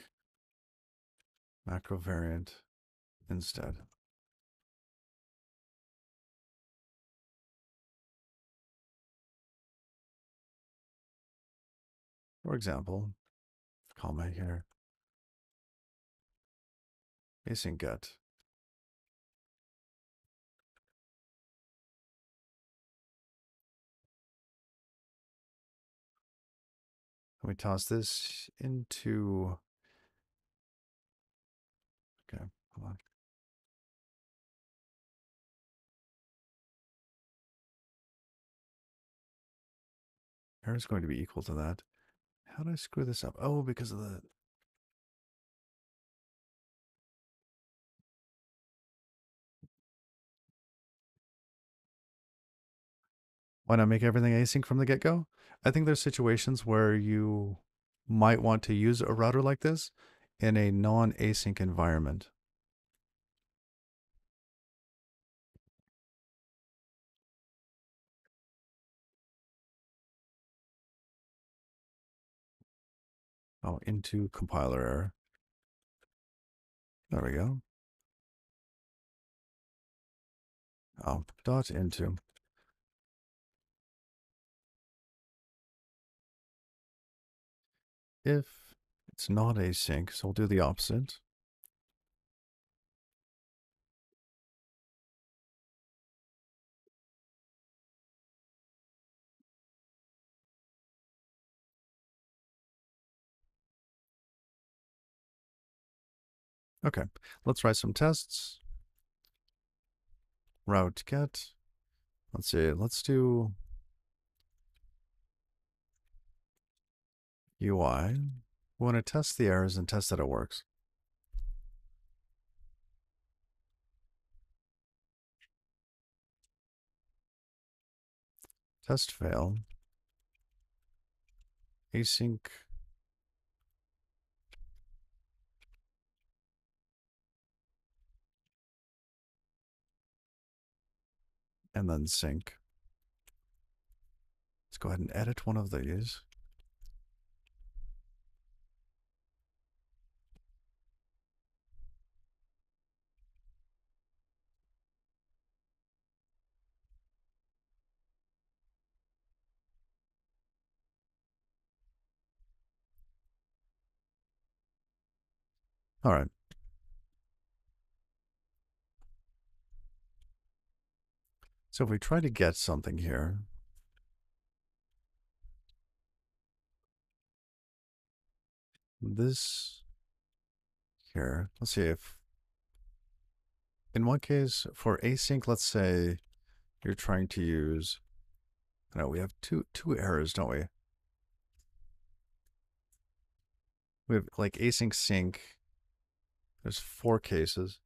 macro variant instead. For example, comma here, async get. And we toss this into, okay, hold on. Error is going to be equal to that. How did I screw this up? Oh, because of the, why not make everything async from the get-go? I think there's situations where you might want to use a router like this in a non-async environment. Oh, into compiler error. There we go. Oh, dot into. If it's not async, so we'll do the opposite. Okay, let's write some tests. Route get. Let's see, let's do UI. We want to test the errors and test that it works. Test fail. Async. and then sync. Let's go ahead and edit one of these. All right. So if we try to get something here, this here, let's see if, in one case, for async, let's say you're trying to use, I know we have two errors, don't we? We have like async sync. There's 4 cases.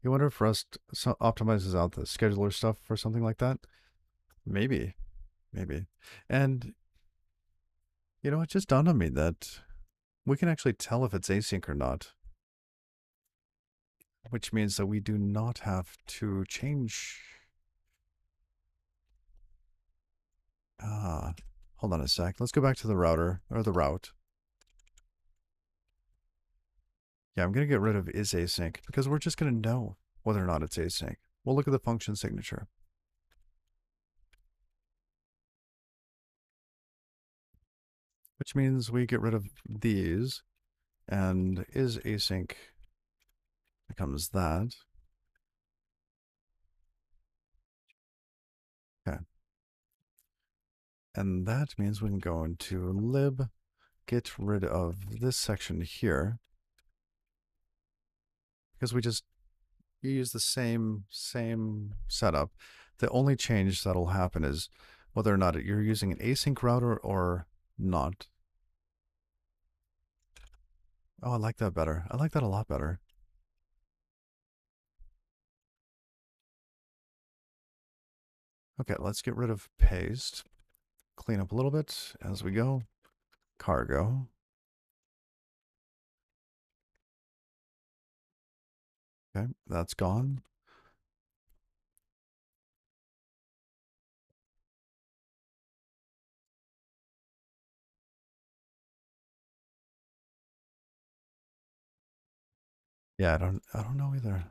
You wonder if Rust optimizes out the scheduler stuff for something like that? Maybe, maybe. And you know, it just dawned on me that we can actually tell if it's async or not, which means that we do not have to change. Hold on a sec. Let's go back to the router or the route. Yeah, I'm going to get rid of is async because we're just going to know whether or not it's async. We'll look at the function signature. Which means we get rid of these and is async becomes that. Okay. And that means we can go into lib, get rid of this section here because we just use the same setup. The only change that'll happen is whether or not you're using an async router or not. Oh, I like that better. I like that a lot better. Okay, let's get rid of paste. Clean up a little bit as we go. Cargo. Okay, that's gone. Yeah, I don't know either.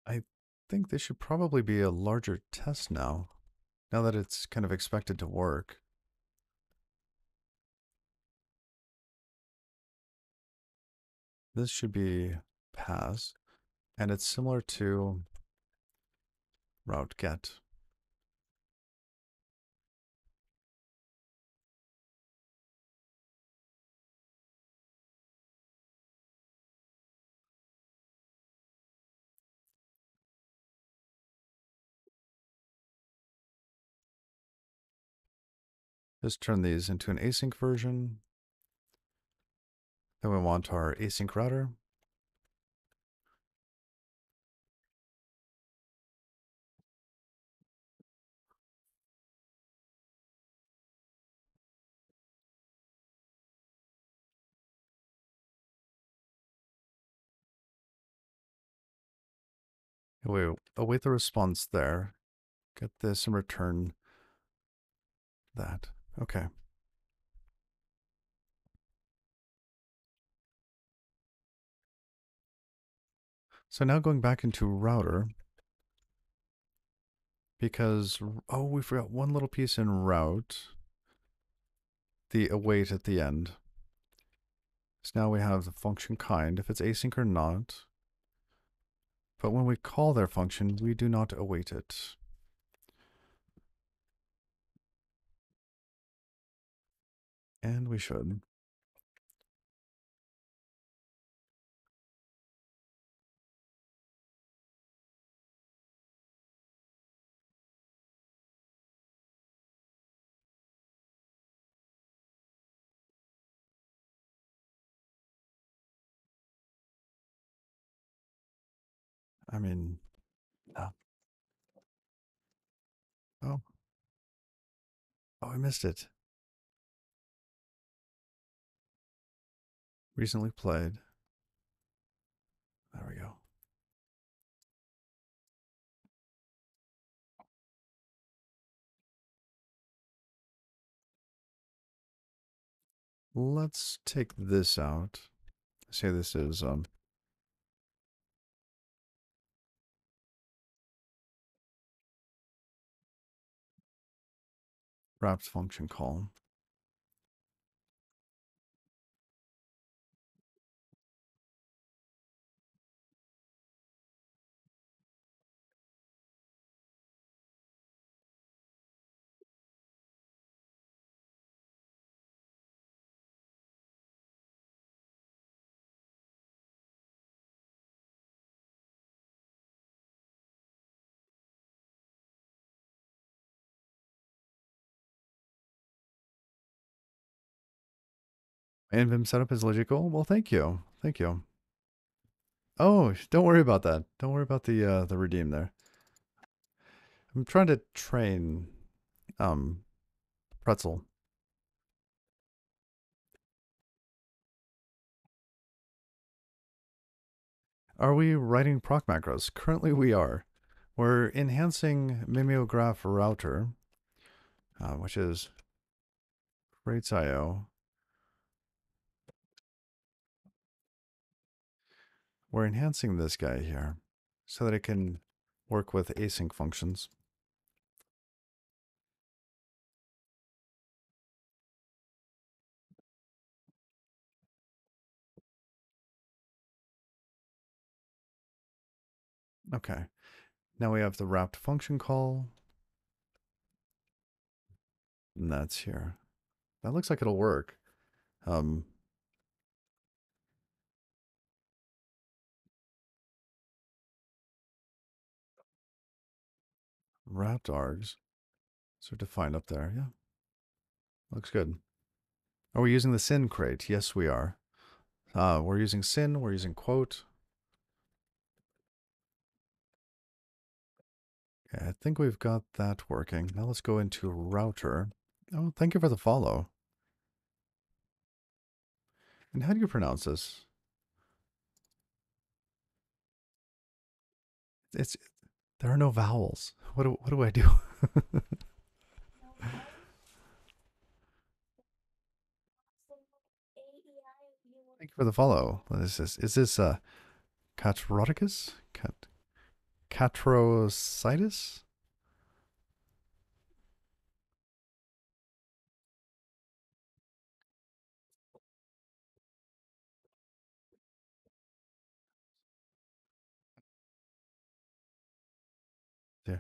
I think this should probably be a larger test now that it's kind of expected to work. This should be pass, and it's similar to route get. Just turn these into an async version. Then we want our async router. We await the response there. Get this and return that. Okay. So now going back into router, because, oh, we forgot one little piece in route, the await at the end. So now we have the function kind, if it's async or not. But when we call their function, we do not await it. And we should. I mean, uh, oh, oh, I missed it. Recently played. There we go. Let's take this out. Say this is wrapped function call. And Vim setup is logical. Well, thank you. Thank you. Oh, don't worry about that. Don't worry about the redeem there. I'm trying to train Pretzel. Are we writing proc macros? Currently we are. We're enhancing mimeograph router, which is rates.io. We're enhancing this guy here so that it can work with async functions. Okay. Now we have the wrapped function call. And that's here. That looks like it'll work. Um, wrapped args. So defined up there. Yeah. Looks good. Are we using the sin crate? Yes, we are. We're using sin. We're using quote. Okay, I think we've got that working. Now let's go into router. Oh, thank you for the follow. And how do you pronounce this? It's there are no vowels. What do I do? No vowels. A-E-I-U. Thank you for the follow. What is this? Is this Catroticus? Catrocitus? Yeah.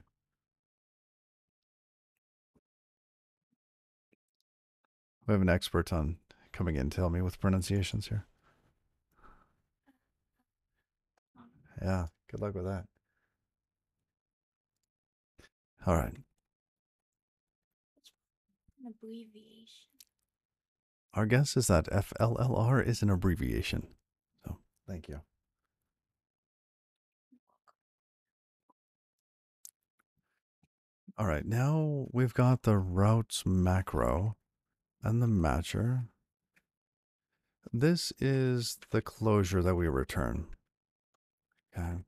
We have an expert on coming in to help me with pronunciations here. Yeah. Good luck with that. All right. It's an abbreviation. Our guess is that FLLR is an abbreviation. So thank you. All right. Now we've got the routes macro and the matcher. This is the closure that we return. Okay.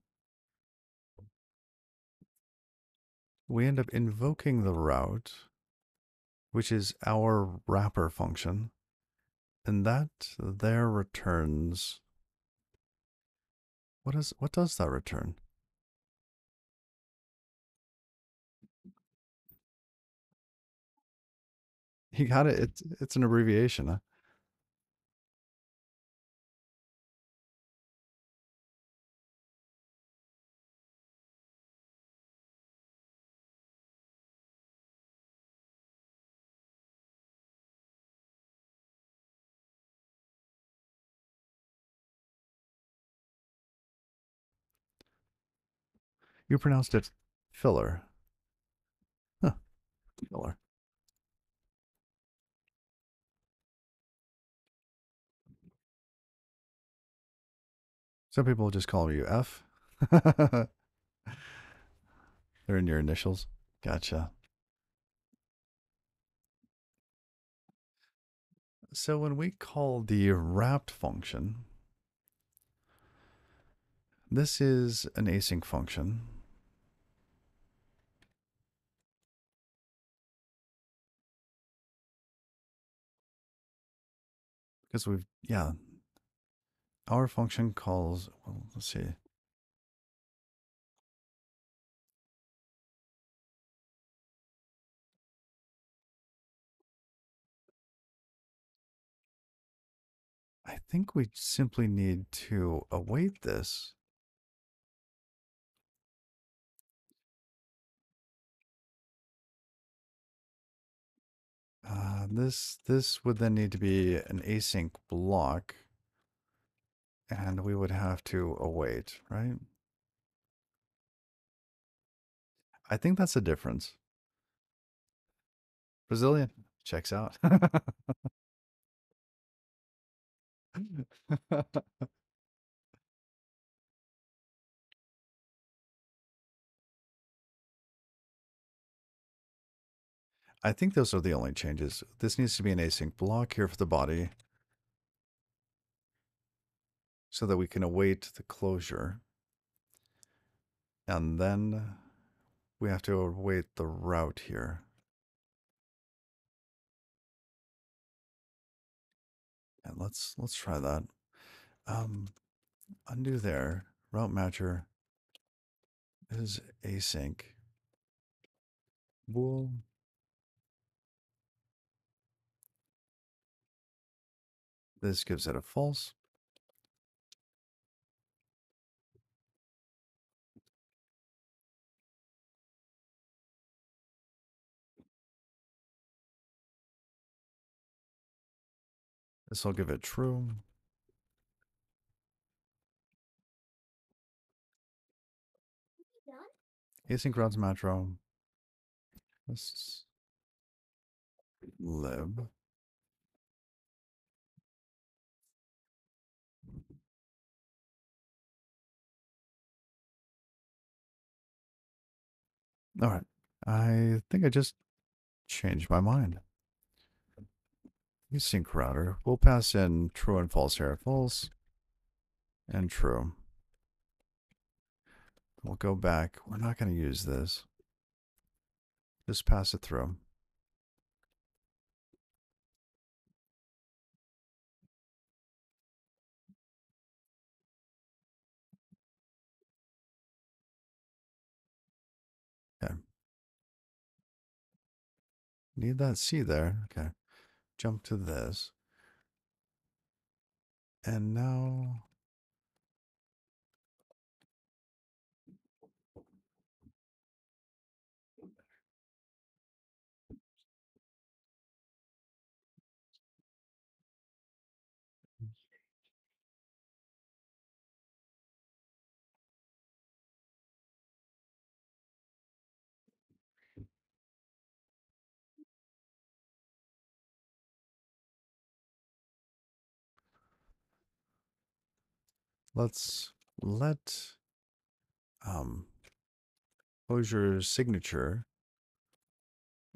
We end up invoking the route, which is our wrapper function, and that there returns. What does that return? You got it. It's an abbreviation. Huh? You pronounced it filler. Huh, filler. Some people just call you F. They're in your initials. Gotcha. So when we call the wrapped function, this is an async function. Because yeah, our function calls, well, let's see. I think we simply need to await this. This would then need to be an async block, and we would have to await, right? I think that's the difference. Brazilian checks out. I think those are the only changes. This needs to be an async block here for the body so that we can await the closure. And then we have to await the route here. And let's try that. Undo there. Route matcher is async. Bool. This gives it a false. This will give it true. Async routes macro. Let's lib. All right. I think I just changed my mind. Async router. We'll pass in true and false here. False and true. We'll go back. We're not going to use this. Just pass it through. Okay. Need that C there. Okay. Jump to this. And now let's let closure signature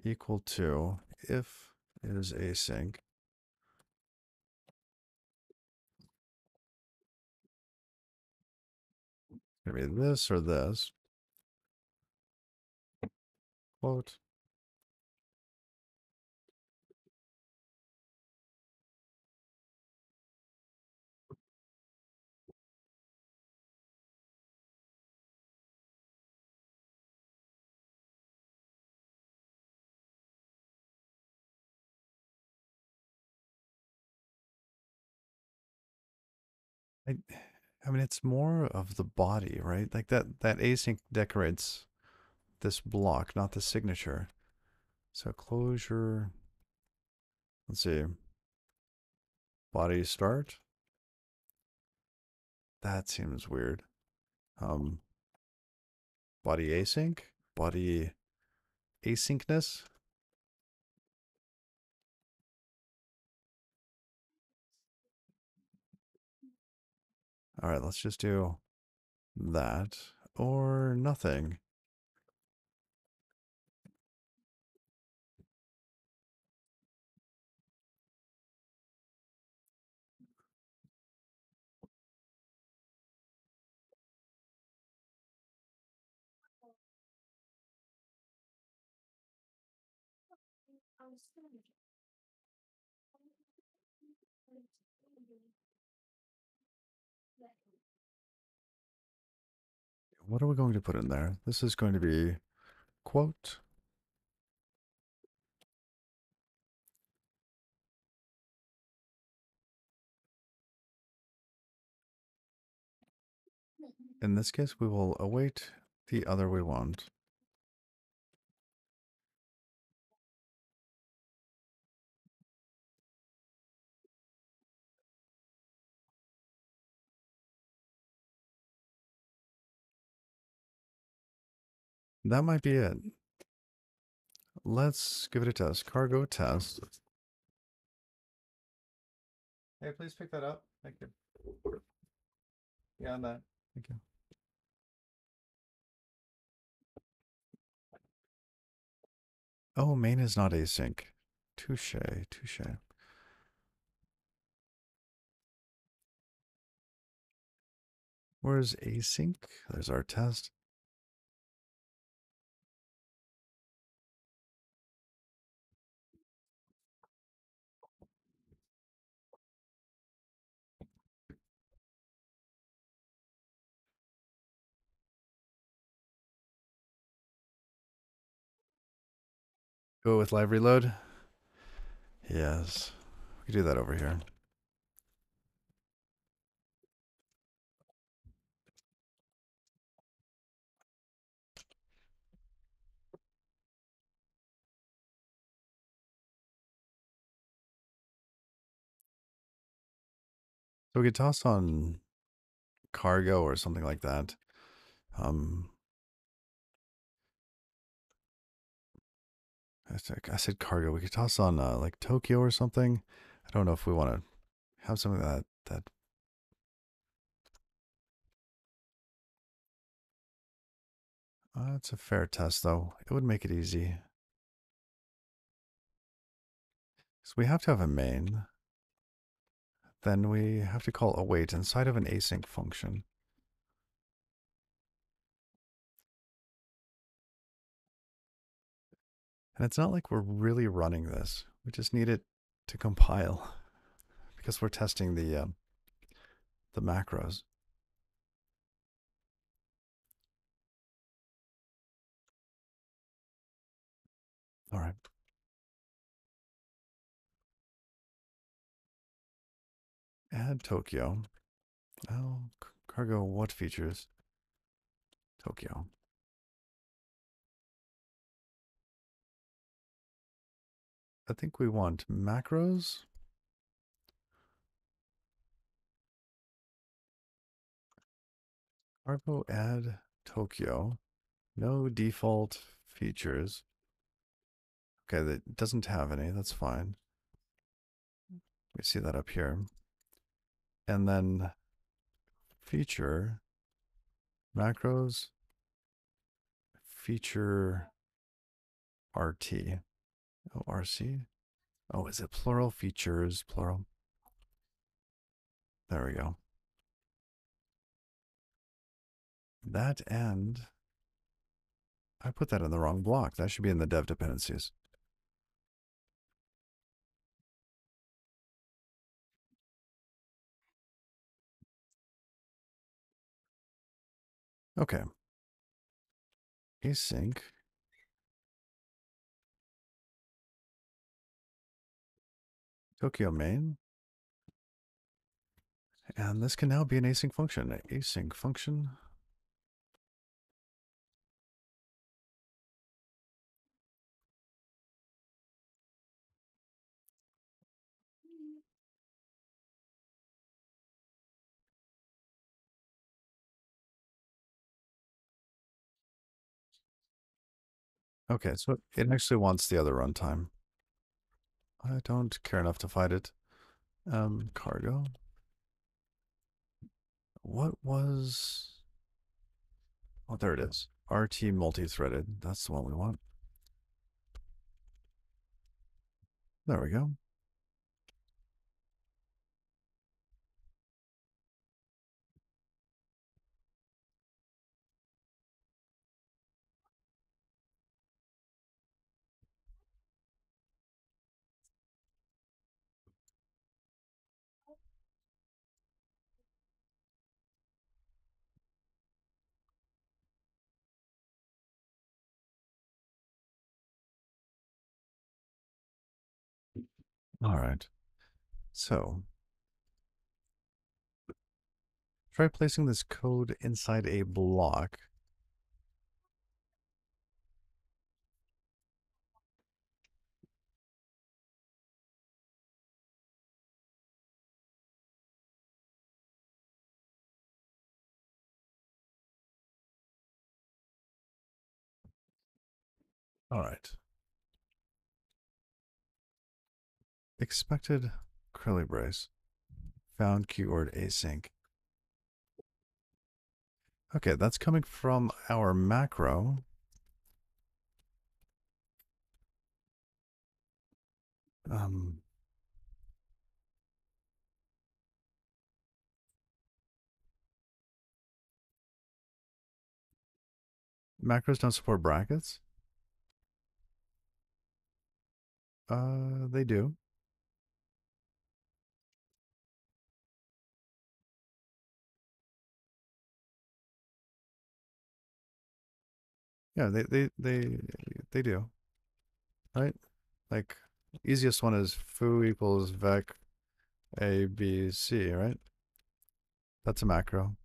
equal to if is async. Gonna be this or this. Quote. I, I mean, it's more of the body, right? Like that async decorates this block, not the signature. So closure, let's see, body start. That seems weird. Um, body async, body asyncness. All right, let's just do that or nothing. What are we going to put in there? This is going to be quote. In this case, we will await the other we want. That might be it. Let's give it a test. Cargo test. Hey, please pick that up. Thank you. Yeah, on that. Thank you. Oh, main is not async. Touche, touche. Where's async? There's our test. Go with live reload. Yes. We can do that over here. So we could toss on cargo or something like that. I said cargo. We could toss on like Tokyo or something. I don't know if we want to have something that. It's a fair test though. It would make it easy. So we have to have a main. Then we have to call await inside of an async function. And it's not like we're really running this. We just need it to compile because we're testing the macros. All right. Add Tokyo. Oh, cargo, what features? Tokyo. I think we want macros. Cargo add Tokyo. No default features. Okay, that doesn't have any. That's fine. We see that up here. And then feature macros feature RT. Oh, RC. Oh, is it plural? Features, plural. There we go. That and I put that in the wrong block. That should be in the dev dependencies. Okay. Async. Tokyo main. And this can now be an async function. Async function. Okay, so it actually wants the other runtime. I don't care enough to fight it. Cargo. What was Oh, there it is. RT multi-threaded. That's the one we want. There we go. All right. So try placing this code inside a block. All right. Expected curly brace. Found keyword async. Okay, that's coming from our macro. Um, Macros don't support brackets. They do. Yeah, they do. Right? Like easiest one is foo equals vec a b c, right? That's a macro.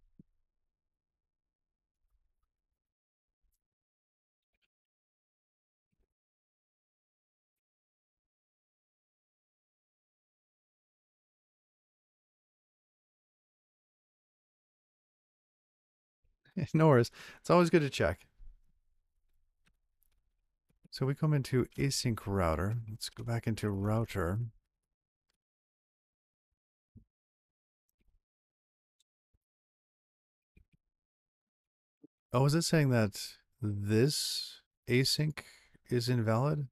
No worries. It's always good to check. So we come into async router. Let's go back into router. Oh, is it saying that this async is invalid?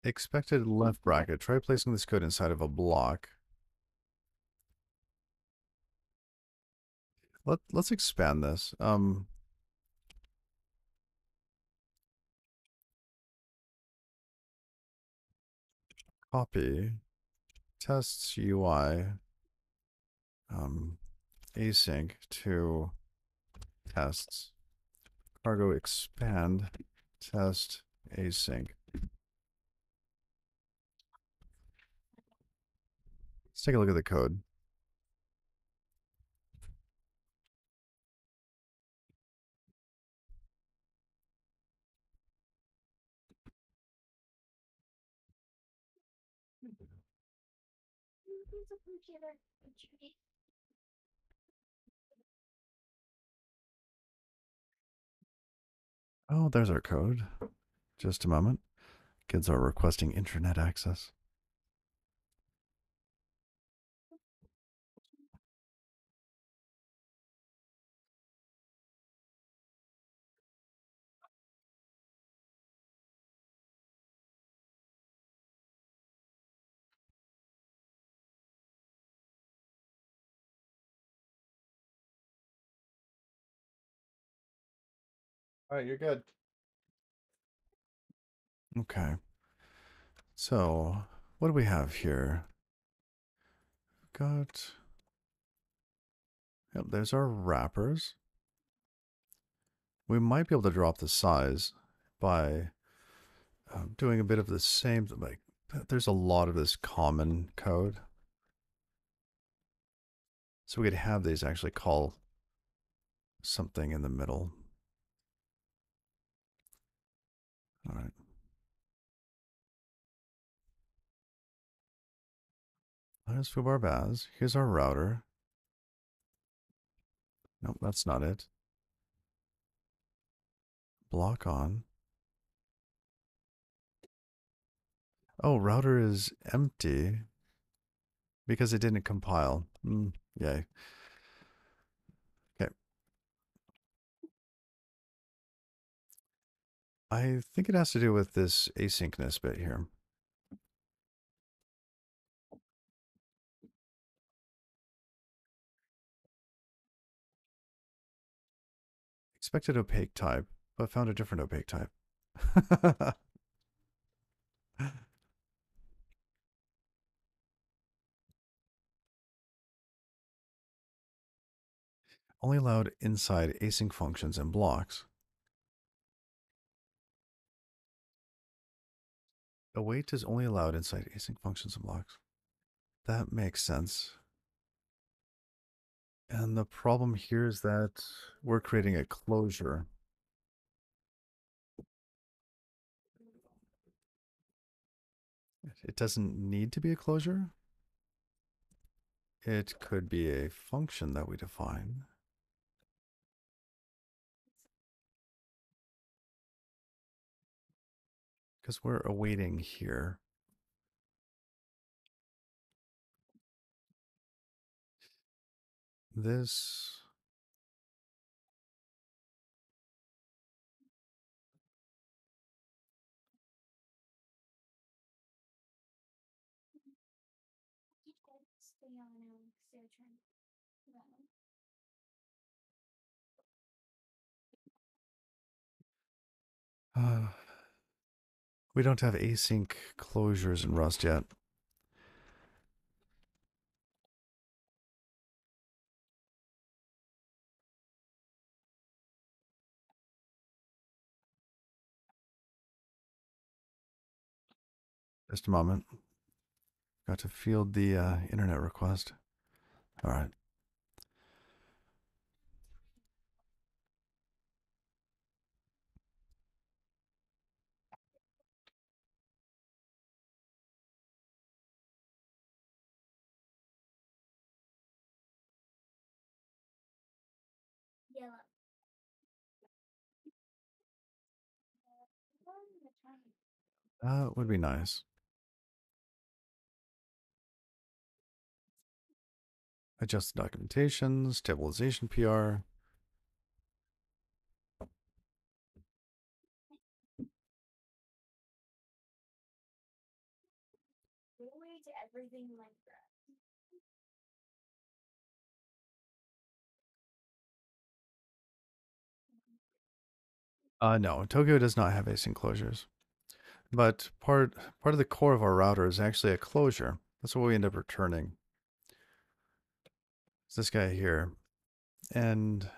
Expected left bracket. Try placing this code inside of a block. Let's expand this. Copy tests UI async to tests. Cargo expand test async. Let's take a look at the code. Oh, there's our code. Just a moment. Kids are requesting internet access. All right, you're good. Okay. So, what do we have here? Got, yep, there's our wrappers. We might be able to drop the size by doing a bit of the same, like, there's a lot of this common code. So we could have these actually call something in the middle. All right. There's foobar baz. Here's our router. Nope, that's not it. Block on. Oh, router is empty. because it didn't compile. Yay. Okay. I think it has to do with this asynchronous bit here. Expected opaque type, but found a different opaque type. Only allowed inside async functions and blocks. Await is only allowed inside async functions and blocks. That makes sense. And the problem here is that we're creating a closure. It doesn't need to be a closure. It could be a function that we define. Because we're awaiting here. This Stay on now because they're trying to run. we don't have async closures in Rust yet. Just a moment. Got to field the internet request. All right. Yellow. They're trying. That would be nice. Adjust the documentation, stabilization PR. Literally to everything like that. No, Tokyo does not have async closures. But part of the core of our router is actually a closure. That's what we end up returning. It's this guy here. And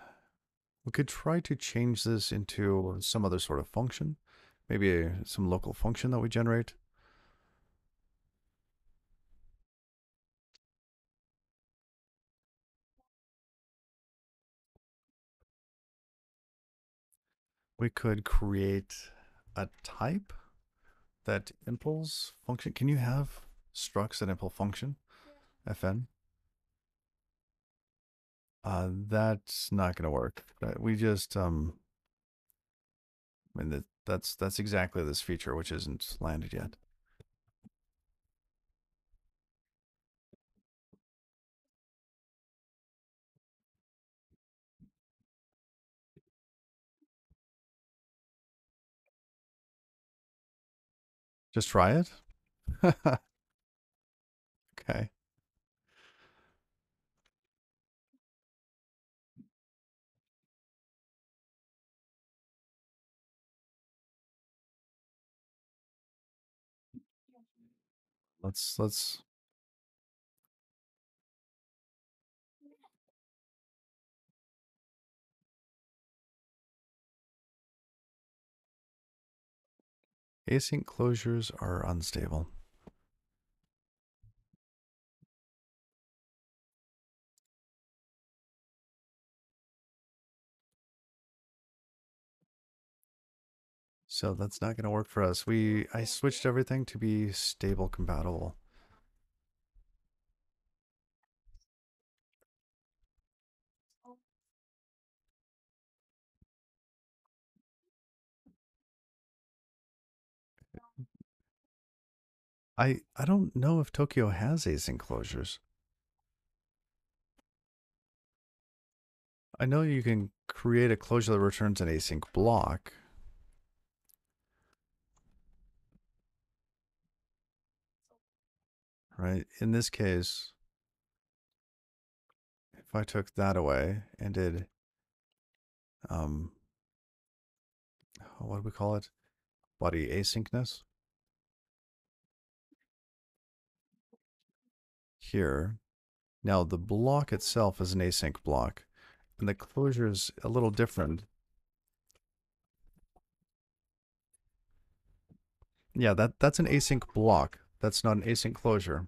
we could try to change this into some other sort of function. Maybe some local function that we generate. We could create a type that impls function. Can you have structs that impl function? FN? That's not going to work. We just, I mean, that's exactly this feature, which isn't landed yet. Just try it. Okay. Let's async closures are unstable. So that's not going to work for us. I switched everything to be stable compatible. I don't know if Tokyo has async closures. I know you can create a closure that returns an async block. Right? In this case, if I took that away and did, what do we call it? Body asyncness. Here. Now the block itself is an async block, and the closure is a little different. Yeah, that's an async block. That's not an async closure.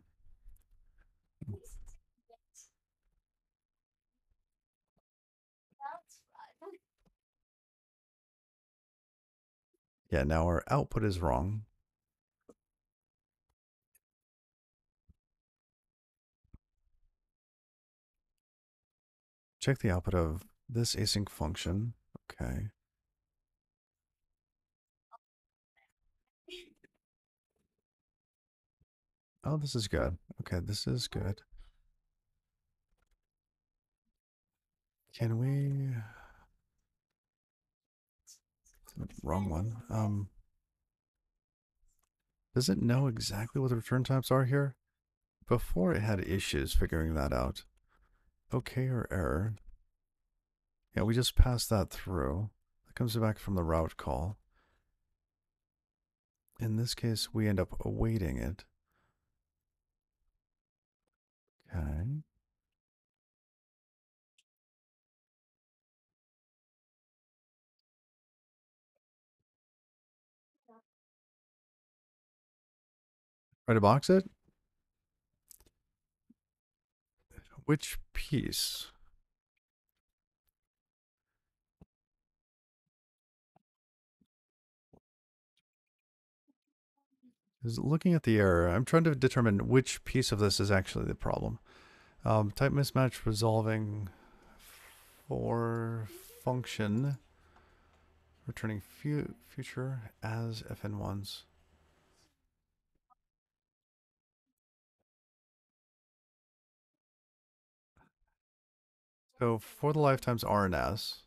Yeah, now our output is wrong. Check the output of this async function. Okay. Oh, this is good. Okay, this is good. Can we... Wrong one. Does it know exactly what the return types are here? Before it had issues figuring that out. Okay or error. Yeah, we just passed that through. That comes back from the route call. In this case, we end up awaiting it. Okay. Try to box it? Which piece? Is looking at the error, I'm trying to determine which piece of this is actually the problem. Type mismatch resolving for function returning future as fn1s. So for the lifetimes R and S,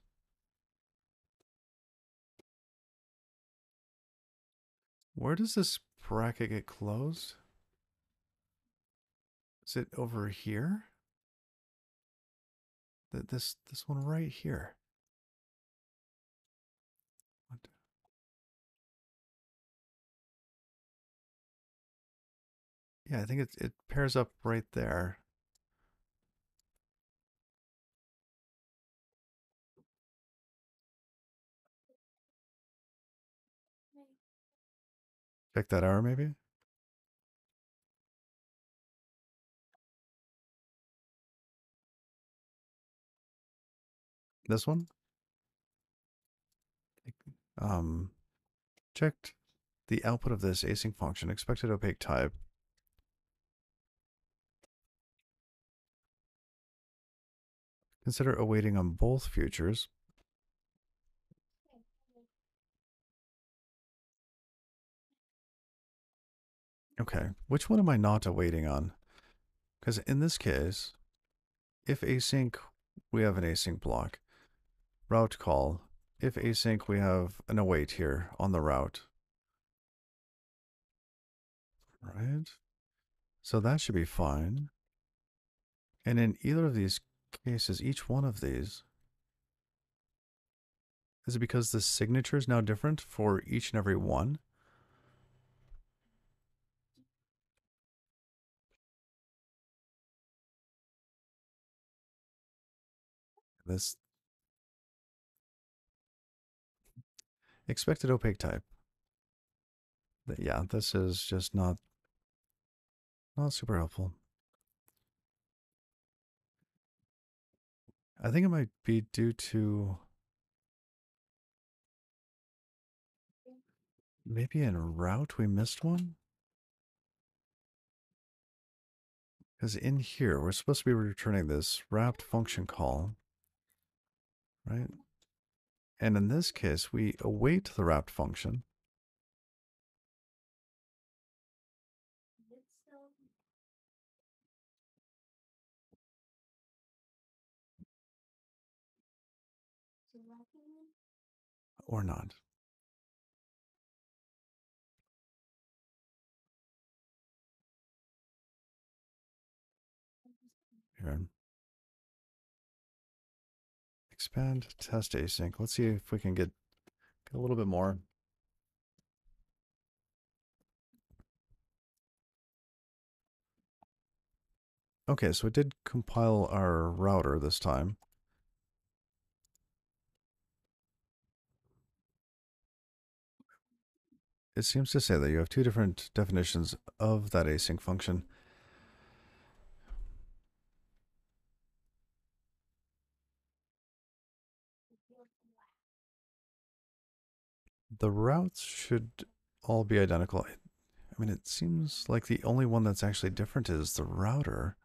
where does this bracket get closed? Is it over here? This one right here. What? Yeah, I think it pairs up right there. Check that error maybe. This one. Um, checked the output of this async function, expected opaque type. Consider awaiting on both futures. Okay, which one am I not awaiting on? Because in this case, if async, we have an async block. Route call. If async, we have an await here on the route. Right? So that should be fine. And in either of these cases, each one of these, is it because the signature is now different for each and every one? This expected opaque type. Yeah, this is just not super helpful. I think it might be due to maybe in route we missed one. Because in here, we're supposed to be returning this wrapped function call, right? And in this case, we await the wrapped function. Or not. Here. Expand test async. Let's see if we can get a little bit more. Okay, so it did compile our router this time. It seems to say that you have two different definitions of that async function. The routes should all be identical. I mean, it seems like the only one that's actually different is the router.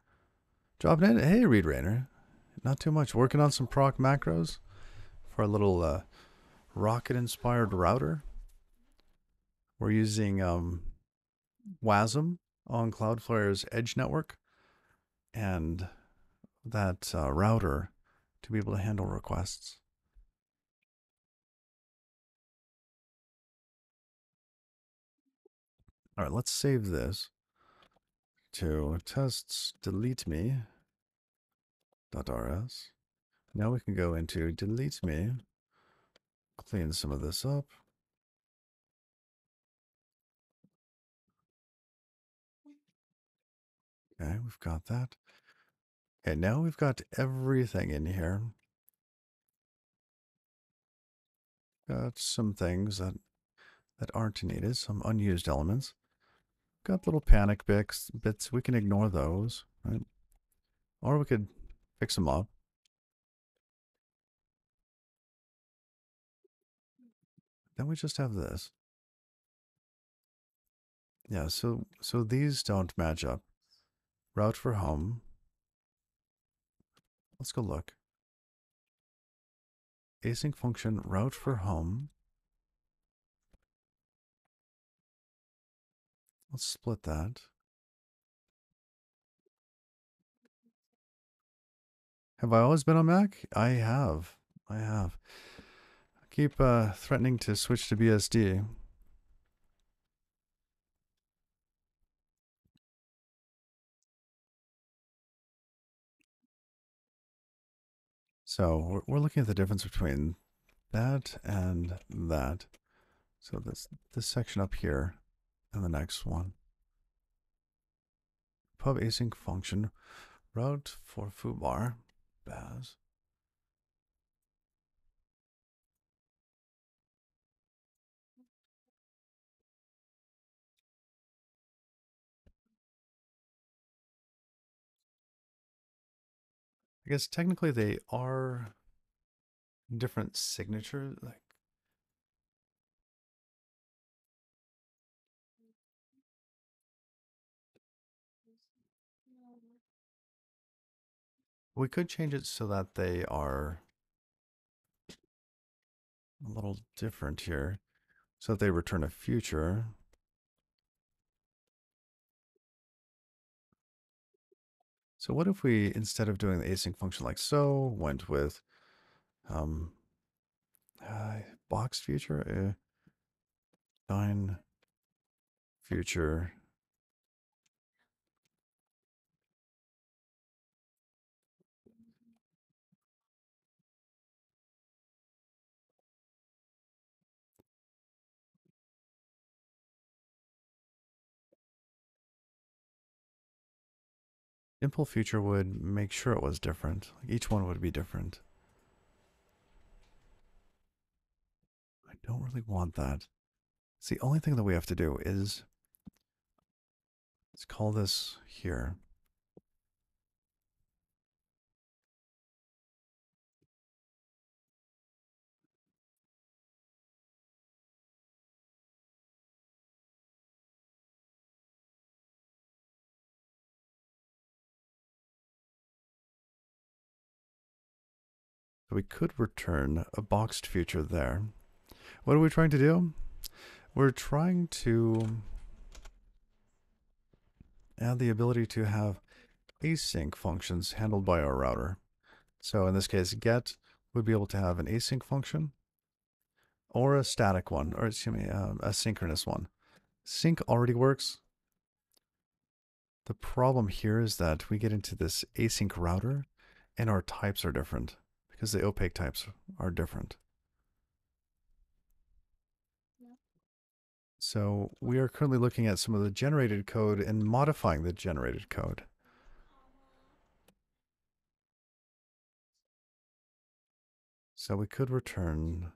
JobNet, hey, Reed Rayner. Not too much. Working on some proc macros for a little rocket-inspired router. We're using WASM on Cloudflare's Edge network and that router to be able to handle requests. All right, let's save this to tests delete me.rs. Now we can go into delete me, clean some of this up. Okay, we've got that. Okay, now we've got everything in here. Got some things that aren't needed, some unused elements. Got little panic bits. We can ignore those, right? Or we could fix them up. Then we just have this. Yeah, so these don't match up. Route for home. Let's go look. Async function route for home. Let's split that. Have I always been on Mac? I have. I keep threatening to switch to BSD. So we're looking at the difference between that and that. So this section up here and the next one. Pub async function route for foobar baz. I guess technically they are different signatures. Like we could change it so that they are a little different here. So that they return a future. So what if we, instead of doing the async function like so, went with boxed future, define future. Impl future would make sure it was different. Like each one would be different. I don't really want that. It's the only thing that we have to do is let's call this here. So we could return a boxed future there. What are we trying to do? We're trying to add the ability to have async functions handled by our router. So in this case, get would be able to have an async function or a static one, or excuse me, a synchronous one. Sync already works. The problem here is that we get into this async router and our types are different because the opaque types are different. So we are currently looking at some of the generated code and modifying the generated code. So we could return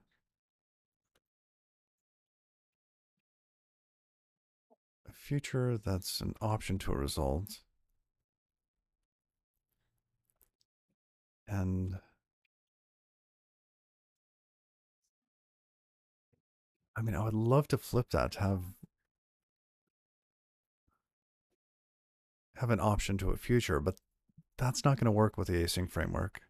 a future that's an option to a result. And I mean, I would love to flip that to have an option to a future, but that's not going to work with the async framework.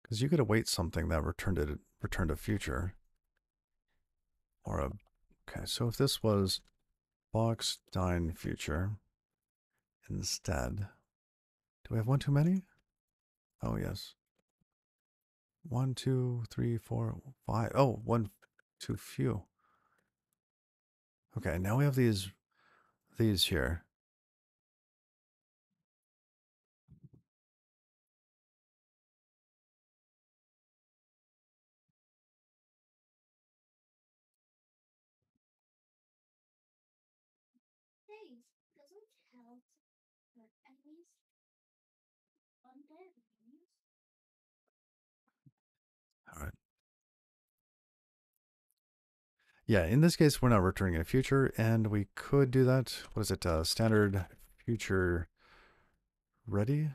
Because you could await something that returned a future or a. Okay, so if this was box dine future instead, do we have one too many? Oh yes, 1, 2, 3, 4, 5. Oh, one too few. Okay, now we have these here. Hey, doesn't help for enemies undead enemies? All right. Yeah, in this case, we're not returning a future, and we could do that. What is it? Standard future ready.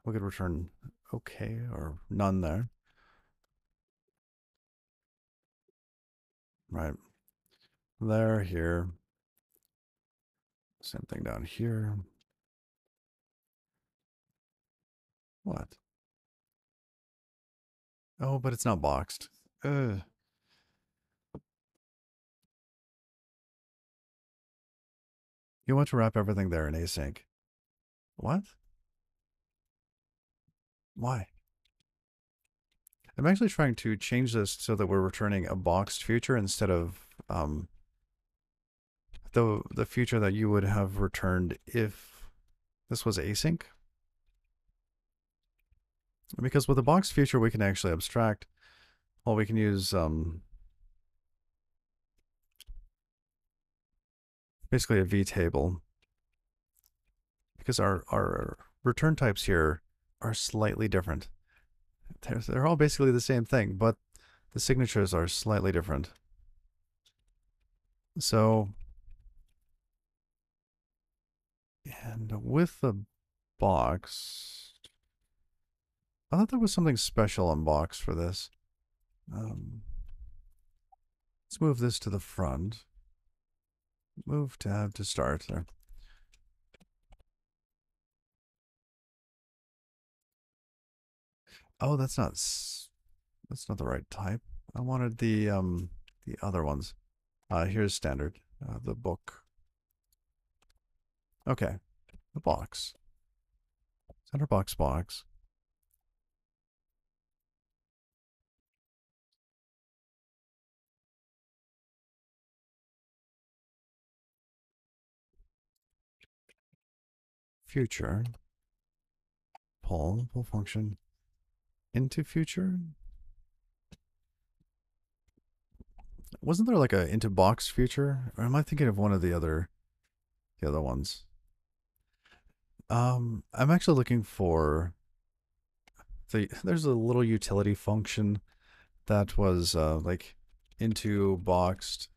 We could return okay or none there. Right. There, here. Same thing down here. What? Oh, but it's not boxed. Ugh. You want to wrap everything there in async. What? Why? I'm actually trying to change this so that we're returning a boxed future instead of the future that you would have returned if this was async. Because with a boxed future, we can actually abstract. Well, we can use basically a V table because our return types here are slightly different. They're all basically the same thing, but the signatures are slightly different. So, and with the box, I thought there was something special on box for this. Let's move this to the front. Move tab to start there. Oh, that's not the right type. I wanted the other ones. Here's standard. The book. Okay, the box. Center box. Future. Pull function into future. Wasn't there like a into box future? Or am I thinking of one of the other ones? I'm actually looking for there's a little utility function that was like into boxed.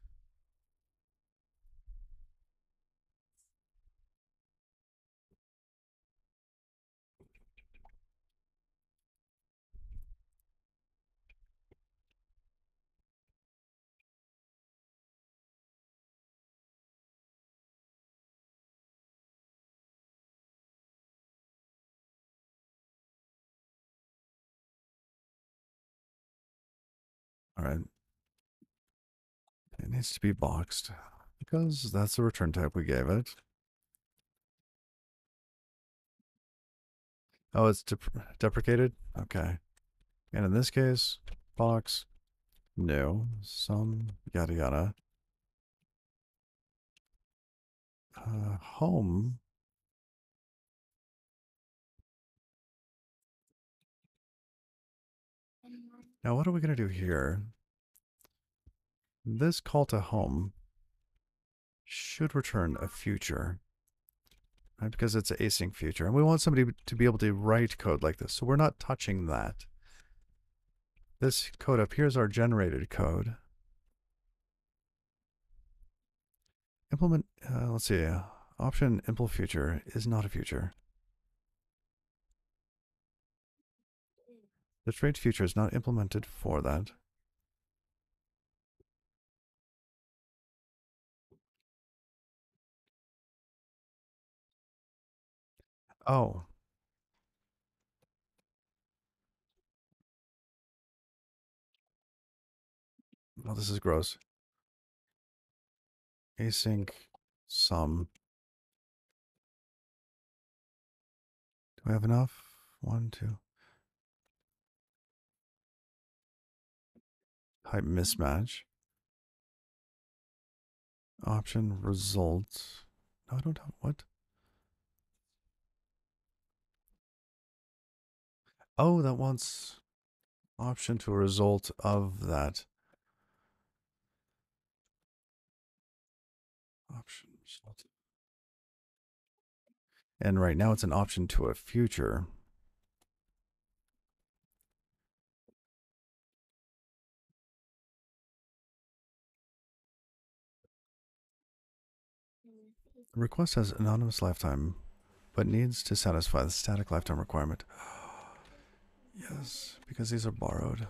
All right. It needs to be boxed because that's the return type we gave it. Oh, it's deprecated? Okay. And in this case, box, no, some, yada yada. Home. Now, what are we going to do here? This call to home should return a future, right? Because it's an async future. And we want somebody to be able to write code like this. So we're not touching that. This code up here is our generated code. Implement, let's see, option impl future is not a future. The trait future is not implemented for that. Oh. Oh, this is gross. Async sum. Do we have enough? 1, 2. Type mismatch. Option result. No, I don't have what? Oh, that wants option to a result of that. Option result. And right now it's an option to a future. The request has anonymous lifetime, but needs to satisfy the static lifetime requirement. Yes, because these are borrowed.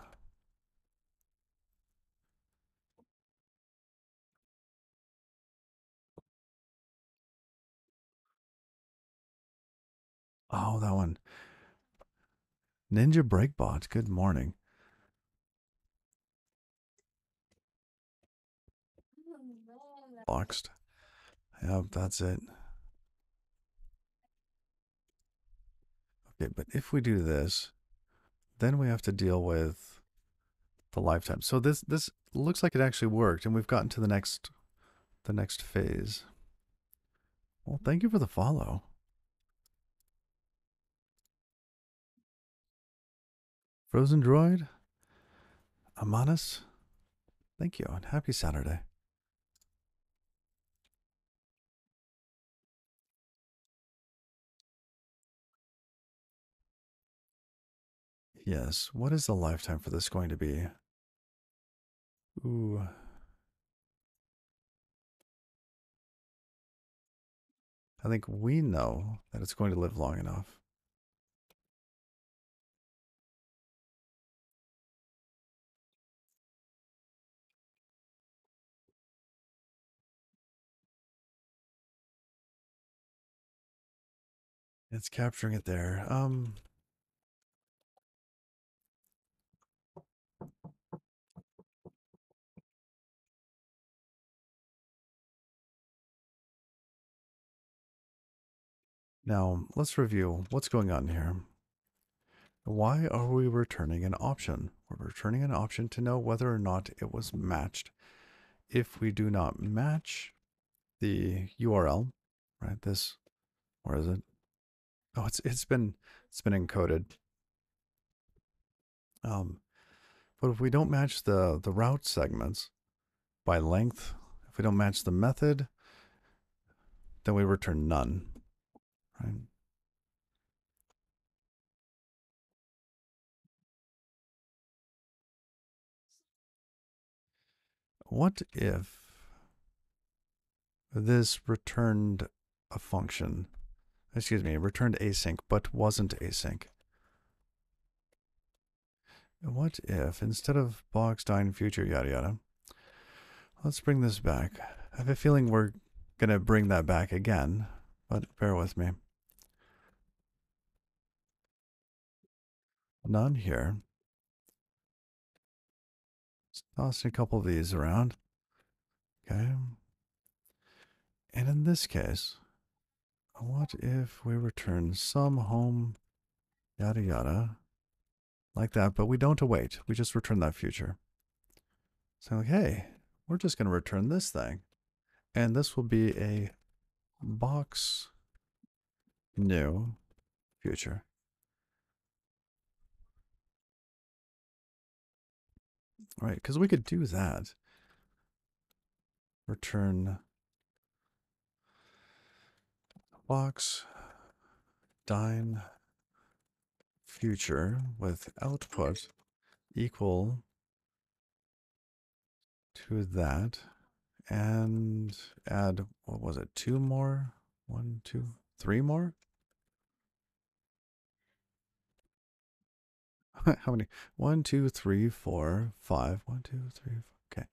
Oh, that one. Ninja Breakbot, good morning. Boxed. Yep, that's it. Okay, but if we do this, then we have to deal with the lifetime. So this looks like it actually worked, and we've gotten to the next phase. Well, thank you for the follow. Frozen Droid, Amanus, thank you, and happy Saturday. Yes, what is the lifetime for this going to be? Ooh. I think we know that it's going to live long enough. It's capturing it there. Now, let's review what's going on here. Why are we returning an option? We're returning an option to know whether or not it was matched. If we do not match the URL, right? This, where is it? Oh, it's been encoded. But if we don't match the route segments by length, if we don't match the method, then we return none, right? What if this returned a function? Excuse me, returned async, but wasn't async. What if, instead of box, dine, future, yada yada, let's bring this back. I have a feeling we're going to bring that back again, but bear with me. None here. Toss a couple of these around. Okay. And in this case, what if we return some home yada yada, like that, but we don't await. We just return that future. So like, hey, we're just going to return this thing. And this will be a box new future. Right, because we could do that. Return box dine future with output equal to that, and add, what was it, two more? One, two, three more? How many? One, two, three, four, five. One, two, three, four. Okay.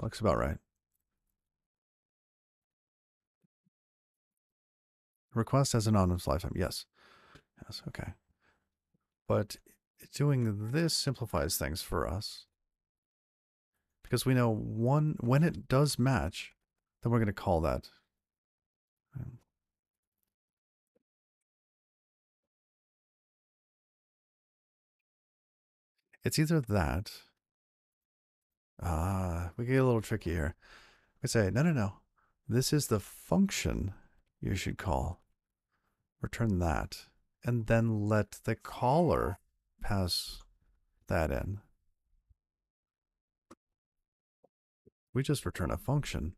Looks about right. Request as anonymous lifetime. Yes. Yes. Okay. But doing this simplifies things for us because we know when it does match, then we're going to call that. It's either that. We get a little tricky here. We say, no, no, no. This is the function you should call. Return that. And then let the caller pass that in. We just return a function.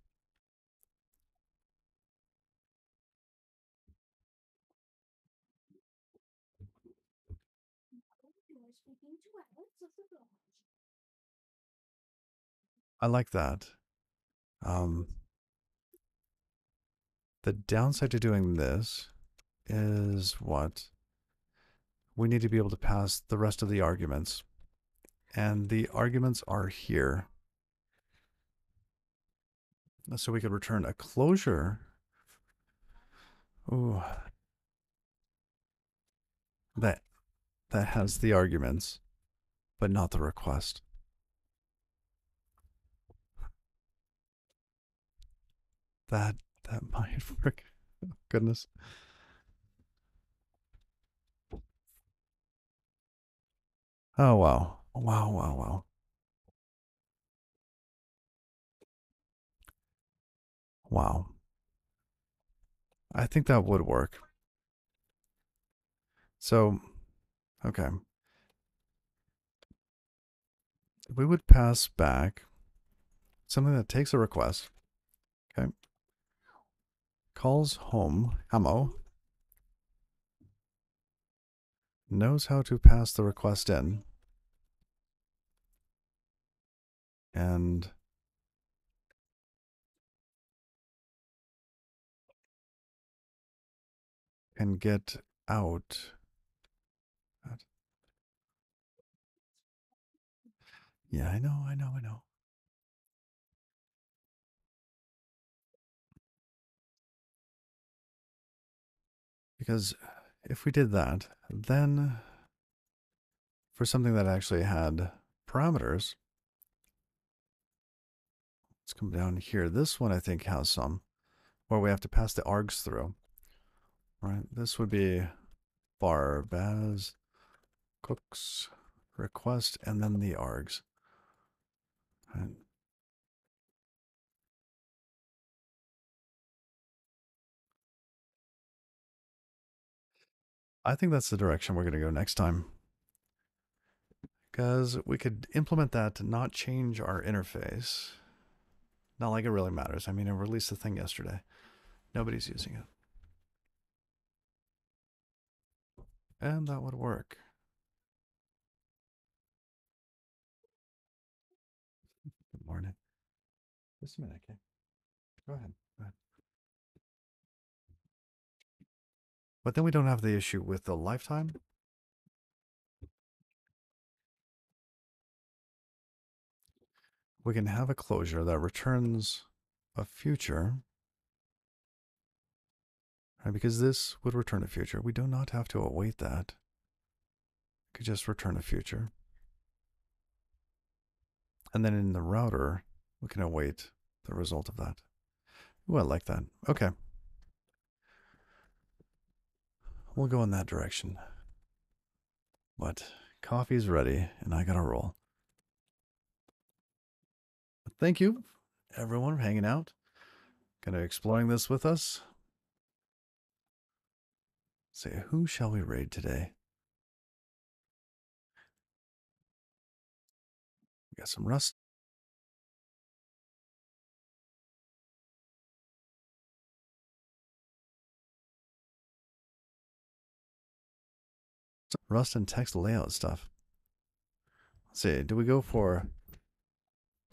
I like that. The downside to doing this is what? We need to be able to pass the rest of the arguments. And the arguments are here. So we could return a closure. Ooh. That has the arguments, but not the request. That might work. Oh, goodness. Oh wow. Wow, wow, wow. Wow. I think that would work. So, okay. We would pass back something that takes a request. Okay. Calls home, ammo, knows how to pass the request in, and can get out. Yeah, I know, I know, I know. Because if we did that, then for something that actually had parameters, let's come down here. This one I think has some where we have to pass the args through. Right? This would be bar baz cooks request and then the args. Right? I think that's the direction we're going to go next time. Because we could implement that to not change our interface. Not like it really matters. I mean, I released the thing yesterday. Nobody's using it. And that would work. Good morning. Just a minute, okay? Go ahead. Go ahead. But then we don't have the issue with the lifetime. We can have a closure that returns a future. Right? Because this would return a future. We do not have to await that. We could just return a future. And then in the router, we can await the result of that. Ooh, I like that. Okay. We'll go in that direction. But coffee's ready, and I gotta roll. But thank you, everyone, for hanging out, kind of exploring this with us. Say, who shall we raid today? We got some Rust. Rust and text layout stuff. Let's see, do we go for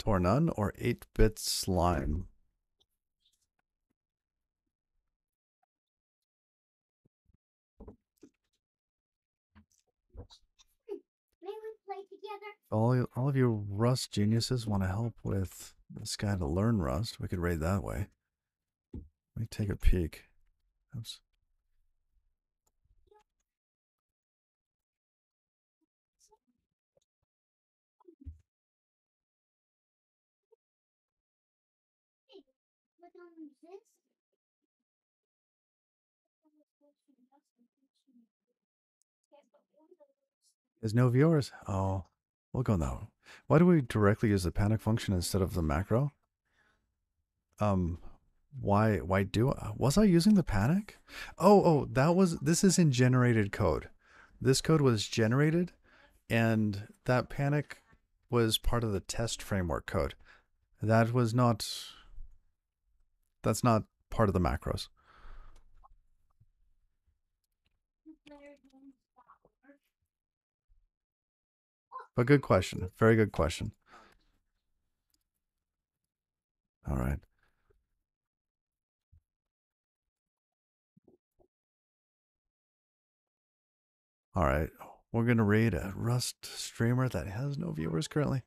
Tornun or 8-bit slime? May we play together? All of you Rust geniuses want to help with this guy to learn Rust. We could raid that way. Let me take a peek. Oops. Hey, but this. There's no viewers. Oh, we'll go now. Why do we directly use the panic function instead of the macro? Um, why do was I using the panic? This is in generated code. This code was generated, and that panic was part of the test framework code. That's not part of the macros. But good question. Very good question. All right. All right. We're going to raid a Rust streamer that has no viewers currently.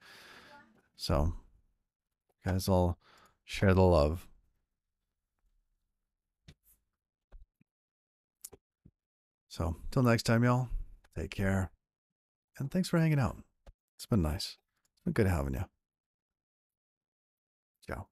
So, guys, all share the love. So, till next time, y'all, take care. And thanks for hanging out. It's been nice. It's been good having you. Ciao.